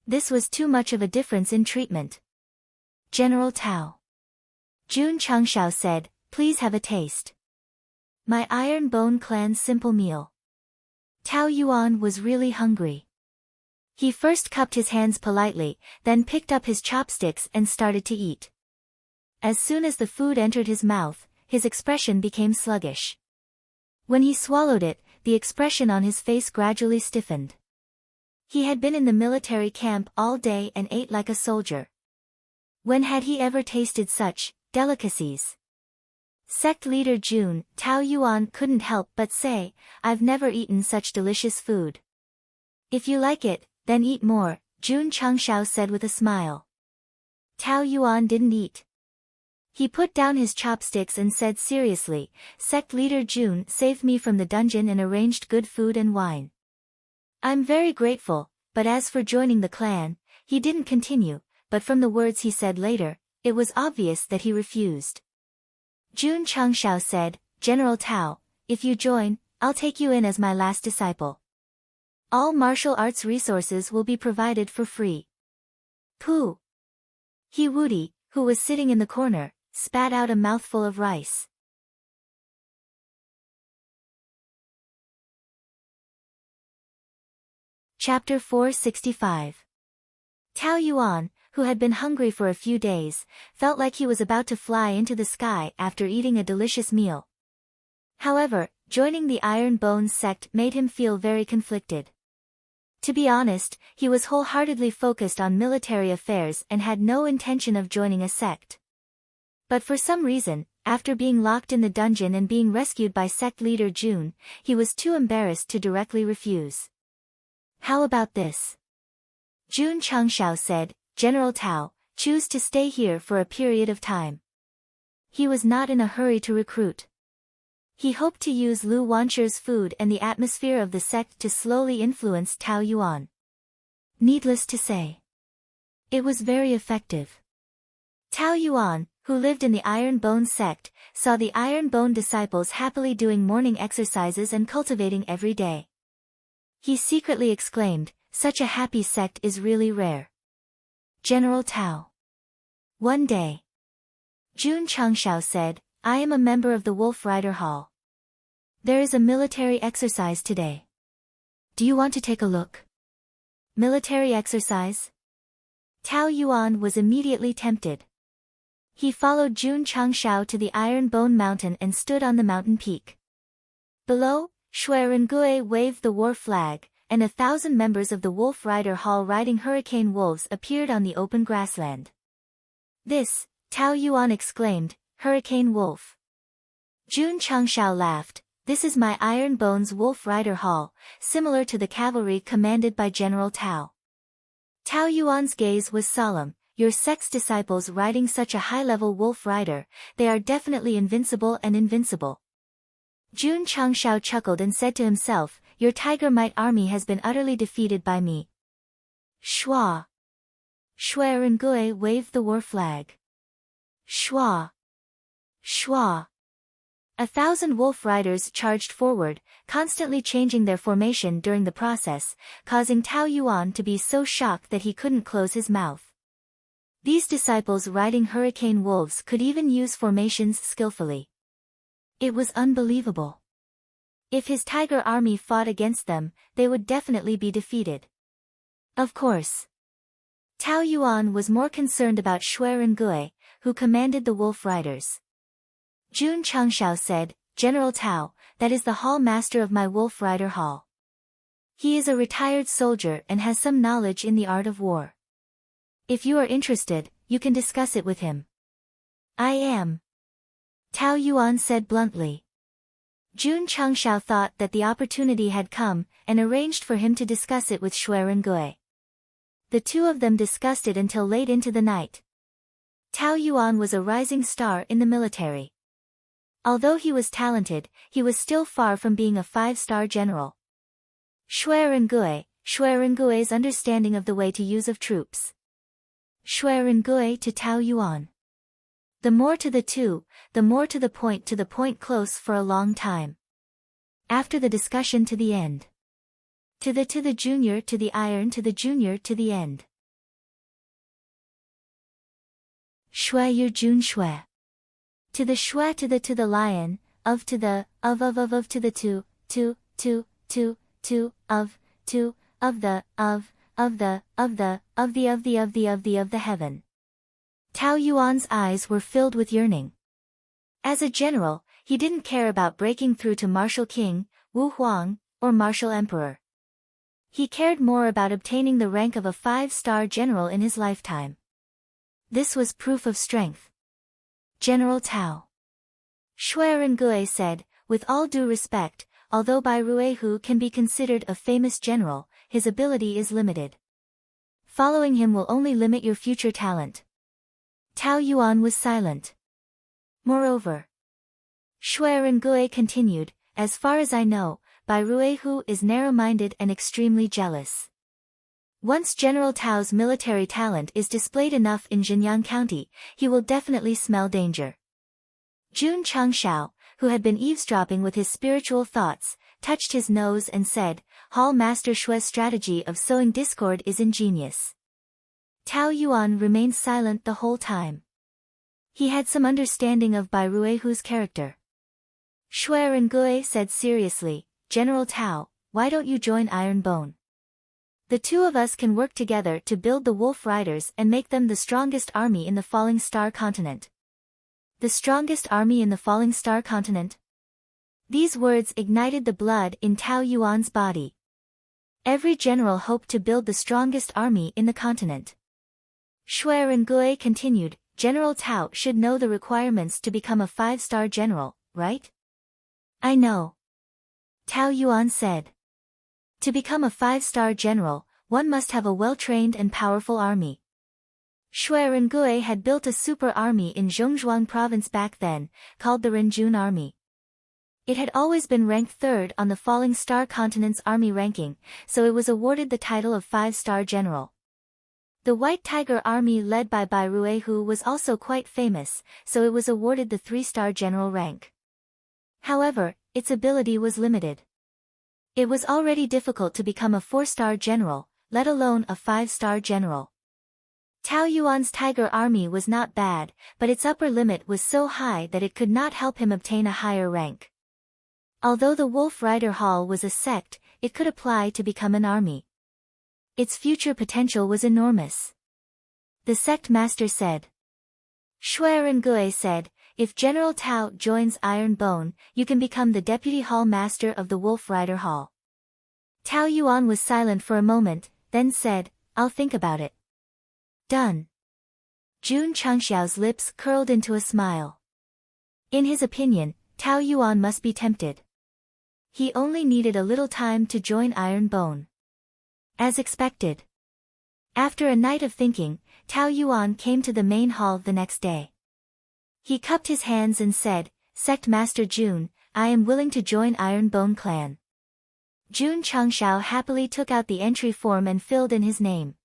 This was too much of a difference in treatment. "General Tao." Jun Changshao said, "Please have a taste. My Iron Bone clan's simple meal." Tao Yuan was really hungry. He first cupped his hands politely, then picked up his chopsticks and started to eat. As soon as the food entered his mouth, his expression became sluggish. When he swallowed it, the expression on his face gradually stiffened. He had been in the military camp all day and ate like a soldier. When had he ever tasted such delicacies? Sect leader Jun, Tao Yuan couldn't help but say, "I've never eaten such delicious food." "If you like it, then eat more," Jun Changshao said with a smile. Tao Yuan didn't eat. He put down his chopsticks and said seriously, "Sect leader Jun saved me from the dungeon and arranged good food and wine. I'm very grateful, but as for joining the clan," he didn't continue, but from the words he said later, it was obvious that he refused. Jun Changshao said, "General Tao, if you join, I'll take you in as my last disciple. All martial arts resources will be provided for free." Pooh! Wudi, who was sitting in the corner, spat out a mouthful of rice. Chapter 465. Tao Yuan, who had been hungry for a few days, felt like he was about to fly into the sky after eating a delicious meal. However, joining the Iron Bone sect made him feel very conflicted. To be honest, he was wholeheartedly focused on military affairs and had no intention of joining a sect. But for some reason, after being locked in the dungeon and being rescued by sect leader Jun, he was too embarrassed to directly refuse. "How about this?" Jun Changshao said, "General Tao, choose to stay here for a period of time." He was not in a hurry to recruit. He hoped to use Lu Wansher's food and the atmosphere of the sect to slowly influence Tao Yuan. Needless to say, it was very effective. Tao Yuan, who lived in the Iron Bone sect, saw the Iron Bone disciples happily doing morning exercises and cultivating every day. He secretly exclaimed, "Such a happy sect is really rare. General Tao." One day, Jun Changshao said, I am a member of the Wolf Rider Hall. There is a military exercise today. Do you want to take a look? Military exercise? Tao Yuan was immediately tempted. He followed Jun Changshao to the Iron Bone Mountain and stood on the mountain peak. Below, Shui Rengue waved the war flag, and 1,000 members of the Wolf Rider Hall riding hurricane wolves appeared on the open grassland. This, Tao Yuan exclaimed, Hurricane Wolf. Jun Changshao laughed, this is my Iron Bones Wolf Rider Hall, similar to the cavalry commanded by General Tao. Tao Yuan's gaze was solemn, your Sect's disciples riding such a high-level wolf rider, they are definitely invincible and invincible. Jun Changshao chuckled and said to himself, your Tiger Might army has been utterly defeated by me. Shua. Shui Rengue waved the war flag. Shua. Shua. 1,000 wolf riders charged forward, constantly changing their formation during the process, causing Tao Yuan to be so shocked that he couldn't close his mouth. These disciples riding hurricane wolves could even use formations skillfully. It was unbelievable. If his tiger army fought against them, they would definitely be defeated. Of course. Tao Yuan was more concerned about Shui Rengue, who commanded the wolf riders. Jun Changshao said, General Tao, that is the hall master of my Wolf Rider Hall. He is a retired soldier and has some knowledge in the art of war. If you are interested, you can discuss it with him. I am. Tao Yuan said bluntly. Jun Changshao thought that the opportunity had come, and arranged for him to discuss it with Shui Rengue. The two of them discussed it until late into the night. Tao Yuan was a rising star in the military. Although he was talented, he was still far from being a 5-star general. Shui Rengue's understanding of the way to use of troops. Shui Rengue to Tao Yuan. The more to the two, the more to the point close for a long time. After the discussion to the end. To the junior to the iron to the junior to the end. Shui Yu Jun Shui. To the shui to the lion, of to the, of to the two, of the heaven. Tao Yuan's eyes were filled with yearning. As a general, he didn't care about breaking through to Martial King, Wu Huang, or Martial Emperor. He cared more about obtaining the rank of a 5-star general in his lifetime. This was proof of strength. General Tao. Shui Rengue said, with all due respect, although Bai Ruehu can be considered a famous general, his ability is limited. Following him will only limit your future talent. Tao Yuan was silent. Moreover, Shui Rengue continued, as far as I know, Bai Ruehu is narrow-minded and extremely jealous. Once General Tao's military talent is displayed enough in Jinyang County, he will definitely smell danger. Jun Changshao, who had been eavesdropping with his spiritual thoughts, touched his nose and said, Hall Master Shui's strategy of sowing discord is ingenious. Tao Yuan remained silent the whole time. He had some understanding of Bai Ruehu's character. Shui Rengue said seriously, General Tao, why don't you join Iron Bone? The two of us can work together to build the Wolf Riders and make them the strongest army in the Falling Star continent. The strongest army in the Falling Star continent? These words ignited the blood in Tao Yuan's body. Every general hoped to build the strongest army in the continent. Shui Rengue continued, General Tao should know the requirements to become a 5-star general, right? I know. Tao Yuan said. To become a 5-star general, one must have a well-trained and powerful army. Shui Rengue had built a super army in Zhongzhuang province back then, called the Renjun Army. It had always been ranked 3rd on the Falling Star Continent's army ranking, so it was awarded the title of 5-star general. The White Tiger Army led by Bai Ruehu was also quite famous, so it was awarded the 3-star general rank. However, its ability was limited. It was already difficult to become a 4-star general, let alone a 5-star general. Tao Yuan's tiger army was not bad, but its upper limit was so high that it could not help him obtain a higher rank. Although the Wolf Rider Hall was a sect, it could apply to become an army. Its future potential was enormous. The sect master said. Shui Rengui said, if General Tao joins Iron Bone, you can become the deputy hall master of the Wolf Rider Hall. Tao Yuan was silent for a moment, then said, I'll think about it. Done. Jun Changxiao's lips curled into a smile. In his opinion, Tao Yuan must be tempted. He only needed a little time to join Iron Bone. As expected. After a night of thinking, Tao Yuan came to the main hall the next day. He cupped his hands and said, Sect Master Jun, I am willing to join Iron Bone clan. Jun Changxiao happily took out the entry form and filled in his name.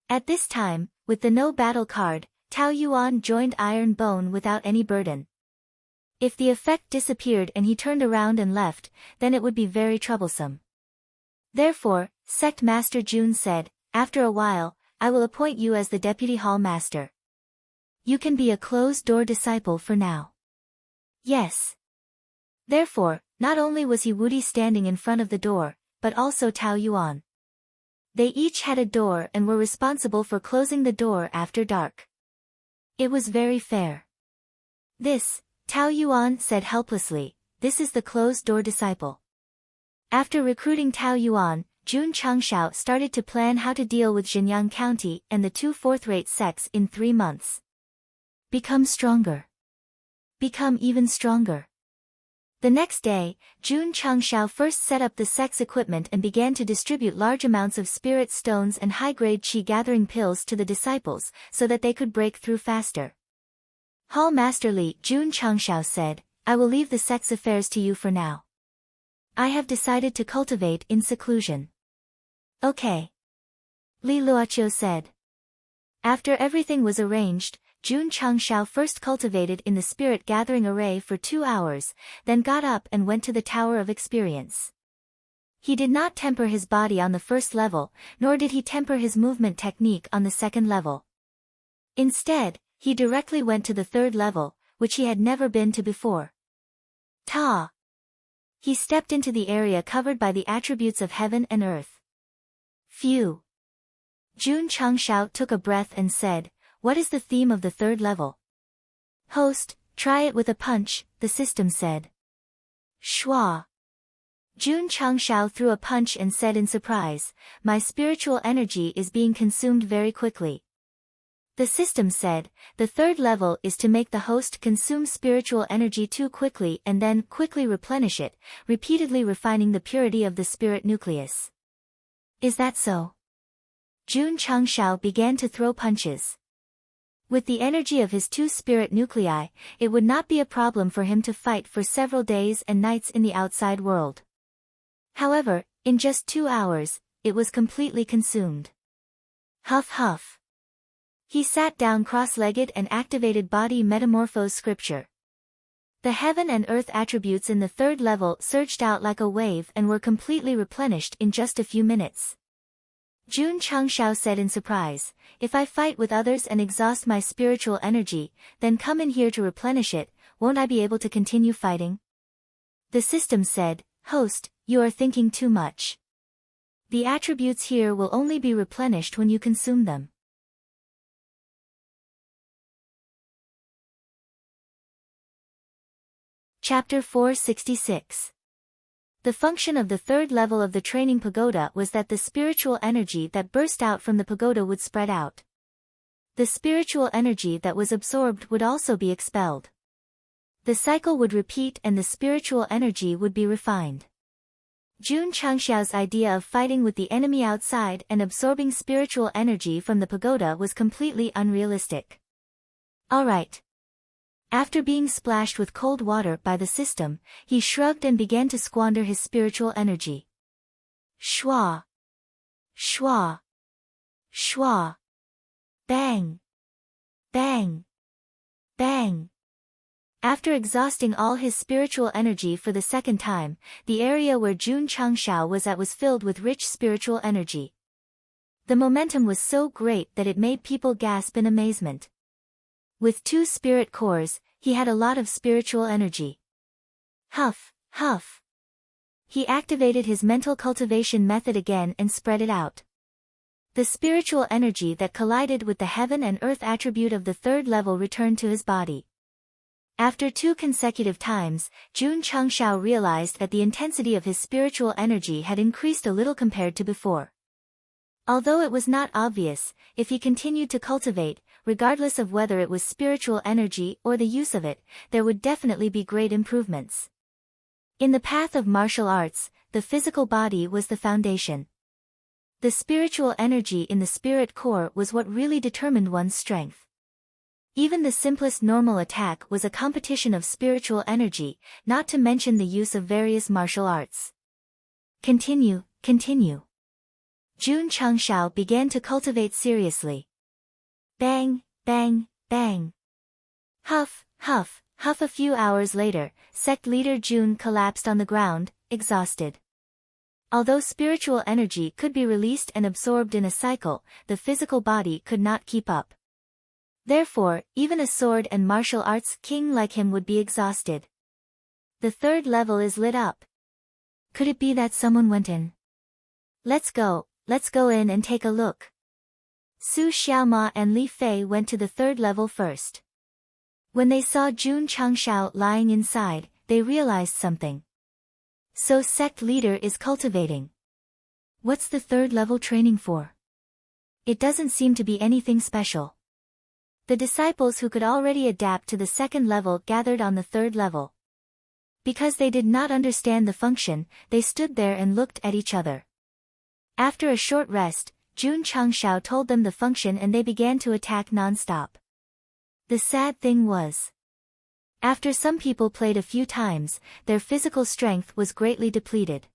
At this time, with the no battle card, Tao Yuan joined Iron Bone without any burden. If the effect disappeared and he turned around and left, then it would be very troublesome. Therefore, Sect Master Jun said, after a while, I will appoint you as the Deputy Hall Master. You can be a closed-door disciple for now. Yes. Therefore, not only was he Wudi standing in front of the door, but also Tao Yuan. They each had a door and were responsible for closing the door after dark. It was very fair. This, Tao Yuan said helplessly, this is the closed-door disciple. After recruiting Tao Yuan, Jun Changxiao started to plan how to deal with Xianyang County and the two fourth-rate sects in 3 months. Become stronger. Become even stronger. The next day, Jun Changxiao first set up the sect's equipment and began to distribute large amounts of spirit stones and high-grade qi-gathering pills to the disciples so that they could break through faster. Hall Master Li, Jun Changxiao said, I will leave the sect's affairs to you for now. I have decided to cultivate in seclusion. Okay. Li Luoqiu said. After everything was arranged, Jun Changxiao first cultivated in the spirit gathering array for 2 hours, then got up and went to the Tower of Experience. He did not temper his body on the first level, nor did he temper his movement technique on the second level. Instead, he directly went to the third level, which he had never been to before. Ta! He stepped into the area covered by the attributes of heaven and earth. Phew! Jun Changxiao took a breath and said, what is the theme of the third level? Host, try it with a punch, the system said. Shua! Jun Changxiao threw a punch and said in surprise, my spiritual energy is being consumed very quickly. The system said, the third level is to make the host consume spiritual energy too quickly and then quickly replenish it, repeatedly refining the purity of the spirit nucleus. Is that so? Jun Changxiao began to throw punches. With the energy of his 2 spirit nuclei, it would not be a problem for him to fight for several days and nights in the outside world. However, in just 2 hours, it was completely consumed. Huff huff. He sat down cross-legged and activated body metamorphose scripture. The heaven and earth attributes in the third level surged out like a wave and were completely replenished in just a few minutes. Jun Changxiao said in surprise, if I fight with others and exhaust my spiritual energy, then come in here to replenish it, won't I be able to continue fighting? The system said, host, you are thinking too much. The attributes here will only be replenished when you consume them. Chapter 466. The function of the third level of the training pagoda was that the spiritual energy that burst out from the pagoda would spread out. The spiritual energy that was absorbed would also be expelled. The cycle would repeat and the spiritual energy would be refined. Jun Changxiao's idea of fighting with the enemy outside and absorbing spiritual energy from the pagoda was completely unrealistic. All right. After being splashed with cold water by the system, he shrugged and began to squander his spiritual energy. Shwa! Shwa! Shwa! Bang! Bang! Bang! After exhausting all his spiritual energy for the second time, the area where Jun Changxiao was at was filled with rich spiritual energy. The momentum was so great that it made people gasp in amazement. With 2 spirit cores, he had a lot of spiritual energy. Huff, huff. He activated his mental cultivation method again and spread it out. The spiritual energy that collided with the heaven and earth attribute of the 3rd level returned to his body. After 2 consecutive times, Jun Changshao realized that the intensity of his spiritual energy had increased a little compared to before. Although it was not obvious, if he continued to cultivate, regardless of whether it was spiritual energy or the use of it, there would definitely be great improvements. In the path of martial arts, the physical body was the foundation. The spiritual energy in the spirit core was what really determined one's strength. Even the simplest normal attack was a competition of spiritual energy, not to mention the use of various martial arts. Continue. Jun Changshao began to cultivate seriously. Bang, bang, bang. Huff, huff, huff. A few hours later, sect leader Jun collapsed on the ground, exhausted. Although spiritual energy could be released and absorbed in a cycle, the physical body could not keep up. Therefore, even a sword and martial arts king like him would be exhausted. The 3rd level is lit up. Could it be that someone went in? Let's go in and take a look. Su Xiaoma and Li Fei went to the 3rd level first. When they saw Jun Changshao lying inside, they realized something. So sect leader is cultivating. What's the 3rd level training for? It doesn't seem to be anything special. The disciples who could already adapt to the 2nd level gathered on the 3rd level. Because they did not understand the function, they stood there and looked at each other. After a short rest, Jun Changshao told them the function and they began to attack non-stop. The sad thing was, after some people played a few times, their physical strength was greatly depleted.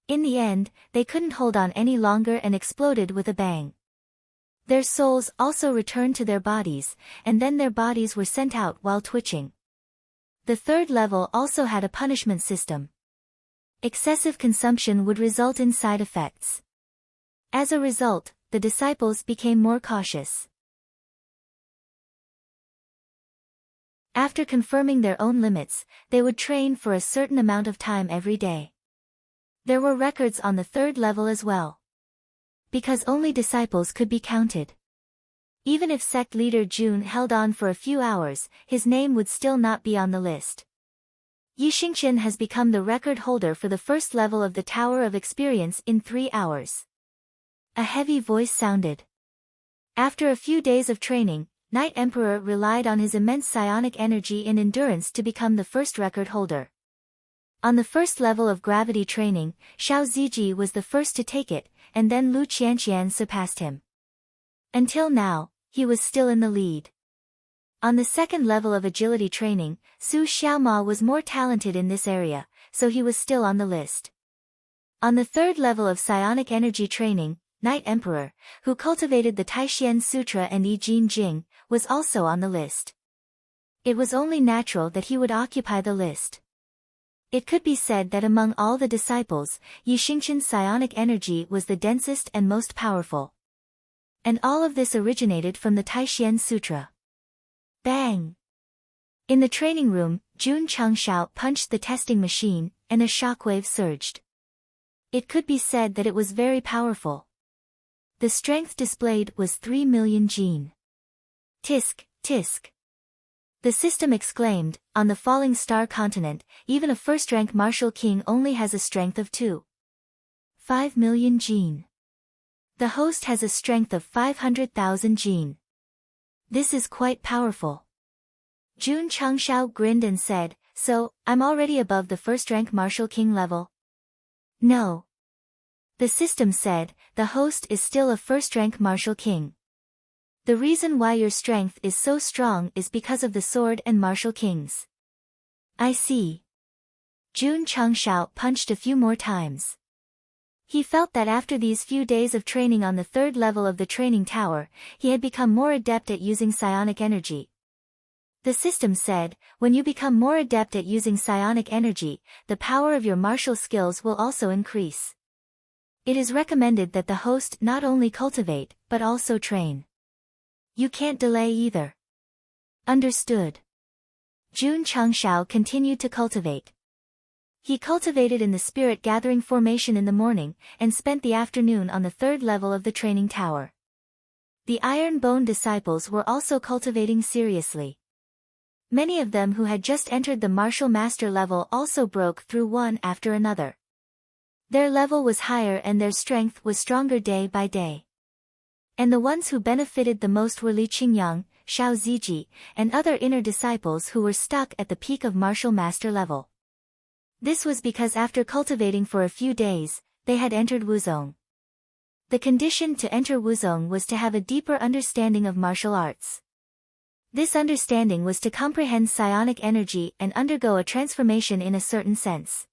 In the end, they couldn't hold on any longer and exploded with a bang. Their souls also returned to their bodies, and then their bodies were sent out while twitching. The 3rd level also had a punishment system. Excessive consumption would result in side effects. As a result, the disciples became more cautious. After confirming their own limits, they would train for a certain amount of time every day. There were records on the 3rd level as well. Because only disciples could be counted. Even if sect leader Jun held on for a few hours, his name would still not be on the list. Yi Xingqian has become the record holder for the 1st level of the Tower of Experience in 3 hours. A heavy voice sounded. After a few days of training, Night Emperor relied on his immense psionic energy and endurance to become the 1st record holder. On the 1st level of gravity training, Xiao Ziji was the first to take it, and then Lu Qianqian surpassed him. Until now, he was still in the lead. On the 2nd level of agility training, Su Xiaoma was more talented in this area, so he was still on the list. On the 3rd level of psionic energy training, Night Emperor, who cultivated the Taixuan Sutra and I Jin Jing, was also on the list. It was only natural that he would occupy the list. It could be said that among all the disciples, Yi Xingqian's psionic energy was the densest and most powerful. And all of this originated from the Taixuan Sutra. Bang! In the training room, Jun Changshao punched the testing machine, and a shockwave surged. It could be said that it was very powerful. The strength displayed was 3 million jin. Tisk, tisk. The system exclaimed, on the falling star continent, even a 1st-rank martial king only has a strength of 5 million jin. The host has a strength of 500,000 jin. This is quite powerful. Jun Changshao grinned and said, so, I'm already above the 1st-rank martial king level? No. The system said, the host is still a 1st-rank martial king. The reason why your strength is so strong is because of the sword and martial kings. I see. Jun Changshao punched a few more times. He felt that after these few days of training on the 3rd level of the training tower, he had become more adept at using psionic energy. The system said, when you become more adept at using psionic energy, the power of your martial skills will also increase. It is recommended that the host not only cultivate, but also train. You can't delay either. Understood. Jun Changshao continued to cultivate. He cultivated in the spirit gathering formation in the morning, and spent the afternoon on the third level of the training tower. The Iron Bone disciples were also cultivating seriously. Many of them who had just entered the martial master level also broke through one after another. Their level was higher and their strength was stronger day by day. And the ones who benefited the most were Li Qingyang, Xiao Ziji, and other inner disciples who were stuck at the peak of martial master level. This was because after cultivating for a few days, they had entered Wuzong. The condition to enter Wuzong was to have a deeper understanding of martial arts. This understanding was to comprehend psionic energy and undergo a transformation in a certain sense.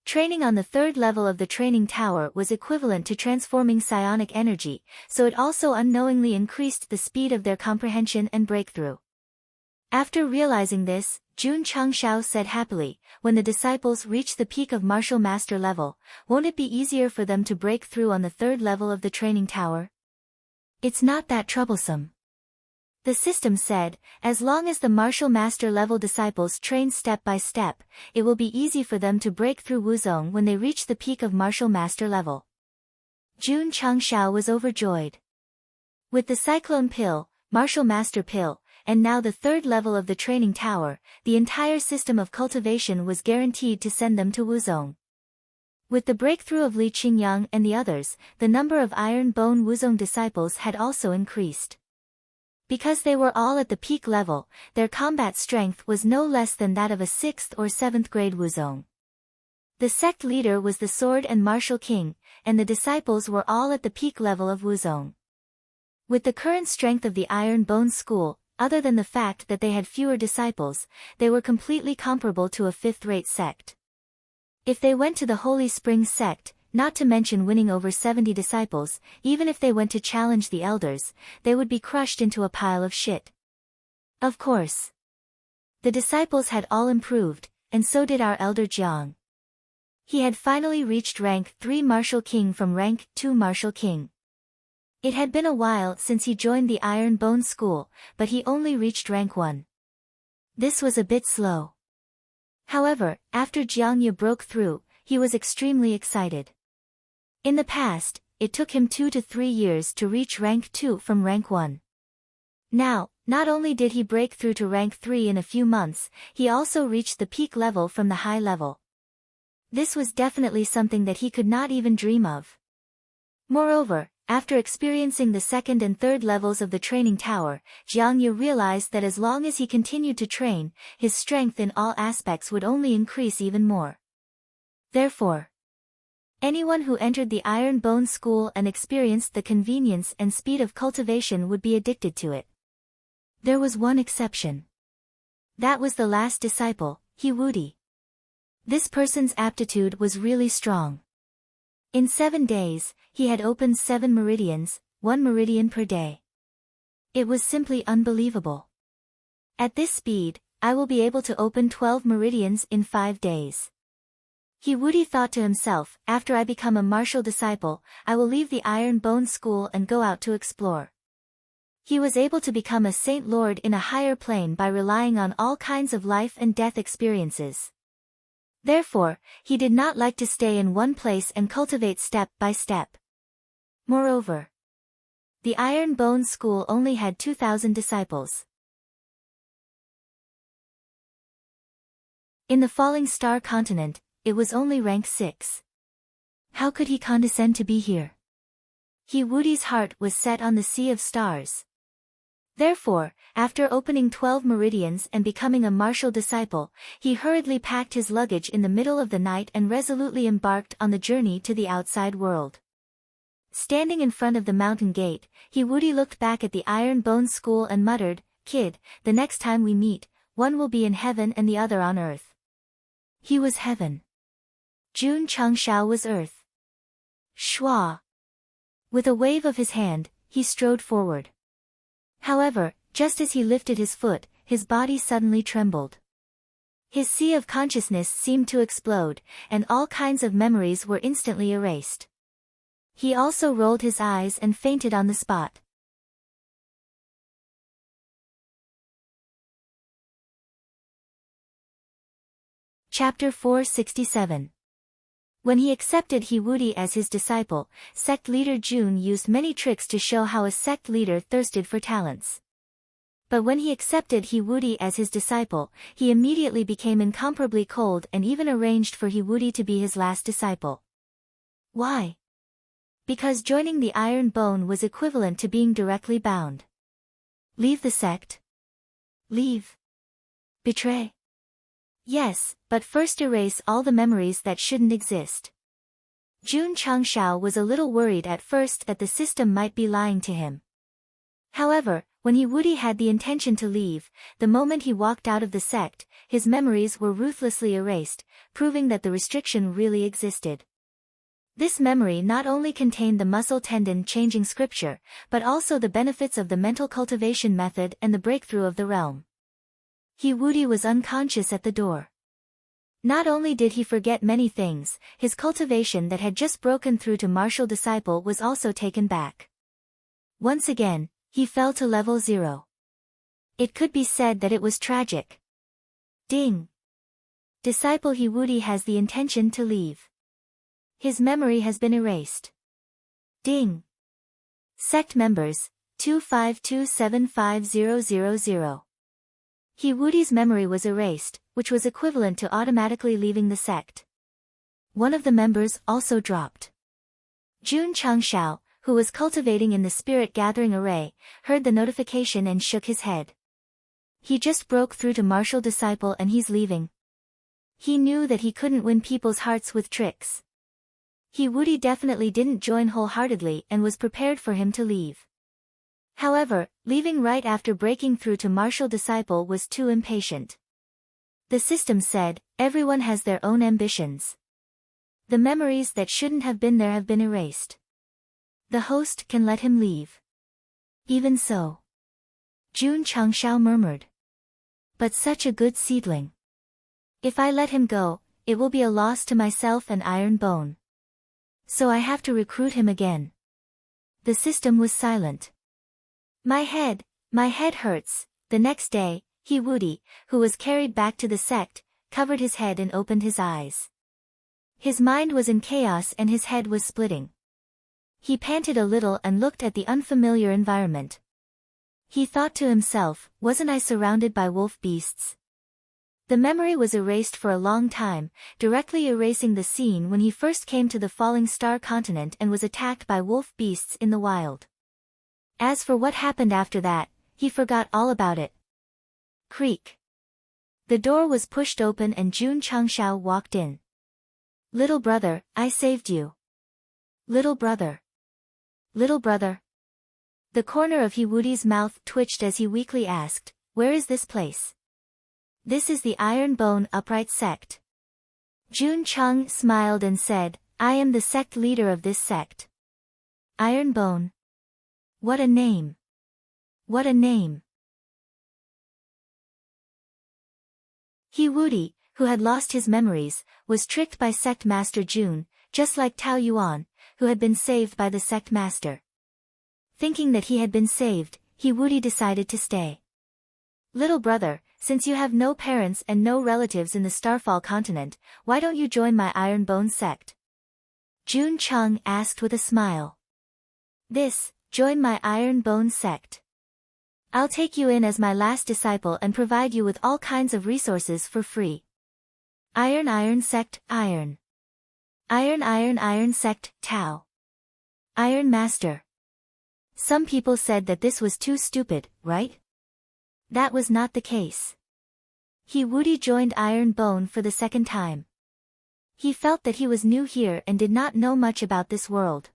Training on the third level of the training tower was equivalent to transforming psionic energy, so it also unknowingly increased the speed of their comprehension and breakthrough. After realizing this, Jun Changshao said happily, when the disciples reach the peak of martial master level, won't it be easier for them to break through on the third level of the training tower? It's not that troublesome. The system said, as long as the martial master level disciples train step by step, it will be easy for them to break through Wuzong when they reach the peak of martial master level. Jun Changshao was overjoyed. With the Cyclone Pill, Martial Master Pill, and now the third level of the training tower, the entire system of cultivation was guaranteed to send them to Wuzong. With the breakthrough of Li Qingyang and the others, the number of Iron Bone Wuzong disciples had also increased. Because they were all at the peak level, their combat strength was no less than that of a 6th or 7th grade Wuzong. The sect leader was the Sword and Martial King, and the disciples were all at the peak level of Wuzong. With the current strength of the Iron Bone School, other than the fact that they had fewer disciples, they were completely comparable to a 5th-rate sect. If they went to the Holy Springs sect, not to mention winning over 70 disciples, even if they went to challenge the elders, they would be crushed into a pile of shit. Of course. The disciples had all improved, and so did our elder Jiang. He had finally reached rank 3 Martial King from rank 2 Martial King. It had been a while since he joined the Iron Bone School, but he only reached rank 1. This was a bit slow. However, after Jiang Ye broke through, he was extremely excited. In the past, it took him 2 to 3 years to reach rank 2 from rank 1. Now, not only did he break through to rank 3 in a few months, he also reached the peak level from the high level. This was definitely something that he could not even dream of. Moreover, after experiencing the second and third levels of the training tower, Jiang Ye realized that as long as he continued to train, his strength in all aspects would only increase even more. Therefore, anyone who entered the Iron Bone School and experienced the convenience and speed of cultivation would be addicted to it. There was one exception. That was the last disciple, He Wudi. This person's aptitude was really strong. In 7 days, he had opened 7 meridians, 1 meridian per day. It was simply unbelievable. At this speed, I will be able to open 12 meridians in 5 days. He Wudi thought to himself, after I become a martial disciple, I will leave the Iron Bone School and go out to explore. He was able to become a Saint Lord in a higher plane by relying on all kinds of life and death experiences. Therefore, he did not like to stay in one place and cultivate step by step. Moreover, the Iron Bone School only had 2,000 disciples. In the Falling Star continent, it was only rank 6. How could he condescend to be here? He Wudi's heart was set on the Sea of Stars. Therefore, after opening 12 meridians and becoming a martial disciple, he hurriedly packed his luggage in the middle of the night and resolutely embarked on the journey to the outside world. Standing in front of the mountain gate, He Wudi looked back at the Iron Bone School and muttered, "Kid, the next time we meet, one will be in heaven and the other on earth." He was heaven. Jun Changshao was earth. Shua. With a wave of his hand, he strode forward. However, just as he lifted his foot, his body suddenly trembled. His sea of consciousness seemed to explode, and all kinds of memories were instantly erased. He also rolled his eyes and fainted on the spot. Chapter 467. When he accepted Hiwudi as his disciple, sect leader Jun used many tricks to show how a sect leader thirsted for talents. But when he accepted Hiwudi as his disciple, he immediately became incomparably cold and even arranged for Hiwudi to be his last disciple. Why? Because joining the Iron Bone was equivalent to being directly bound. Leave the sect? Leave? Betray? Yes, but first erase all the memories that shouldn't exist. Jun Changshao was a little worried at first that the system might be lying to him. However, when Hiwudi had the intention to leave, the moment he walked out of the sect, his memories were ruthlessly erased, proving that the restriction really existed. This memory not only contained the muscle tendon changing scripture, but also the benefits of the mental cultivation method and the breakthrough of the realm. Hiwudi was unconscious at the door. Not only did he forget many things, his cultivation that had just broken through to martial disciple was also taken back. Once again, he fell to level 0. It could be said that it was tragic. Ding! Disciple Hiwudi has the intention to leave. His memory has been erased. Ding! Sect members, 252750000. Hiwudi's memory was erased, which was equivalent to automatically leaving the sect. One of the members also dropped. Jun Changshao, who was cultivating in the spirit gathering array, heard the notification and shook his head. He just broke through to martial disciple and he's leaving. He knew that he couldn't win people's hearts with tricks. Hiwudi definitely didn't join wholeheartedly and was prepared for him to leave. However, leaving right after breaking through to martial disciple was too impatient. The system said, everyone has their own ambitions. The memories that shouldn't have been there have been erased. The host can let him leave. Even so. Jun Changshao murmured. But such a good seedling. If I let him go, it will be a loss to myself and Iron Bone. So I have to recruit him again. The system was silent. My head hurts. The next day, Hiwudi, who was carried back to the sect, covered his head and opened his eyes. His mind was in chaos and his head was splitting. He panted a little and looked at the unfamiliar environment. He thought to himself, wasn't I surrounded by wolf beasts? The memory was erased for a long time, directly erasing the scene when he first came to the Falling Star continent and was attacked by wolf beasts in the wild. As for what happened after that, he forgot all about it. Creak. The door was pushed open and Jun Changshao walked in. Little brother, I saved you. Little brother. Little brother. The corner of Hiwudi's mouth twitched as he weakly asked, where is this place? This is the Iron Bone Upright Sect. Jun Chang smiled and said, I am the sect leader of this sect. Iron Bone. What a name. What a name. Hiwudi, who had lost his memories, was tricked by sect master Jun, just like Tao Yuan, who had been saved by the sect master. Thinking that he had been saved, Hiwudi decided to stay. Little brother, since you have no parents and no relatives in the Starfall continent, why don't you join my Iron Bone sect? Jun Chang asked with a smile. Join my Iron Bone sect. I'll take you in as my last disciple and provide you with all kinds of resources for free. Iron Sect, Iron. Iron Sect, Tao. Iron Master. Some people said that this was too stupid, right? That was not the case. Hiwudi joined Iron Bone for the second time. He felt that he was new here and did not know much about this world.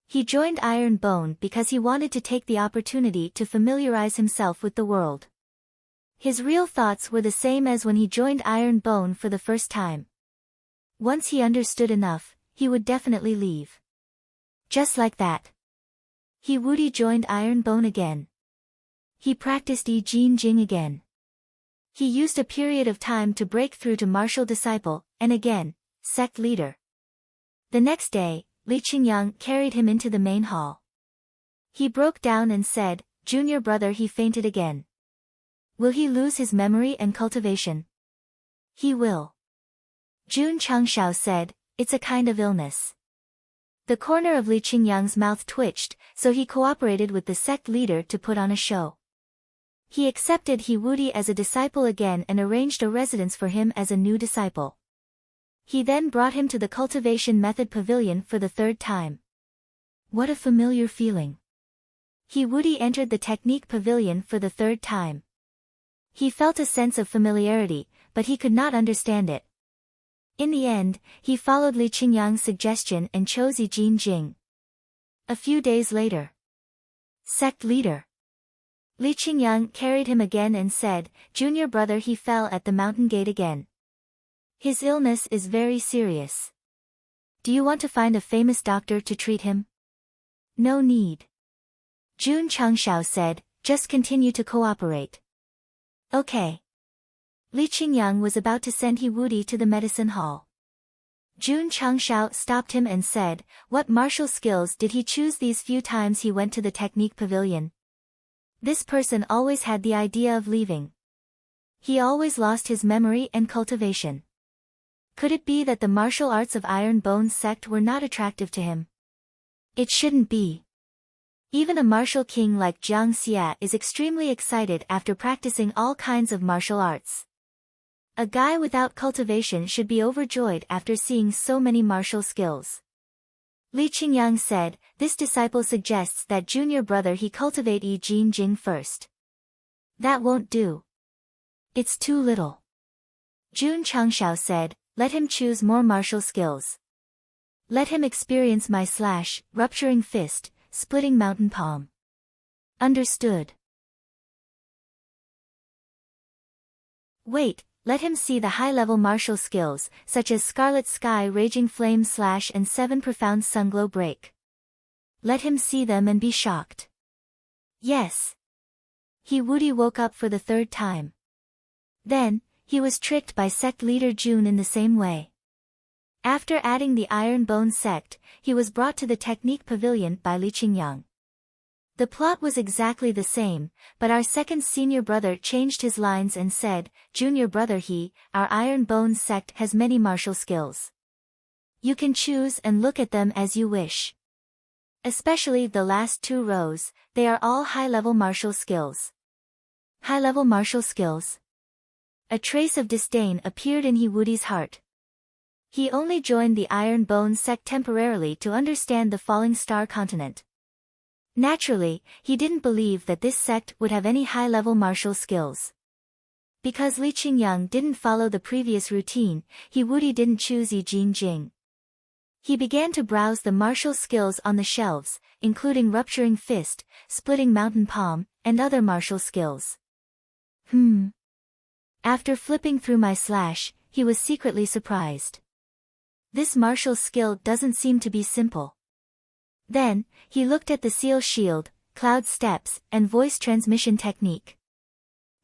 He joined Iron Bone because he wanted to take the opportunity to familiarize himself with the world. His real thoughts were the same as when he joined Iron Bone for the first time. Once he understood enough, he would definitely leave. Just like that. Hiwudi joined Iron Bone again. He practiced Yi Jin Jing again. He used a period of time to break through to martial disciple, and again, sect leader. The next day, Li Qingyang carried him into the main hall. He broke down and said, "Junior brother, he fainted again. Will he lose his memory and cultivation?" "He will." Jun Changshao said, "It's a kind of illness." The corner of Li Qingyang's mouth twitched, so he cooperated with the sect leader to put on a show. He accepted He Wudi as a disciple again and arranged a residence for him as a new disciple. He then brought him to the cultivation method pavilion for the third time. What a familiar feeling. He Wudi entered the technique pavilion for the third time. He felt a sense of familiarity, but he could not understand it. In the end, he followed Li Qingyang's suggestion and chose Yi Jing. A few days later. Sect leader. Li Qingyang carried him again and said, "Junior brother, he fell at the mountain gate again. His illness is very serious. Do you want to find a famous doctor to treat him?" "No need." Jun Changshao said, "Just continue to cooperate." "Okay." Li Qingyang was about to send He Wudi to the medicine hall. Jun Changshao stopped him and said, "What martial skills did he choose these few times he went to the technique pavilion?" This person always had the idea of leaving. He always lost his memory and cultivation. Could it be that the martial arts of Iron Bones sect were not attractive to him? It shouldn't be. Even a martial king like Jiang Xia is extremely excited after practicing all kinds of martial arts. A guy without cultivation should be overjoyed after seeing so many martial skills. Li Qingyang said, "This disciple suggests that junior brother he cultivate Yi Jing first." "That won't do. It's too little." Jun Changshao said, "Let him choose more martial skills. Let him experience my slash, rupturing fist, splitting mountain palm." "Understood." "Wait, let him see the high-level martial skills, such as Scarlet Sky Raging Flame Slash and 7 Profound Sunglow Break. Let him see them and be shocked." "Yes." He Wudi woke up for the third time. Then, he was tricked by sect leader Jun in the same way. After adding the Iron Bone sect, he was brought to the technique pavilion by Li Qingyang. The plot was exactly the same, but our second senior brother changed his lines and said, "Junior brother, our Iron Bones sect has many martial skills. You can choose and look at them as you wish. Especially the last 2 rows, they are all high-level martial skills." High-level martial skills? A trace of disdain appeared in He Wudi's heart. He only joined the Iron Bones sect temporarily to understand the falling star continent. Naturally, he didn't believe that this sect would have any high-level martial skills. Because Li Qingyang didn't follow the previous routine, He Wudi didn't choose Yi Jing. He began to browse the martial skills on the shelves, including rupturing fist, splitting mountain palm, and other martial skills. After flipping through my slash, he was secretly surprised. This martial skill doesn't seem to be simple. Then, he looked at the seal shield, cloud steps, and voice transmission technique.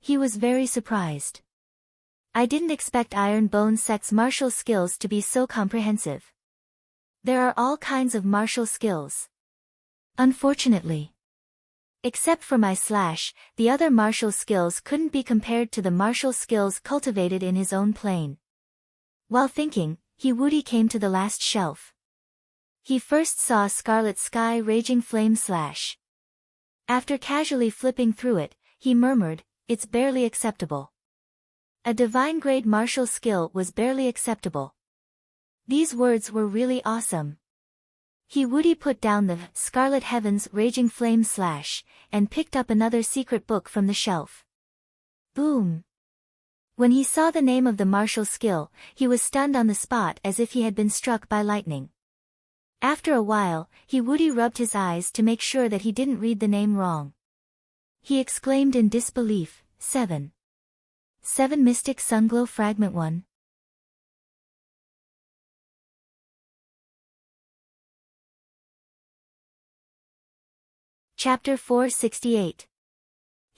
He was very surprised. I didn't expect Iron Bone sect's martial skills to be so comprehensive. There are all kinds of martial skills. Unfortunately. Except for my slash, the other martial skills couldn't be compared to the martial skills cultivated in his own plane. While thinking, He Wudi came to the last shelf. He first saw Scarlet Sky Raging Flame Slash. After casually flipping through it, he murmured, "It's barely acceptable." A divine-grade martial skill was barely acceptable. These words were really awesome. He Wudi put down the Scarlet Heavens Raging Flame Slash, and picked up another secret book from the shelf. Boom! When he saw the name of the martial skill, he was stunned on the spot as if he had been struck by lightning. After a while, He Wudi rubbed his eyes to make sure that he didn't read the name wrong. He exclaimed in disbelief, 7 Mystic Sunglow Fragment 1. Chapter 468.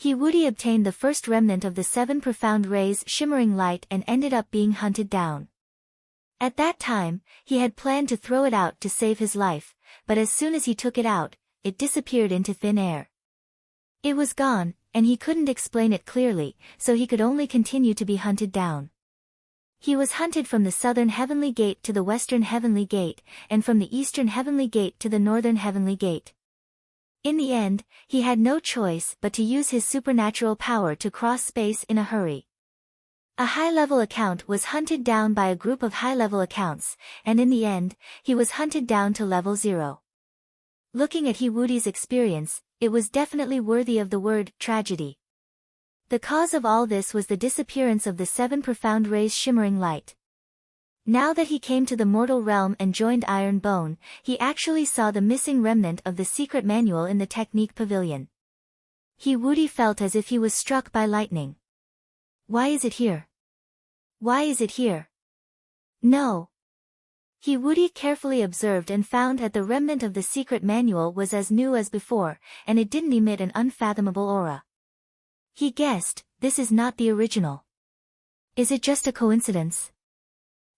He Woody obtained the first remnant of the 7 profound rays shimmering light and ended up being hunted down. At that time, he had planned to throw it out to save his life, but as soon as he took it out, it disappeared into thin air. It was gone, and he couldn't explain it clearly, so he could only continue to be hunted down. He was hunted from the southern heavenly gate to the western heavenly gate, and from the eastern heavenly gate to the northern heavenly gate. In the end, he had no choice but to use his supernatural power to cross space in a hurry. A high-level account was hunted down by a group of high-level accounts, and in the end, he was hunted down to level 0. Looking at He Woody's experience, it was definitely worthy of the word tragedy. The cause of all this was the disappearance of the 7 profound rays shimmering light. Now that he came to the mortal realm and joined Iron Bone, he actually saw the missing remnant of the secret manual in the technique pavilion. He Woody felt as if he was struck by lightning. Why is it here? Why is it here? No. He Woody carefully observed and found that the remnant of the secret manual was as new as before, and it didn't emit an unfathomable aura. He guessed, this is not the original. Is it just a coincidence?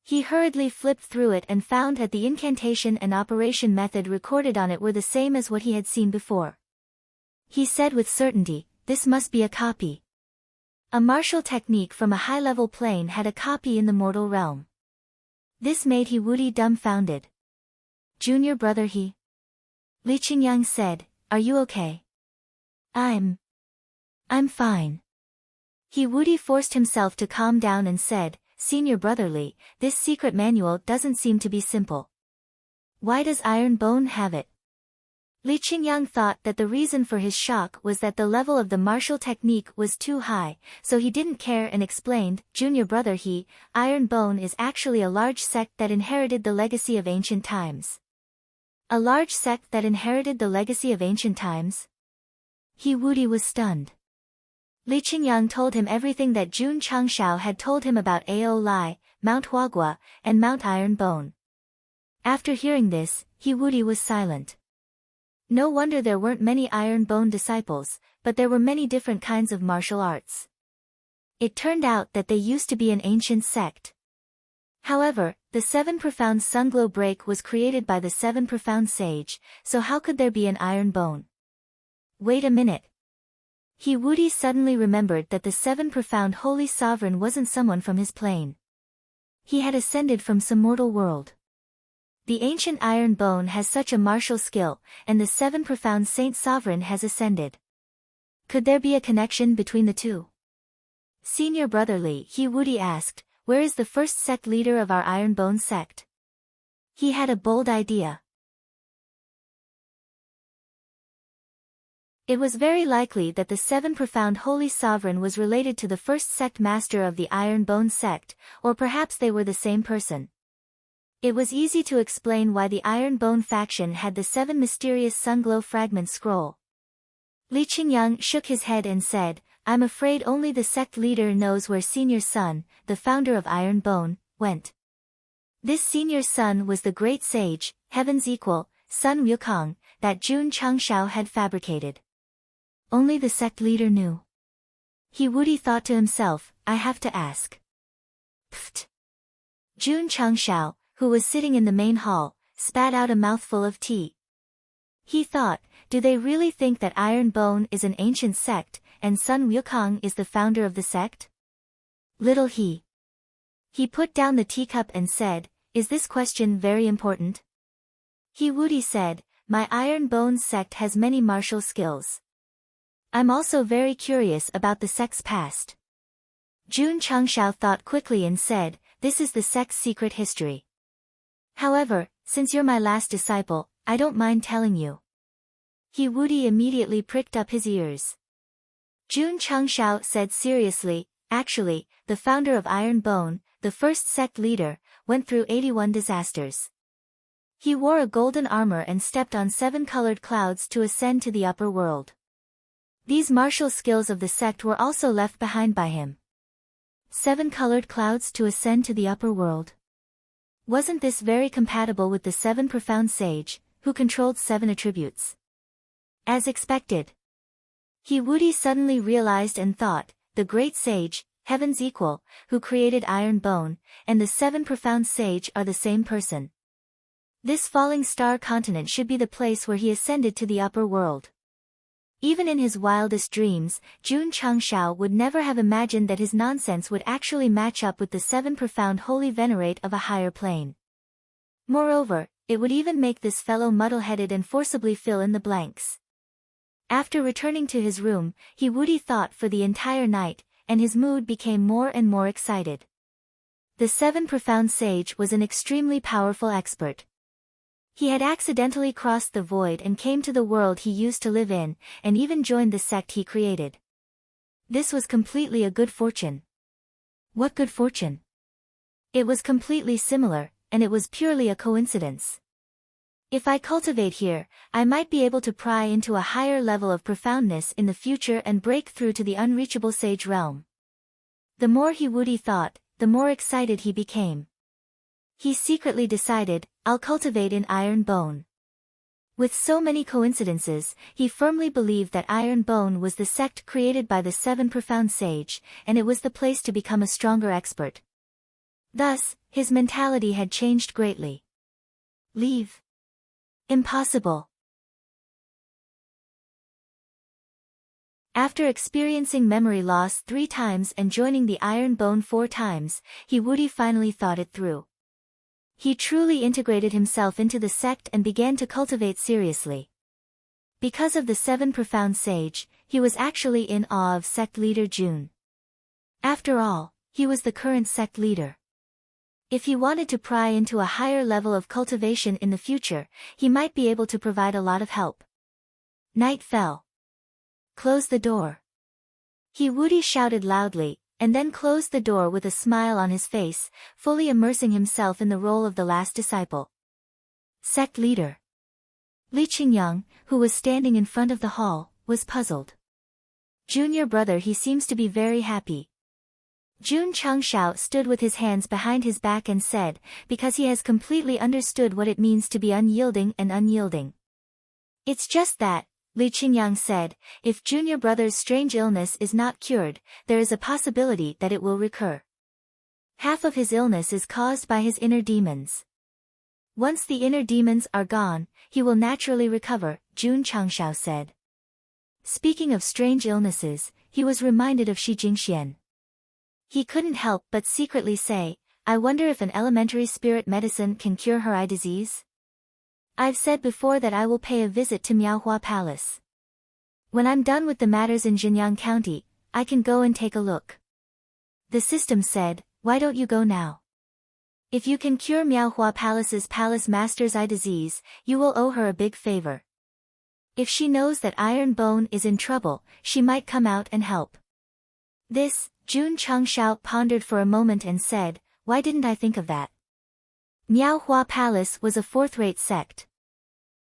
He hurriedly flipped through it and found that the incantation and operation method recorded on it were the same as what he had seen before. He said with certainty, this must be a copy. A martial technique from a high-level plane had a copy in the mortal realm. This made He Woody dumbfounded. Junior brother He. Li Qingyang said, are you okay? I'm fine. He Woody forced himself to calm down and said, Senior brother Li, this secret manual doesn't seem to be simple. Why does Iron Bone have it? Li Qingyang thought that the reason for his shock was that the level of the martial technique was too high, so he didn't care and explained, Junior brother He, Iron Bone is actually a large sect that inherited the legacy of ancient times. A large sect that inherited the legacy of ancient times? He Woody was stunned. Li Qingyang told him everything that Jun Changshao had told him about Ao Lai, Mount Huagua, and Mount Iron Bone. After hearing this, He Woody was silent. No wonder there weren't many Iron Bone disciples, but there were many different kinds of martial arts. It turned out that they used to be an ancient sect. However, the 7 profound sunglow break was created by the 7 profound sage, so how could there be an Iron Bone? Wait a minute. He Woody suddenly remembered that the 7 profound holy sovereign wasn't someone from his plane. He had ascended from some mortal world. The ancient Iron Bone has such a martial skill, and the 7 profound saint sovereign has ascended. Could there be a connection between the two? Senior brother Li, He Woody asked, where is the first sect leader of our Iron Bone sect? He had a bold idea. It was very likely that the 7 profound holy sovereign was related to the first sect master of the Iron Bone sect, or perhaps they were the same person. It was easy to explain why the Iron Bone faction had the 7 mysterious sunglow fragment scroll. Li Qingyang shook his head and said, I'm afraid only the sect leader knows where Senior Sun, the founder of Iron Bone, went. This Senior Sun was the great sage, heaven's equal, Sun Wukong, that Jun Changshao had fabricated. Only the sect leader knew. He Woody thought to himself, I have to ask. Pfft. Jun Changshao, who was sitting in the main hall, spat out a mouthful of tea. He thought, do they really think that Iron Bone is an ancient sect, and Sun Wukong is the founder of the sect? Little He. He put down the teacup and said, is this question very important? He Woody said, my Iron Bone sect has many martial skills. I'm also very curious about the sect's past. Jun Changshao thought quickly and said, this is the sect's secret history. However, since you're my last disciple, I don't mind telling you. He Woody immediately pricked up his ears. Jun Changshao said seriously, actually, the founder of Iron Bone, the first sect leader, went through 81 disasters. He wore a golden armor and stepped on 7 colored clouds to ascend to the upper world. These martial skills of the sect were also left behind by him. 7 colored clouds to ascend to the upper world. Wasn't this very compatible with the 7 profound sage, who controlled 7 attributes? As expected. Wudi suddenly realized and thought, the great sage, heaven's equal, who created Iron Bone, and the 7 profound sage are the same person. This falling star continent should be the place where he ascended to the upper world. Even in his wildest dreams, Jun Changshao would never have imagined that his nonsense would actually match up with the 7 profound holy venerate of a higher plane. Moreover, it would even make this fellow muddle-headed and forcibly fill in the blanks. After returning to his room, Wudi thought for the entire night, and his mood became more and more excited. The 7 profound sage was an extremely powerful expert. He had accidentally crossed the void and came to the world he used to live in, and even joined the sect he created. This was completely a good fortune. What good fortune? It was completely similar, and it was purely a coincidence. If I cultivate here, I might be able to pry into a higher level of profoundness in the future and break through to the unreachable sage realm. The more Wudi thought, the more excited he became. He secretly decided, I'll cultivate in Iron Bone. With so many coincidences, he firmly believed that Iron Bone was the sect created by the 7 profound sage, and it was the place to become a stronger expert. Thus, his mentality had changed greatly. Leave. Impossible. After experiencing memory loss 3 times and joining the Iron Bone 4 times, Wudi finally thought it through. He truly integrated himself into the sect and began to cultivate seriously. Because of the 7 profound sage, he was actually in awe of sect leader Jun. After all, he was the current sect leader. If he wanted to pry into a higher level of cultivation in the future, he might be able to provide a lot of help. Night fell. Close the door. Wudi shouted loudly, and then closed the door with a smile on his face, fully immersing himself in the role of the last disciple. Sect leader. Li Qingyang, who was standing in front of the hall, was puzzled. Junior brother, he seems to be very happy. Jun Changshao stood with his hands behind his back and said, because he has completely understood what it means to be unyielding and unyielding. It's just that, Li Qingyang said, if junior brother's strange illness is not cured, there is a possibility that it will recur. Half of his illness is caused by his inner demons. Once the inner demons are gone, he will naturally recover, Jun Changshao said. Speaking of strange illnesses, he was reminded of Shi Jingxian. He couldn't help but secretly say, I wonder if an elementary spirit medicine can cure her eye disease? I've said before that I will pay a visit to Miaohua Palace. When I'm done with the matters in Jinyang County, I can go and take a look. The system said, why don't you go now? If you can cure Miaohua Palace's palace master's eye disease, you will owe her a big favor. If she knows that Iron Bone is in trouble, she might come out and help. This, Jun Changshao pondered for a moment and said, why didn't I think of that? Miaohua Palace was a 4th-rate sect.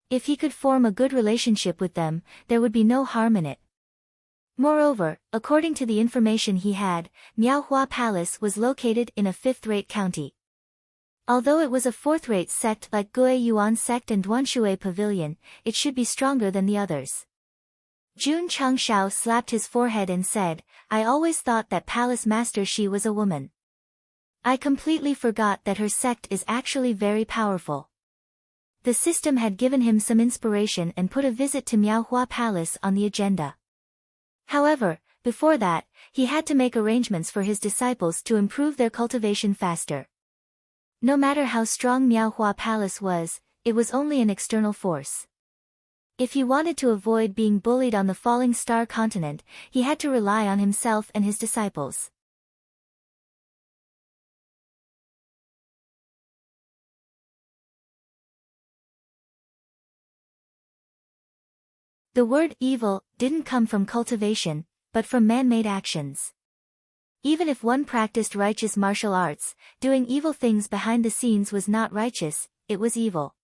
If he could form a good relationship with them, there would be no harm in it. Moreover, according to the information he had, Miaohua Palace was located in a 5th-rate county. Although it was a 4th-rate sect like Guo Yuan Sect and Duanshui Pavilion, it should be stronger than the others. Jun Changshao slapped his forehead and said, I always thought that Palace Master Shi was a woman. I completely forgot that her sect is actually very powerful. The system had given him some inspiration and put a visit to Miaohua Palace on the agenda. However, before that, he had to make arrangements for his disciples to improve their cultivation faster. No matter how strong Miaohua Palace was, it was only an external force. If he wanted to avoid being bullied on the falling star continent, he had to rely on himself and his disciples. The word evil didn't come from cultivation, but from man-made actions. Even if one practiced righteous martial arts, doing evil things behind the scenes was not righteous, it was evil.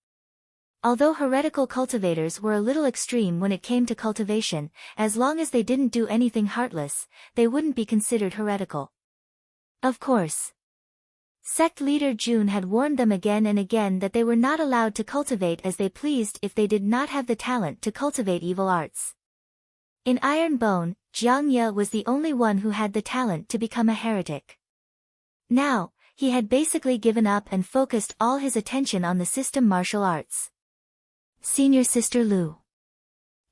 Although heretical cultivators were a little extreme when it came to cultivation, as long as they didn't do anything heartless, they wouldn't be considered heretical. Of course. Sect leader Jun had warned them again and again that they were not allowed to cultivate as they pleased if they did not have the talent to cultivate evil arts. In Iron Bone, Jiang Ye was the only one who had the talent to become a heretic. Now, he had basically given up and focused all his attention on the system martial arts. Senior Sister Lu.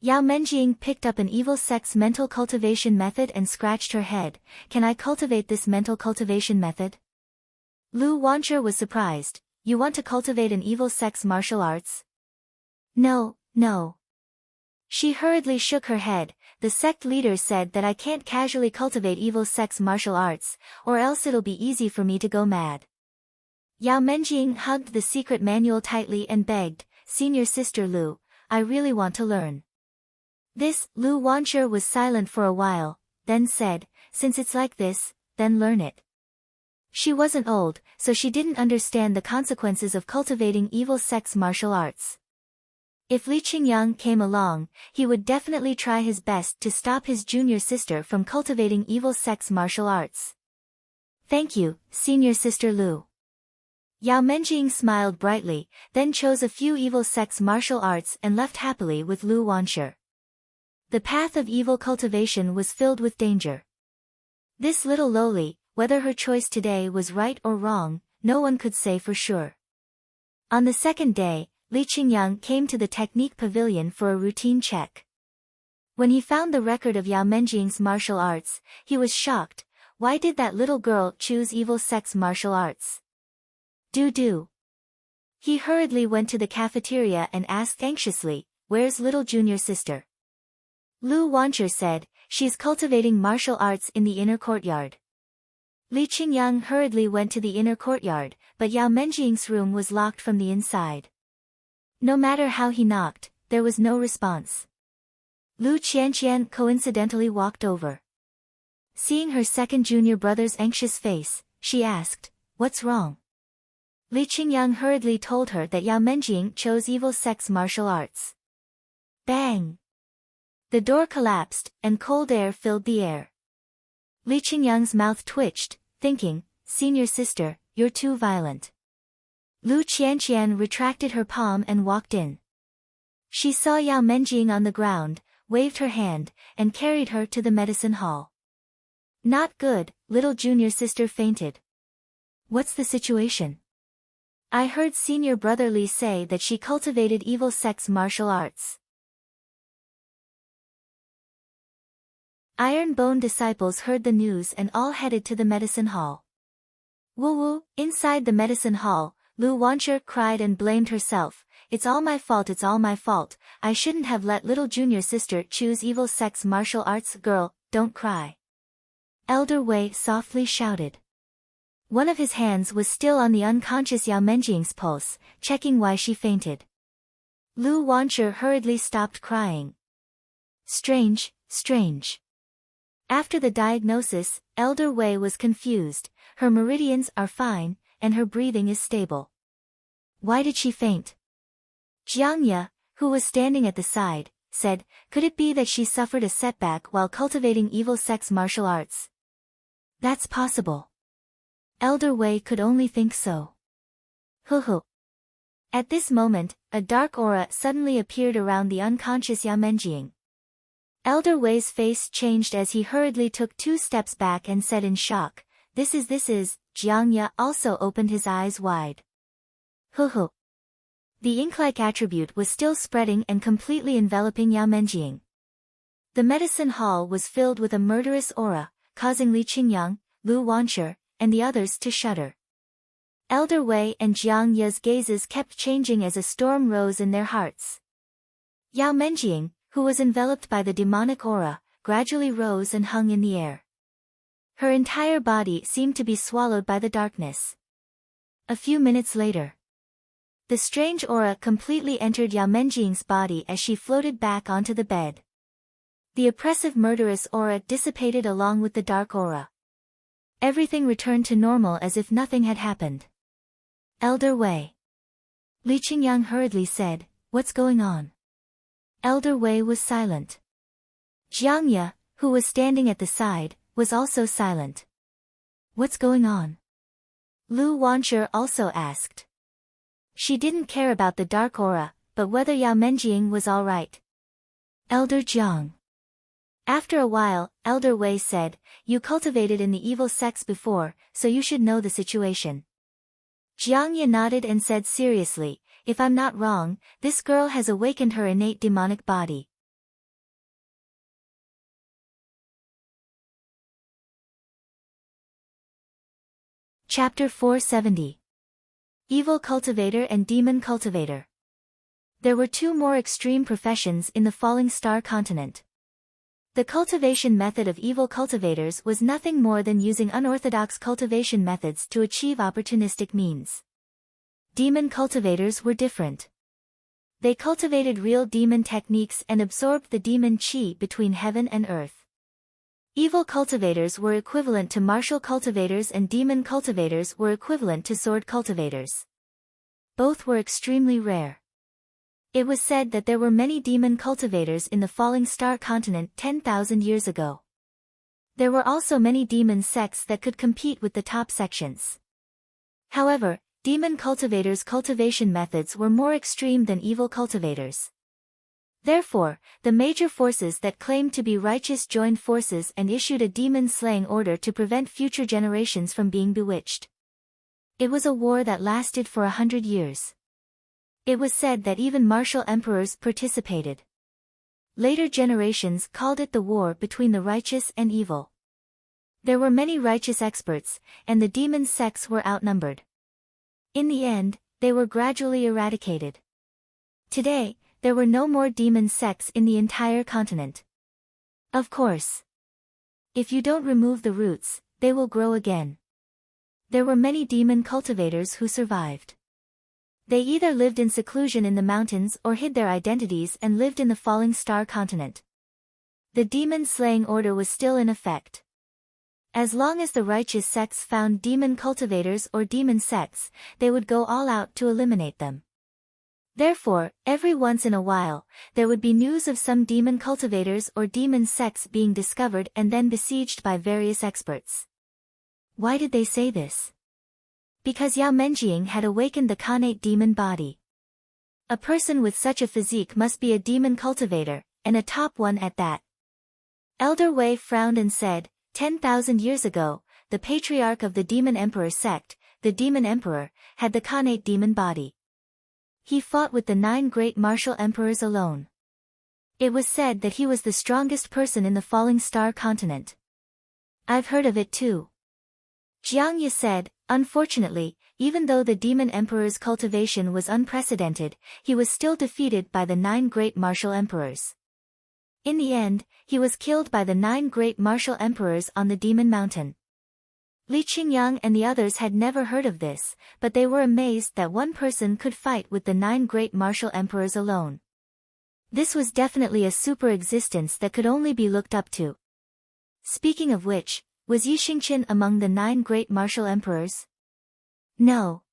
Yao Menjing picked up an evil sect's mental cultivation method and scratched her head. Can I cultivate this mental cultivation method? Lu Wancher was surprised. You want to cultivate an evil sect's martial arts? No, no. She hurriedly shook her head. The sect leader said that I can't casually cultivate evil sect's martial arts, or else it'll be easy for me to go mad. Yao Menjing hugged the secret manual tightly and begged, Senior Sister Lu, I really want to learn. Lu Wancher was silent for a while, then said, since it's like this, then learn it. She wasn't old, so she didn't understand the consequences of cultivating evil sect's martial arts. If Li Qingyang came along, he would definitely try his best to stop his junior sister from cultivating evil sect's martial arts. Thank you, Senior Sister Lu. Yao Menjing smiled brightly, then chose a few evil sect's martial arts and left happily with Lu Wancher. The path of evil cultivation was filled with danger. This little lowly, whether her choice today was right or wrong, no one could say for sure. On the second day, Li Qingyang came to the technique pavilion for a routine check. When he found the record of Yao Menjing's martial arts, he was shocked. Why did that little girl choose evil sect's martial arts? Do. He hurriedly went to the cafeteria and asked anxiously, where's little junior sister? Lu Wancher said, she's cultivating martial arts in the inner courtyard. Li Qingyang hurriedly went to the inner courtyard, but Yao Menjing's room was locked from the inside. No matter how he knocked, there was no response. Lu Qianqian coincidentally walked over. Seeing her second junior brother's anxious face, she asked, what's wrong? Li Qingyang hurriedly told her that Yao Menjing chose evil sect's martial arts. Bang! The door collapsed, and cold air filled the air. Li Qingyang's mouth twitched, thinking, Senior Sister, you're too violent. Lu Qianqian retracted her palm and walked in. She saw Yao Menjing on the ground, waved her hand, and carried her to the medicine hall. Not good, little junior sister fainted. What's the situation? I heard senior brother Li say that she cultivated evil sect's martial arts. Iron Bone disciples heard the news and all headed to the medicine hall. Woo! Inside the medicine hall, Lu Wancher cried and blamed herself. It's all my fault, it's all my fault. I shouldn't have let little junior sister choose evil sect's martial arts. Girl, don't cry. Elder Wei softly shouted. One of his hands was still on the unconscious Yao Menjing's pulse, checking why she fainted. Lu Wancher hurriedly stopped crying. Strange. After the diagnosis, Elder Wei was confused. Her meridians are fine, and her breathing is stable. Why did she faint? Jiang Ye, who was standing at the side, said, could it be that she suffered a setback while cultivating evil sect's martial arts? That's possible. Elder Wei could only think so. Hoo. At this moment, a dark aura suddenly appeared around the unconscious Yao Menjing. Elder Wei's face changed as he hurriedly took 2 steps back and said in shock, This is. Jiang Ye also opened his eyes wide. Hoo. The ink-like attribute was still spreading and completely enveloping Yao Menjing. The medicine hall was filled with a murderous aura, causing Li Qingyang, Lu Wancher, and the others to shudder. Elder Wei and Jiang Ye's gazes kept changing as a storm rose in their hearts. Yao Menjing, who was enveloped by the demonic aura, gradually rose and hung in the air. Her entire body seemed to be swallowed by the darkness. A few minutes later, the strange aura completely entered Yao Menjing's body as she floated back onto the bed. The oppressive murderous aura dissipated along with the dark aura. Everything returned to normal as if nothing had happened. Elder Wei. Li Qingyang hurriedly said, What's going on? Elder Wei was silent. Jiang Ye, who was standing at the side, was also silent. What's going on? Lu Wancher also asked. She didn't care about the dark aura, but whether Yao Menjing was all right. Elder Jiang. After a while, Elder Wei said, "You cultivated in the evil sects before, so you should know the situation." Jiang Ye nodded and said seriously, "If I'm not wrong, this girl has awakened her innate demonic body." Chapter 470. Evil Cultivator and Demon Cultivator. There were two more extreme professions in the Falling Star continent. The cultivation method of evil cultivators was nothing more than using unorthodox cultivation methods to achieve opportunistic means. Demon cultivators were different. They cultivated real demon techniques and absorbed the demon chi between heaven and earth. Evil cultivators were equivalent to martial cultivators and demon cultivators were equivalent to sword cultivators. Both were extremely rare. It was said that there were many demon cultivators in the Falling Star continent 10,000 years ago. There were also many demon sects that could compete with the top sections. However, demon cultivators' cultivation methods were more extreme than evil cultivators. Therefore, the major forces that claimed to be righteous joined forces and issued a demon-slaying order to prevent future generations from being bewitched. It was a war that lasted for 100 years. It was said that even martial emperors participated. Later generations called it the war between the righteous and evil. There were many righteous experts, and the demon sects were outnumbered. In the end, they were gradually eradicated. Today, there were no more demon sects in the entire continent. Of course. If you don't remove the roots, they will grow again. There were many demon cultivators who survived. They either lived in seclusion in the mountains or hid their identities and lived in the Falling Star continent. The demon-slaying order was still in effect. As long as the righteous sects found demon cultivators or demon sects, they would go all out to eliminate them. Therefore, every once in a while, there would be news of some demon cultivators or demon sects being discovered and then besieged by various experts. Why did they say this? Because Yao Menjing had awakened the Khanate demon body. A person with such a physique must be a demon cultivator, and a top one at that. Elder Wei frowned and said, 10,000 years ago, the patriarch of the Demon Emperor sect, the Demon Emperor, had the Khanate demon body. He fought with the 9 great martial emperors alone. It was said that he was the strongest person in the Falling Star continent. I've heard of it too. Jiang Ye said, unfortunately, even though the Demon Emperor's cultivation was unprecedented, he was still defeated by the 9 great martial emperors. In the end, he was killed by the 9 great martial emperors on the Demon Mountain. Li Qingyang and the others had never heard of this, but they were amazed that one person could fight with the 9 great martial emperors alone. This was definitely a super existence that could only be looked up to. Speaking of which, was Yi Xingqian among the 9 great martial emperors? No.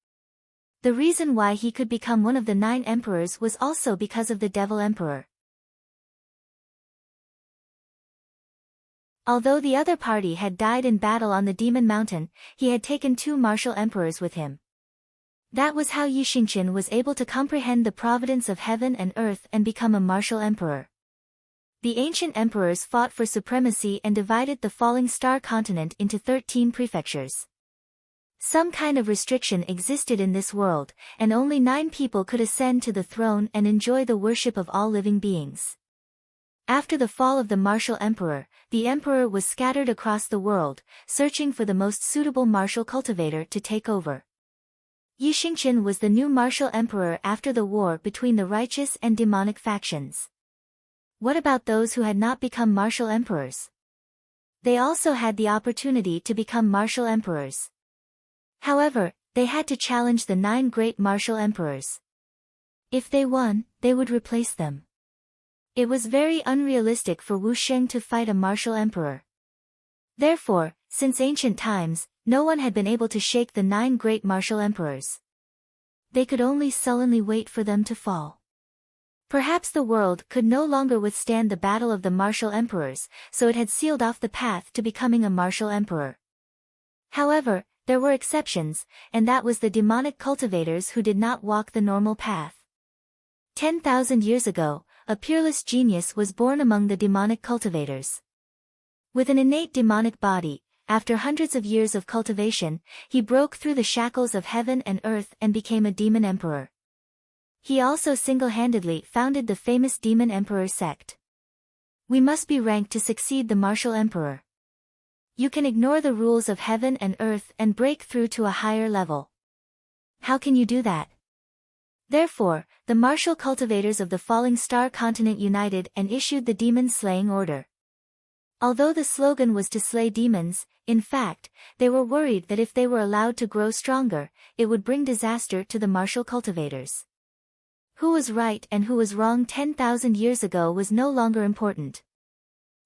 The reason why he could become one of the 9 emperors was also because of the Devil Emperor. Although the other party had died in battle on the Demon Mountain, he had taken 2 martial emperors with him. That was how Yi Xingqian was able to comprehend the providence of heaven and earth and become a martial emperor. The ancient emperors fought for supremacy and divided the Falling Star continent into 13 prefectures. Some kind of restriction existed in this world, and only 9 people could ascend to the throne and enjoy the worship of all living beings. After the fall of the martial emperor, the emperor was scattered across the world, searching for the most suitable martial cultivator to take over. Yi Xingqian was the new martial emperor after the war between the righteous and demonic factions. What about those who had not become martial emperors? They also had the opportunity to become martial emperors. However, they had to challenge the 9 great martial emperors. If they won, they would replace them. It was very unrealistic for Wu Sheng to fight a martial emperor. Therefore, since ancient times, no one had been able to shake the 9 great martial emperors. They could only sullenly wait for them to fall. Perhaps the world could no longer withstand the battle of the martial emperors, so it had sealed off the path to becoming a martial emperor. However, there were exceptions, and that was the demonic cultivators who did not walk the normal path. 10,000 years ago, a peerless genius was born among the demonic cultivators. With an innate demonic body, after hundreds of years of cultivation, he broke through the shackles of heaven and earth and became a demon emperor. He also single-handedly founded the famous demon emperor Sect. We must be ranked to succeed the martial emperor. You can ignore the rules of heaven and earth and break through to a higher level. How can you do that? Therefore, the martial cultivators of the falling star continent united and issued the demon-slaying order. Although the slogan was to slay demons, in fact, they were worried that if they were allowed to grow stronger, it would bring disaster to the martial cultivators. Who was right and who was wrong 10,000 years ago was no longer important.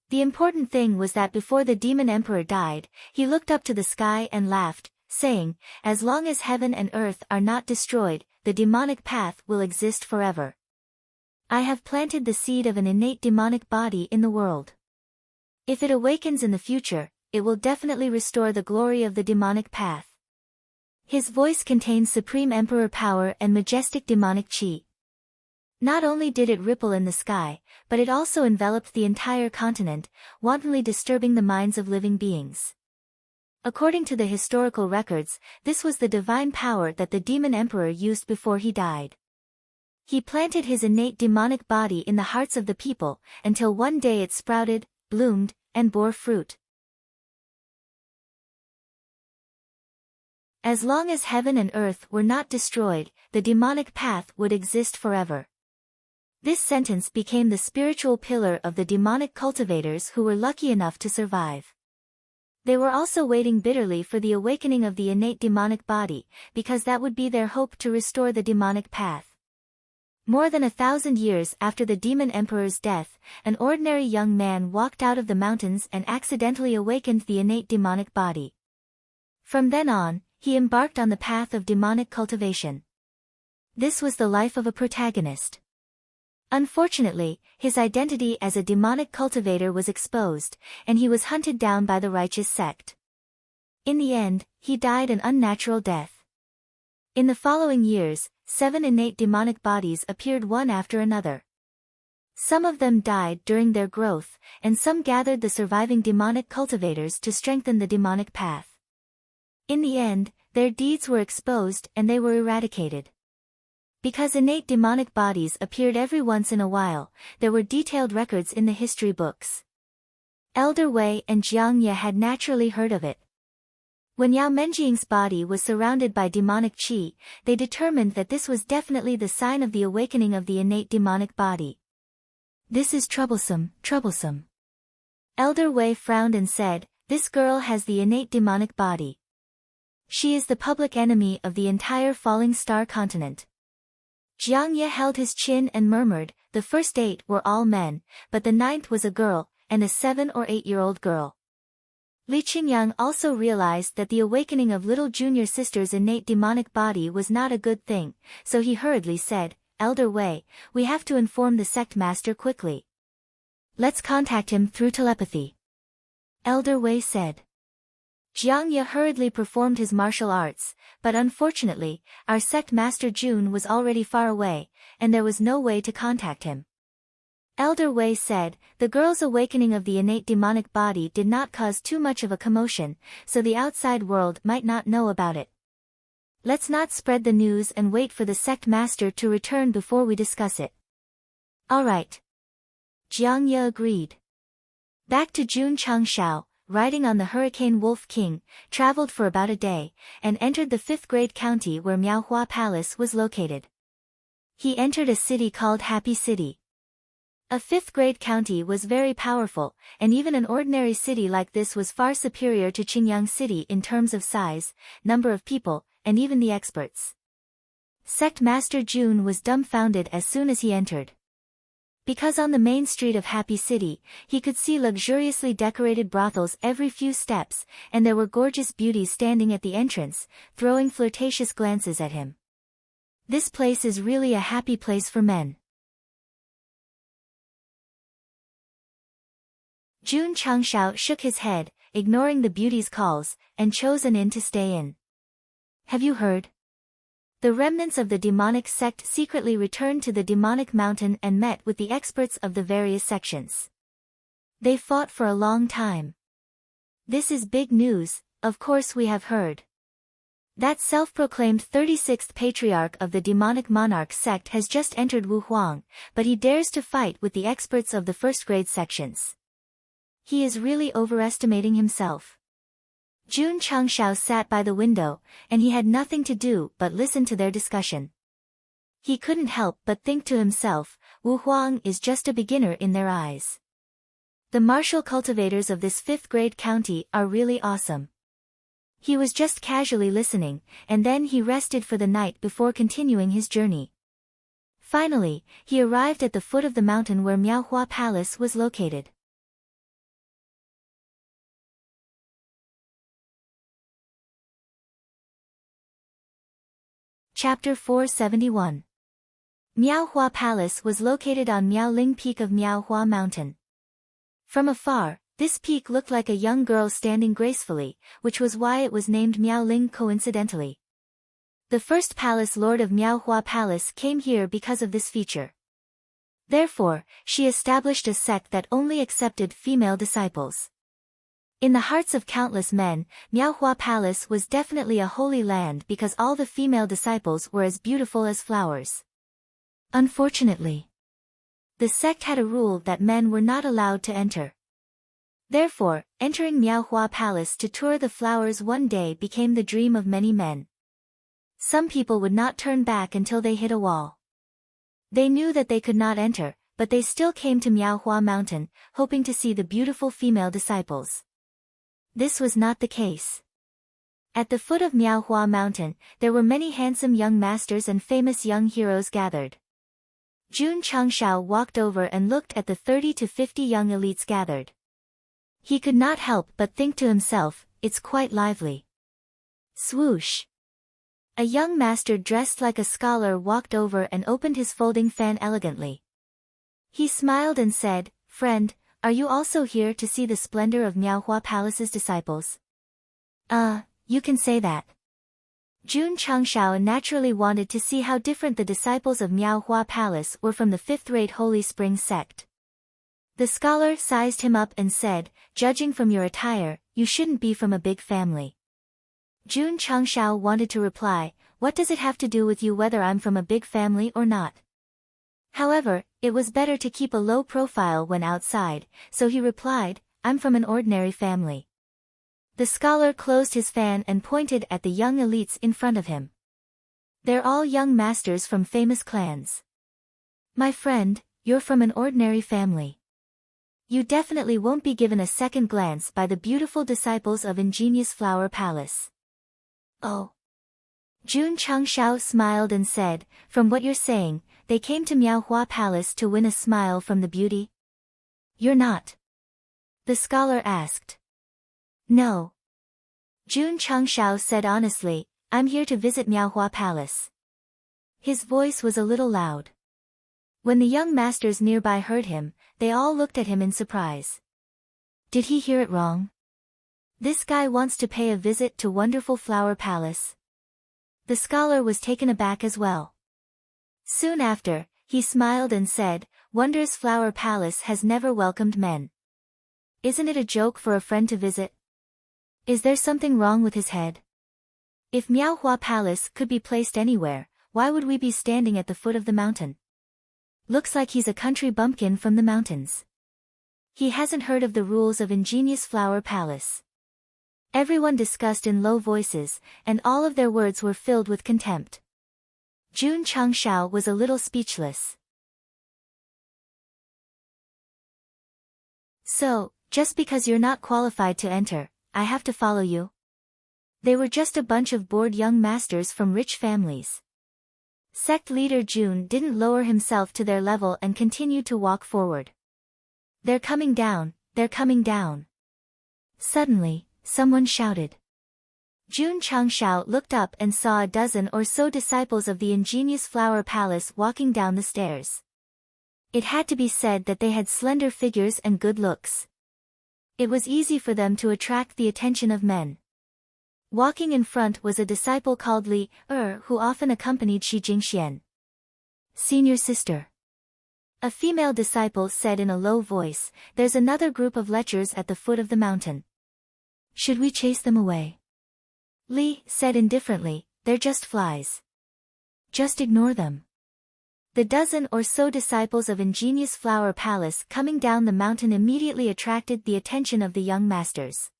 The important thing was that before the demon emperor died, he looked up to the sky and laughed, saying, "As long as heaven and earth are not destroyed, the demonic path will exist forever. I have planted the seed of an innate demonic body in the world. If it awakens in the future, it will definitely restore the glory of the demonic path." His voice contains supreme emperor power and majestic demonic chi. Not only did it ripple in the sky, but it also enveloped the entire continent, wantonly disturbing the minds of living beings. According to the historical records, this was the divine power that the demon emperor used before he died. He planted his innate demonic body in the hearts of the people, until one day it sprouted, bloomed, and bore fruit. As long as heaven and earth were not destroyed, the demonic path would exist forever. This sentence became the spiritual pillar of the demonic cultivators who were lucky enough to survive. They were also waiting bitterly for the awakening of the innate demonic body, because that would be their hope to restore the demonic path. More than 1,000 years after the demon emperor's death, an ordinary young man walked out of the mountains and accidentally awakened the innate demonic body. From then on, he embarked on the path of demonic cultivation. This was the life of a protagonist. Unfortunately, his identity as a demonic cultivator was exposed, and he was hunted down by the righteous sect. In the end, he died an unnatural death. In the following years, 7 innate demonic bodies appeared one after another. Some of them died during their growth, and some gathered the surviving demonic cultivators to strengthen the demonic path. In the end, their deeds were exposed and they were eradicated. Because innate demonic bodies appeared every once in a while, there were detailed records in the history books. Elder Wei and Jiang Ye had naturally heard of it. When Yao Menjing's body was surrounded by demonic qi, they determined that this was definitely the sign of the awakening of the innate demonic body. "This is troublesome, troublesome." Elder Wei frowned and said, "This girl has the innate demonic body. She is the public enemy of the entire falling star continent." Jiang Ye held his chin and murmured, "The first 8 were all men, but the 9th was a girl, and a 7 or 8-year-old girl." Li Qingyang also realized that the awakening of little junior sister's innate demonic body was not a good thing, so he hurriedly said, "Elder Wei, we have to inform the sect master quickly. Let's contact him through telepathy." Elder Wei said. Jiang Ye hurriedly performed his martial arts, but unfortunately, our sect master Jun was already far away, and there was no way to contact him. Elder Wei said, "The girl's awakening of the innate demonic body did not cause too much of a commotion, so the outside world might not know about it. Let's not spread the news and wait for the sect master to return before we discuss it." "All right." Jiang Ye agreed. Back to Jun Changshao, riding on the Hurricane Wolf King, traveled for about a day, and entered the 5th grade county where Miaohua Palace was located. He entered a city called Happy City. A 5th grade county was very powerful, and even an ordinary city like this was far superior to Qingyang City in terms of size, number of people, and even the experts. Sect Master Jun was dumbfounded as soon as he entered. Because on the main street of Happy City, he could see luxuriously decorated brothels every few steps, and there were gorgeous beauties standing at the entrance, throwing flirtatious glances at him. This place is really a happy place for men. Jun Changshao shook his head, ignoring the beauty's calls, and chose an inn to stay in. "Have you heard? The remnants of the demonic sect secretly returned to the demonic mountain and met with the experts of the various sections. They fought for a long time. This is big news, of course we have heard. That self-proclaimed 36th patriarch of the demonic monarch sect has just entered Wu Huang, but he dares to fight with the experts of the first-grade sections. He is really overestimating himself. Jun Changshao sat by the window, and he had nothing to do but listen to their discussion. He couldn't help but think to himself, Wu Huang is just a beginner in their eyes. The martial cultivators of this 5th-grade county are really awesome. He was just casually listening, and then he rested for the night before continuing his journey. Finally, he arrived at the foot of the mountain where Miaohua Palace was located. Chapter 471. Miaohua Palace was located on Miaoling Peak of Miaohua Mountain. From afar, this peak looked like a young girl standing gracefully, which was why it was named Miaoling coincidentally. The first palace lord of Miaohua Palace came here because of this feature. Therefore, she established a sect that only accepted female disciples. In the hearts of countless men, Miaohua Palace was definitely a holy land because all the female disciples were as beautiful as flowers. Unfortunately, the sect had a rule that men were not allowed to enter. Therefore, entering Miaohua Palace to tour the flowers one day became the dream of many men. Some people would not turn back until they hit a wall. They knew that they could not enter, but they still came to Miaohua Mountain, hoping to see the beautiful female disciples. This was not the case. At the foot of Miaohua Mountain, there were many handsome young masters and famous young heroes gathered. Jun Changshao walked over and looked at the 30 to 50 young elites gathered. He could not help but think to himself, it's quite lively. Swoosh! A young master dressed like a scholar walked over and opened his folding fan elegantly. He smiled and said, "Friend, are you also here to see the splendor of Miaohua Palace's disciples?" You can say that. Jun Changshao naturally wanted to see how different the disciples of Miaohua Palace were from the 5th-rate Holy Spring sect. The scholar sized him up and said, "Judging from your attire, you shouldn't be from a big family." Jun Changshao wanted to reply, "What does it have to do with you whether I'm from a big family or not?" However, it was better to keep a low profile when outside, so he replied, "I'm from an ordinary family." The scholar closed his fan and pointed at the young elites in front of him. "They're all young masters from famous clans. My friend, you're from an ordinary family. You definitely won't be given a second glance by the beautiful disciples of Ingenious Flower Palace." "Oh." Jun Changshao smiled and said, "From what you're saying, they came to Miaohua Palace to win a smile from the beauty?" "You're not?" the scholar asked. "No." Jun Changshao said honestly, "I'm here to visit Miaohua Palace." His voice was a little loud. When the young masters nearby heard him, they all looked at him in surprise. Did he hear it wrong? This guy wants to pay a visit to Wonderful Flower Palace. The scholar was taken aback as well. Soon after, he smiled and said, "Wondrous Flower Palace has never welcomed men. Isn't it a joke for a friend to visit? Is there something wrong with his head? If Miaohua Palace could be placed anywhere, why would we be standing at the foot of the mountain? Looks like he's a country bumpkin from the mountains. He hasn't heard of the rules of Ingenious Flower Palace." Everyone discussed in low voices, and all of their words were filled with contempt. Jun Changshao was a little speechless. "So, just because you're not qualified to enter, I have to follow you?" They were just a bunch of bored young masters from rich families. Sect leader Jun didn't lower himself to their level and continued to walk forward. "They're coming down, they're coming down." Suddenly, someone shouted. Jun Changshao looked up and saw a dozen or so disciples of the Ingenious Flower Palace walking down the stairs. It had to be said that they had slender figures and good looks. It was easy for them to attract the attention of men. Walking in front was a disciple called Li who often accompanied Shi Jingxian. "Senior sister." A female disciple said in a low voice, "There's another group of lechers at the foot of the mountain." Should we chase them away? Li said indifferently, they're just flies. Just ignore them. The dozen or so disciples of Ingenious Flower Palace coming down the mountain immediately attracted the attention of the young masters.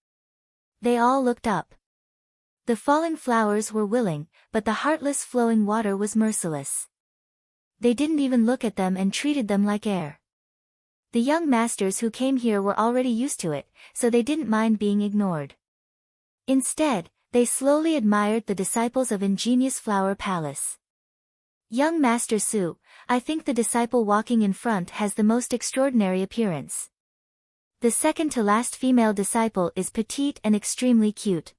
They all looked up. The falling flowers were willing, but the heartless flowing water was merciless. They didn't even look at them and treated them like air. The young masters who came here were already used to it, so they didn't mind being ignored. Instead, they slowly admired the disciples of Ingenious Flower Palace. Young Master Su, I think the disciple walking in front has the most extraordinary appearance. The second to last female disciple is petite and extremely cute.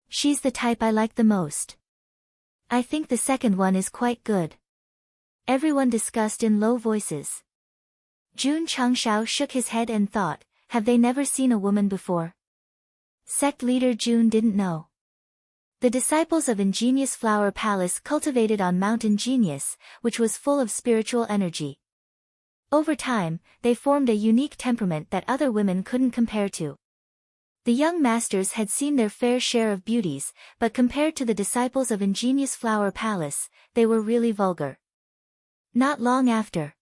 She's the type I like the most. I think the second one is quite good. Everyone discussed in low voices. Jun Changshao shook his head and thought, have they never seen a woman before? Sect leader Jun didn't know. The disciples of Ingenious Flower Palace cultivated on Mount Ingenious, which was full of spiritual energy. Over time, they formed a unique temperament that other women couldn't compare to. The young masters had seen their fair share of beauties, but compared to the disciples of Ingenious Flower Palace, they were really vulgar. Not long after,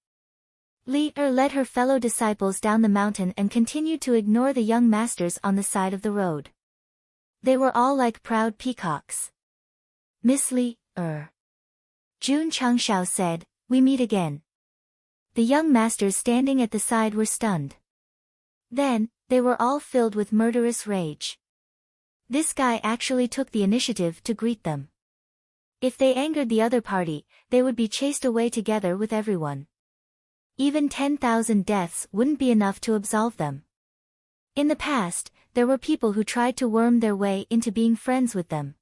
Li led her fellow disciples down the mountain and continued to ignore the young masters on the side of the road. They were all like proud peacocks. Miss Li, Jun Changshao said, we meet again. The young masters standing at the side were stunned. Then, they were all filled with murderous rage. This guy actually took the initiative to greet them. If they angered the other party, they would be chased away together with everyone. Even 10,000 deaths wouldn't be enough to absolve them. In the past, there were people who tried to worm their way into being friends with them.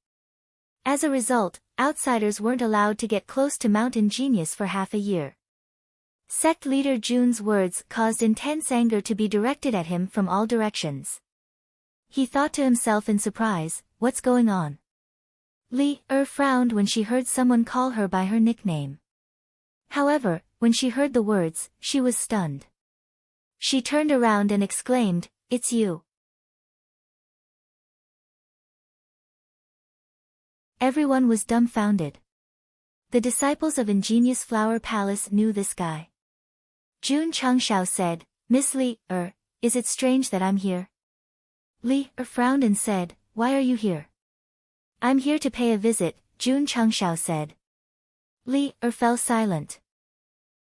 As a result, outsiders weren't allowed to get close to Mount Ingenious for half a year. Sect leader Jun's words caused intense anger to be directed at him from all directions. He thought to himself in surprise, what's going on? Li frowned when she heard someone call her by her nickname. However, when she heard the words, she was stunned. She turned around and exclaimed, it's you. Everyone was dumbfounded. The disciples of Ingenious Flower Palace knew this guy. Jun Changshao said, Miss Li, is it strange that I'm here? Li frowned and said, why are you here? I'm here to pay a visit, Jun Changshao said. Li fell silent.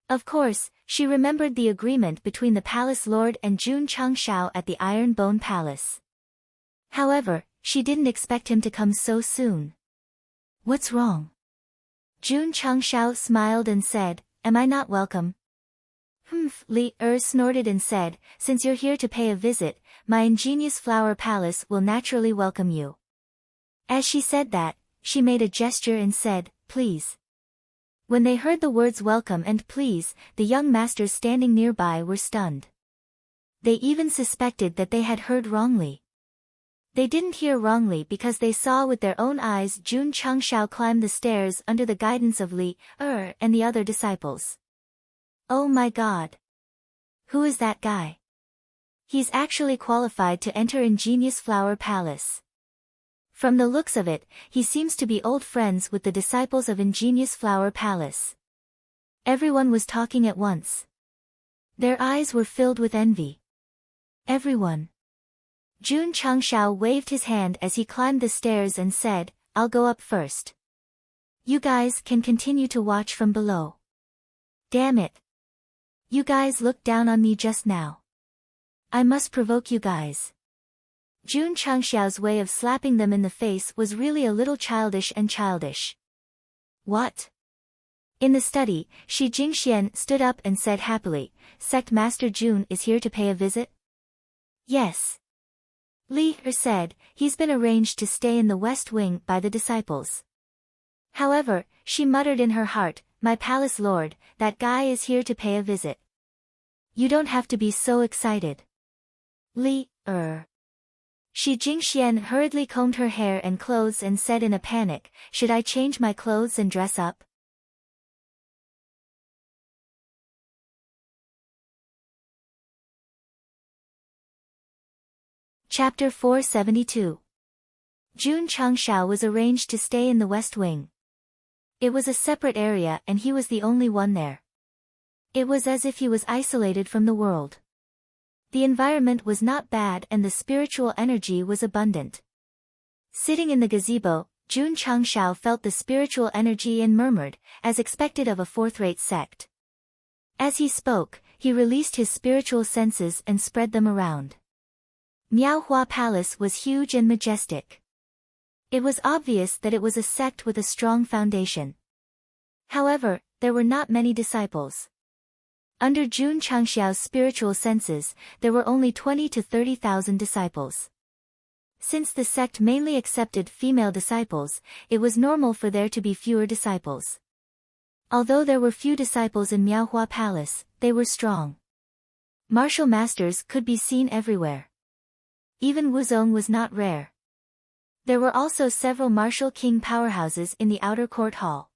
Of course, she remembered the agreement between the palace lord and Jun Changshao at the Iron Bone Palace. However, she didn't expect him to come so soon. What's wrong? Jun Changshao smiled and said, am I not welcome? Li snorted and said, since you're here to pay a visit, my Ingenious Flower Palace will naturally welcome you. As she said that, she made a gesture and said, please. When they heard the words welcome and please, the young masters standing nearby were stunned. They even suspected that they had heard wrongly. They didn't hear wrongly because they saw with their own eyes Jun Changshao climb the stairs under the guidance of Li and the other disciples. Oh my god! Who is that guy? He's actually qualified to enter Ingenious Flower Palace. From the looks of it, he seems to be old friends with the disciples of Ingenious Flower Palace. Everyone was talking at once. Their eyes were filled with envy. Everyone. Jun Changshao waved his hand as he climbed the stairs and said, I'll go up first. You guys can continue to watch from below. Damn it. You guys looked down on me just now. I must provoke you guys. Jun Changshao's way of slapping them in the face was really a little childish and childish. What? In the study, Shi Jingxian stood up and said happily, Sect Master Jun is here to pay a visit? Yes. Li said, he's been arranged to stay in the West Wing by the disciples. However, she muttered in her heart, my palace lord, that guy is here to pay a visit. You don't have to be so excited. Li, Shi Jingxian hurriedly combed her hair and clothes and said in a panic, should I change my clothes and dress up? Chapter 472. Jun Changshao was arranged to stay in the West Wing. It was a separate area and he was the only one there. It was as if he was isolated from the world. The environment was not bad and the spiritual energy was abundant. Sitting in the gazebo, Jun Changshao felt the spiritual energy and murmured, as expected of a fourth-rate sect. As he spoke, he released his spiritual senses and spread them around. Miaohua Palace was huge and majestic. It was obvious that it was a sect with a strong foundation. However, there were not many disciples. Under Jun Changshao's spiritual senses, there were only 20 to 30,000 disciples. Since the sect mainly accepted female disciples, it was normal for there to be fewer disciples. Although there were few disciples in Miaohua Palace, they were strong. Martial masters could be seen everywhere. Even Wuzong was not rare. There were also several martial king powerhouses in the outer court hall.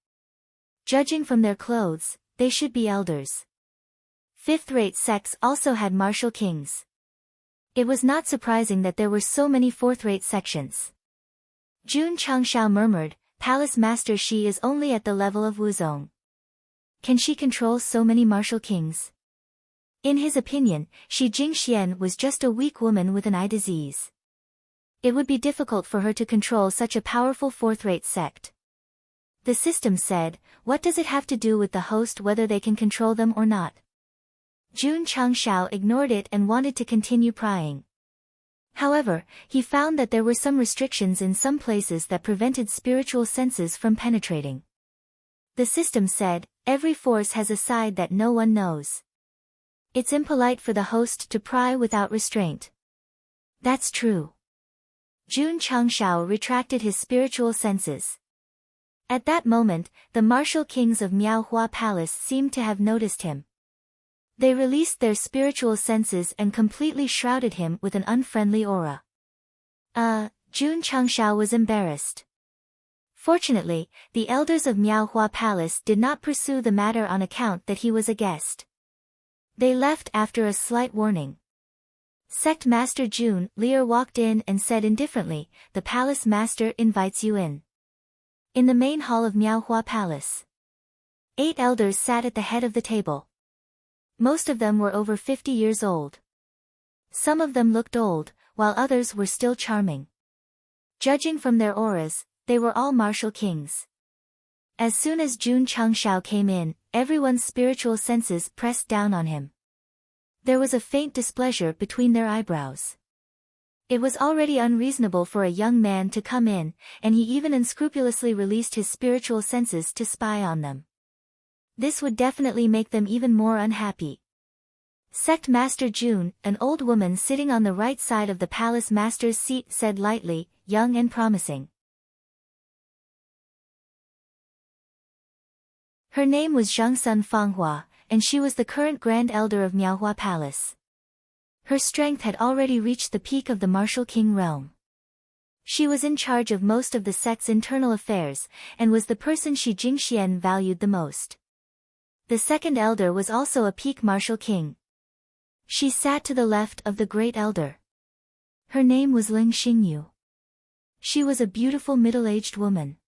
Judging from their clothes, they should be elders. Fifth-rate sects also had martial kings. It was not surprising that there were so many fourth-rate sections. Jun Changshao murmured, Palace Master Shi is only at the level of Wuzong. Can she control so many martial kings? In his opinion, Shi Jingxian was just a weak woman with an eye disease. It would be difficult for her to control such a powerful fourth-rate sect. The system said, what does it have to do with the host whether they can control them or not? Jun Changshao ignored it and wanted to continue prying. However, he found that there were some restrictions in some places that prevented spiritual senses from penetrating. The system said, every force has a side that no one knows. It's impolite for the host to pry without restraint. That's true. Jun Changshao retracted his spiritual senses. At that moment, the martial kings of Miaohua Palace seemed to have noticed him. They released their spiritual senses and completely shrouded him with an unfriendly aura. Jun Changshao was embarrassed. Fortunately, the elders of Miaohua Palace did not pursue the matter on account that he was a guest. They left after a slight warning. Sect Master Jun Lear walked in and said indifferently, the Palace Master invites you in. In the main hall of Miaohua Palace. 8 elders sat at the head of the table. Most of them were over 50 years old. Some of them looked old, while others were still charming. Judging from their auras, they were all martial kings. As soon as Jun Changshao came in, everyone's spiritual senses pressed down on him. There was a faint displeasure between their eyebrows. It was already unreasonable for a young man to come in, and he even unscrupulously released his spiritual senses to spy on them. This would definitely make them even more unhappy. Sect Master Jun, an old woman sitting on the right side of the palace master's seat, said lightly, young and promising. Her name was Zhangsun Fanghua, and she was the current Grand Elder of Miaohua Palace. Her strength had already reached the peak of the martial king realm. She was in charge of most of the sect's internal affairs, and was the person Shi Jingxian valued the most. The second elder was also a peak martial king. She sat to the left of the great elder. Her name was Ling Xingyu. She was a beautiful middle-aged woman.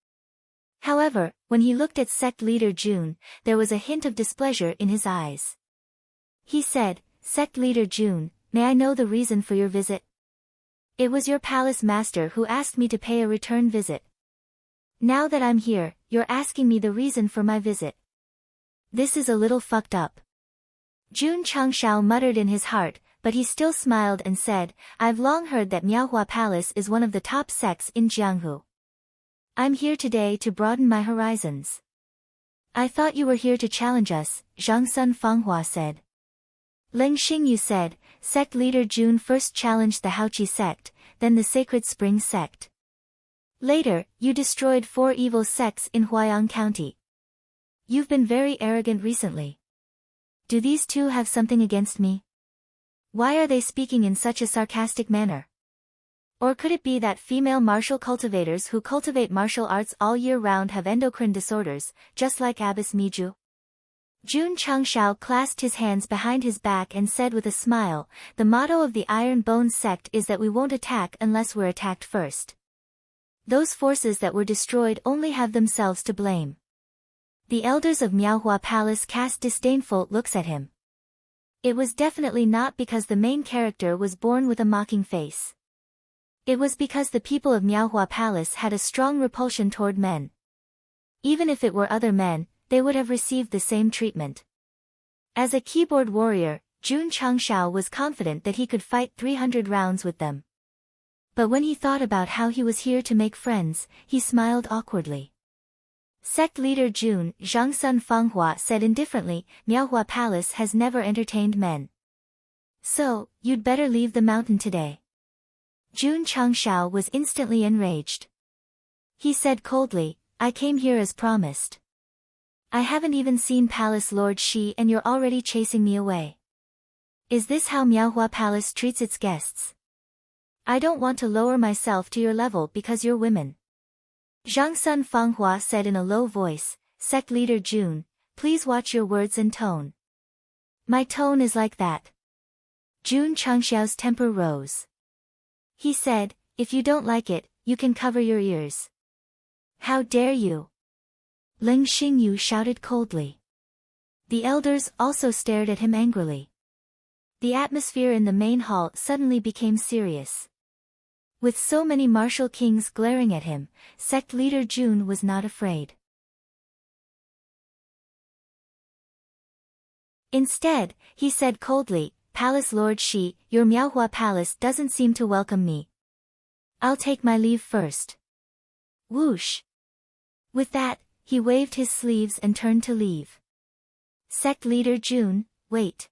However, when he looked at sect leader Jun, there was a hint of displeasure in his eyes. He said, Sect leader Jun, may I know the reason for your visit? It was your palace master who asked me to pay a return visit. Now that I'm here, you're asking me the reason for my visit. This is a little fucked up. Jun Changshao muttered in his heart, but he still smiled and said, I've long heard that Miaohua Palace is one of the top sects in Jianghu. I'm here today to broaden my horizons. I thought you were here to challenge us, Zhangsun Fanghua said. Ling Xingyu said, Sect leader Jun first challenged the Haoqi sect, then the Sacred Spring sect. Later, you destroyed 4 evil sects in Huayang County. You've been very arrogant recently. Do these two have something against me? Why are they speaking in such a sarcastic manner? Or could it be that female martial cultivators who cultivate martial arts all year round have endocrine disorders, just like Abbess Miju? Jun Changshao clasped his hands behind his back and said with a smile, "The motto of the Iron Bone sect is that we won't attack unless we're attacked first. Those forces that were destroyed only have themselves to blame." The elders of Miaohua Palace cast disdainful looks at him. It was definitely not because the main character was born with a mocking face. It was because the people of Miaohua Palace had a strong repulsion toward men. Even if it were other men, they would have received the same treatment. As a keyboard warrior, Jun Changshao was confident that he could fight 300 rounds with them. But when he thought about how he was here to make friends, he smiled awkwardly. Sect leader Jun Zhangsun Fanghua said indifferently, "Miaohua Palace has never entertained men. So, you'd better leave the mountain today." Jun Changshao was instantly enraged. He said coldly, "I came here as promised. I haven't even seen Palace Lord Shi and you're already chasing me away. Is this how Miaohua Palace treats its guests? I don't want to lower myself to your level because you're women." Zhangsun Fanghua said in a low voice, "Sect leader Jun, please watch your words and tone." "My tone is like that." Jun Changshao's temper rose. He said, "If you don't like it, you can cover your ears." "How dare you!" Ling Xingyu shouted coldly. The elders also stared at him angrily. The atmosphere in the main hall suddenly became serious. With so many martial kings glaring at him, sect leader Jun was not afraid. Instead, he said coldly, "Palace Lord Shi, your Miaohua Palace doesn't seem to welcome me. I'll take my leave first." Whoosh! With that, he waved his sleeves and turned to leave. "Sect leader Jun, wait."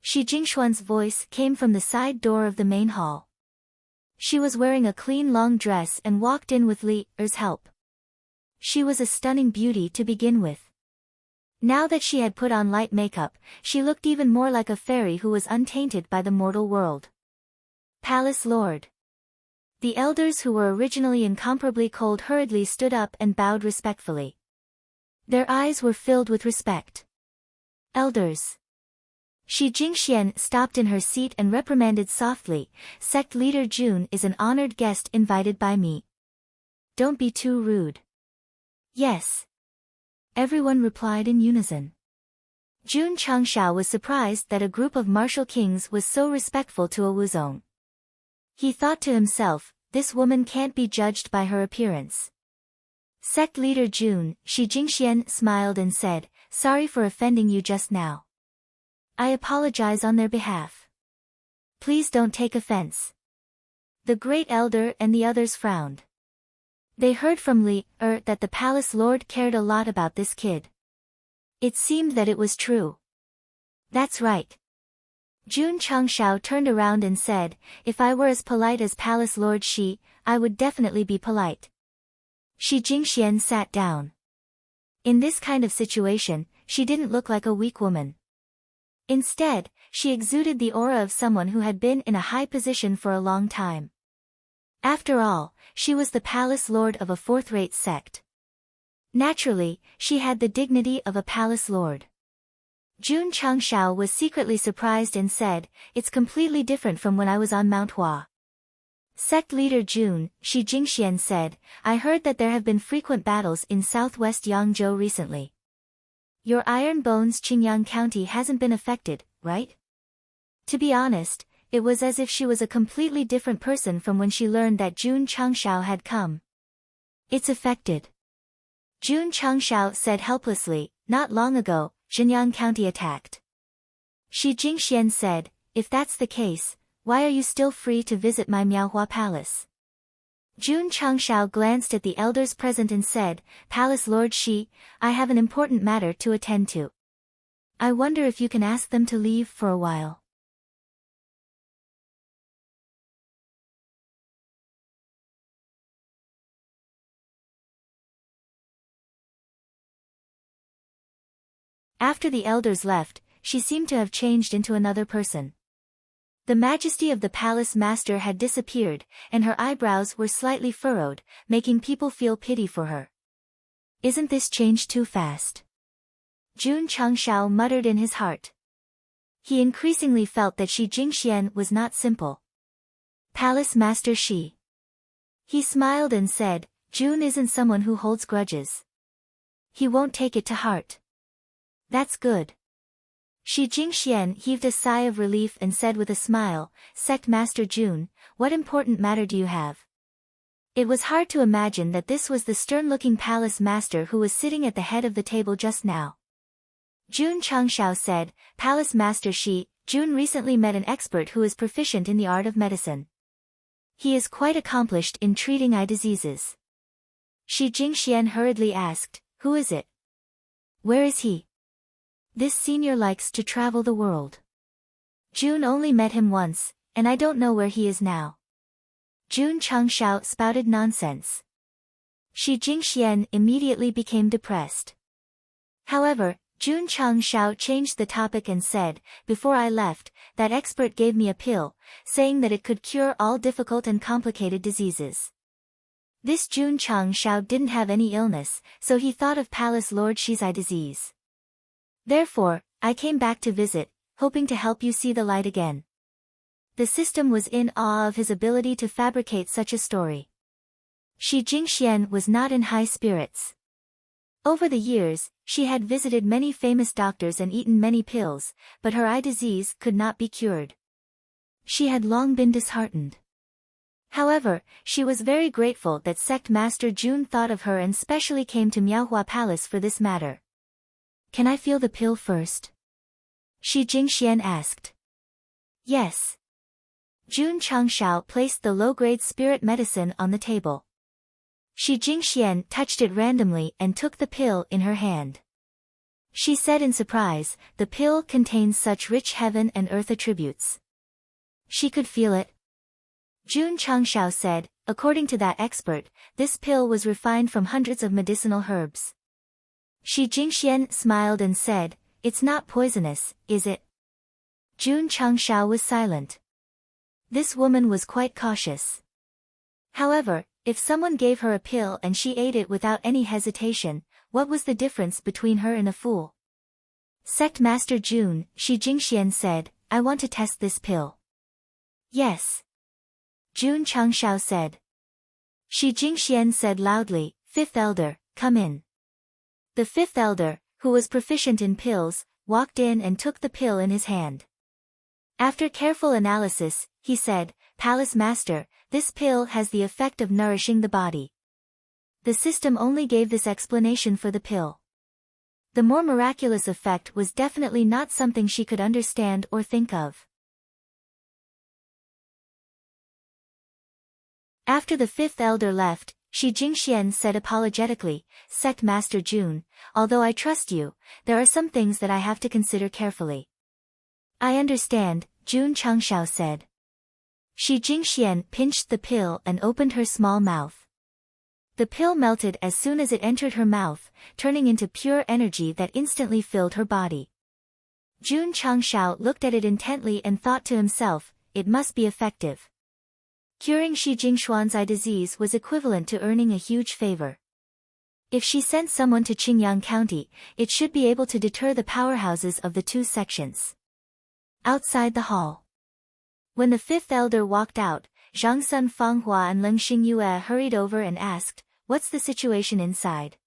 Shi Jingxuan's voice came from the side door of the main hall. She was wearing a clean long dress and walked in with Li Er's help. She was a stunning beauty to begin with. Now that she had put on light makeup, she looked even more like a fairy who was untainted by the mortal world. "Palace Lord." The elders who were originally incomparably cold hurriedly stood up and bowed respectfully. Their eyes were filled with respect. "Elders." Shi Jingxian stopped in her seat and reprimanded softly, "Sect leader Jun is an honored guest invited by me. Don't be too rude." "Yes." Everyone replied in unison. Jun Changshao was surprised that a group of martial kings was so respectful to a wuzong. He thought to himself, this woman can't be judged by her appearance. Sect leader Jun, Shi Jingxian smiled and said, "Sorry for offending you just now. I apologize on their behalf. Please don't take offense." The great elder and the others frowned. They heard from Li Er that the palace lord cared a lot about this kid. It seemed that it was true. "That's right." Jun Changshao turned around and said, "If I were as polite as Palace Lord Shi, I would definitely be polite." Shi Jingxian sat down. In this kind of situation, she didn't look like a weak woman. Instead, she exuded the aura of someone who had been in a high position for a long time. After all, she was the palace lord of a fourth-rate sect. Naturally, she had the dignity of a palace lord. Jun Changshao was secretly surprised and said, "It's completely different from when I was on Mount Hua." Sect leader Jun, Shi Jingxian said, "I heard that there have been frequent battles in southwest Yangzhou recently. Your Iron Bones Qingyang County hasn't been affected, right?" To be honest, it was as if she was a completely different person from when she learned that Jun Changshao had come. "It's affected." Jun Changshao said helplessly, "Not long ago, Xinjiang County attacked." Shi Jingxian said, "If that's the case, why are you still free to visit my Miaohua Palace?" Jun Changshao glanced at the elders present and said, "Palace Lord Shi, I have an important matter to attend to. I wonder if you can ask them to leave for a while." After the elders left, she seemed to have changed into another person. The majesty of the palace master had disappeared, and her eyebrows were slightly furrowed, making people feel pity for her. "Isn't this change too fast?" Jun Changshao muttered in his heart. He increasingly felt that Shi Jingxian was not simple. Palace Master Shi. He smiled and said, Jun isn't someone who holds grudges. He won't take it to heart. That's good. Shi Jingxian heaved a sigh of relief and said with a smile, Sect Master Jun, what important matter do you have? It was hard to imagine that this was the stern-looking palace master who was sitting at the head of the table just now. Jun Changshao said, Palace Master Shi, Jun recently met an expert who is proficient in the art of medicine. He is quite accomplished in treating eye diseases. Shi Jingxian hurriedly asked, who is it? Where is he? This senior likes to travel the world. Jun only met him once, and I don't know where he is now. Jun Changshao spouted nonsense. Shi Jingxian immediately became depressed. However, Jun Changshao changed the topic and said, before I left, that expert gave me a pill, saying that it could cure all difficult and complicated diseases. This Jun Changshao didn't have any illness, so he thought of Palace Lord Shi's eye disease. Therefore, I came back to visit, hoping to help you see the light again. The system was in awe of his ability to fabricate such a story. Shi Jingxian was not in high spirits. Over the years, she had visited many famous doctors and eaten many pills, but her eye disease could not be cured. She had long been disheartened. However, she was very grateful that Sect Master Jun thought of her and specially came to Miaohua Palace for this matter. Can I feel the pill first? Shi Jingxian asked. Yes. Jun Changshao placed the low-grade spirit medicine on the table. Shi Jingxian touched it randomly and took the pill in her hand. She said in surprise, the pill contains such rich heaven and earth attributes. She could feel it. Jun Changshao said, according to that expert, this pill was refined from hundreds of medicinal herbs. Shi Jingxian smiled and said, it's not poisonous, is it? Jun Changshao was silent. This woman was quite cautious. However, if someone gave her a pill and she ate it without any hesitation, what was the difference between her and a fool? Sect Master Jun, Shi Jingxian said, I want to test this pill. Yes. Jun Changshao said. Shi Jingxian said loudly, Fifth Elder, come in. The fifth elder, who was proficient in pills, walked in and took the pill in his hand. After careful analysis, he said, Palace Master, this pill has the effect of nourishing the body. The system only gave this explanation for the pill. The more miraculous effect was definitely not something she could understand or think of. After the fifth elder left, Shi Jingxian said apologetically, Sect Master Jun, although I trust you, there are some things that I have to consider carefully. I understand, Jun Changshao said. Shi Jingxian pinched the pill and opened her small mouth. The pill melted as soon as it entered her mouth, turning into pure energy that instantly filled her body. Jun Changshao looked at it intently and thought to himself, it must be effective. Curing Shi Jingxuan's eye disease was equivalent to earning a huge favor. If she sent someone to Qingyang County, it should be able to deter the powerhouses of the two sections. Outside the hall. When the fifth elder walked out, Zhang Sun Fanghua and Leng Xingyue hurried over and asked, what's the situation inside?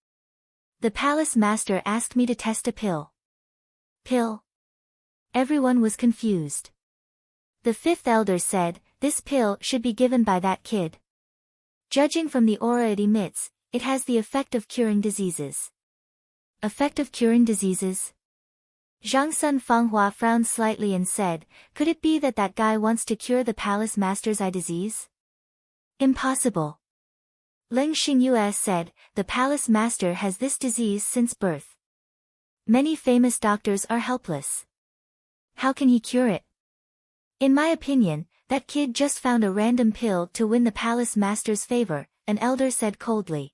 The palace master asked me to test a pill. Pill? Everyone was confused. The fifth elder said, this pill should be given by that kid. Judging from the aura it emits, it has the effect of curing diseases. Effect of curing diseases? Zhang Sun Fanghua frowned slightly and said, could it be that that guy wants to cure the palace master's eye disease? Impossible. Leng Xingyue said, the palace master has this disease since birth. Many famous doctors are helpless. How can he cure it? In my opinion, that kid just found a random pill to win the palace master's favor, an elder said coldly.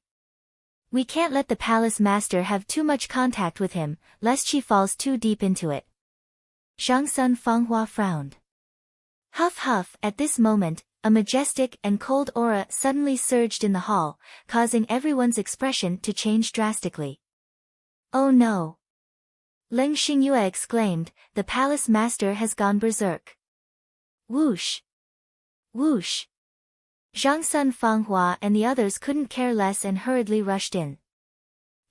We can't let the palace master have too much contact with him, lest she falls too deep into it. Zhang Sun Fanghua frowned. Huff huff, at this moment, a majestic and cold aura suddenly surged in the hall, causing everyone's expression to change drastically. Oh no! Leng Xingyue exclaimed, the palace master has gone berserk. Whoosh! Whoosh! Zhang Sun Fanghua and the others couldn't care less and hurriedly rushed in.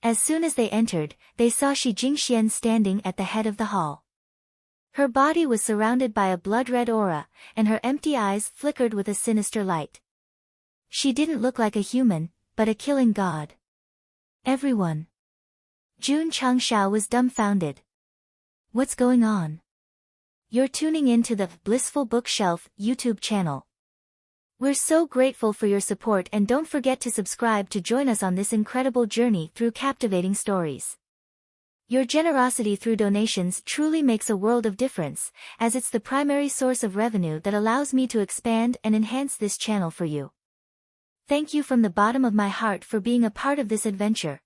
As soon as they entered, they saw Shi Jingxian standing at the head of the hall. Her body was surrounded by a blood-red aura, and her empty eyes flickered with a sinister light. She didn't look like a human, but a killing god. Everyone. Jun Changshao was dumbfounded. What's going on? You're tuning in to the Blissful Bookshelf YouTube channel. We're so grateful for your support, and don't forget to subscribe to join us on this incredible journey through captivating stories. Your generosity through donations truly makes a world of difference, as it's the primary source of revenue that allows me to expand and enhance this channel for you. Thank you from the bottom of my heart for being a part of this adventure.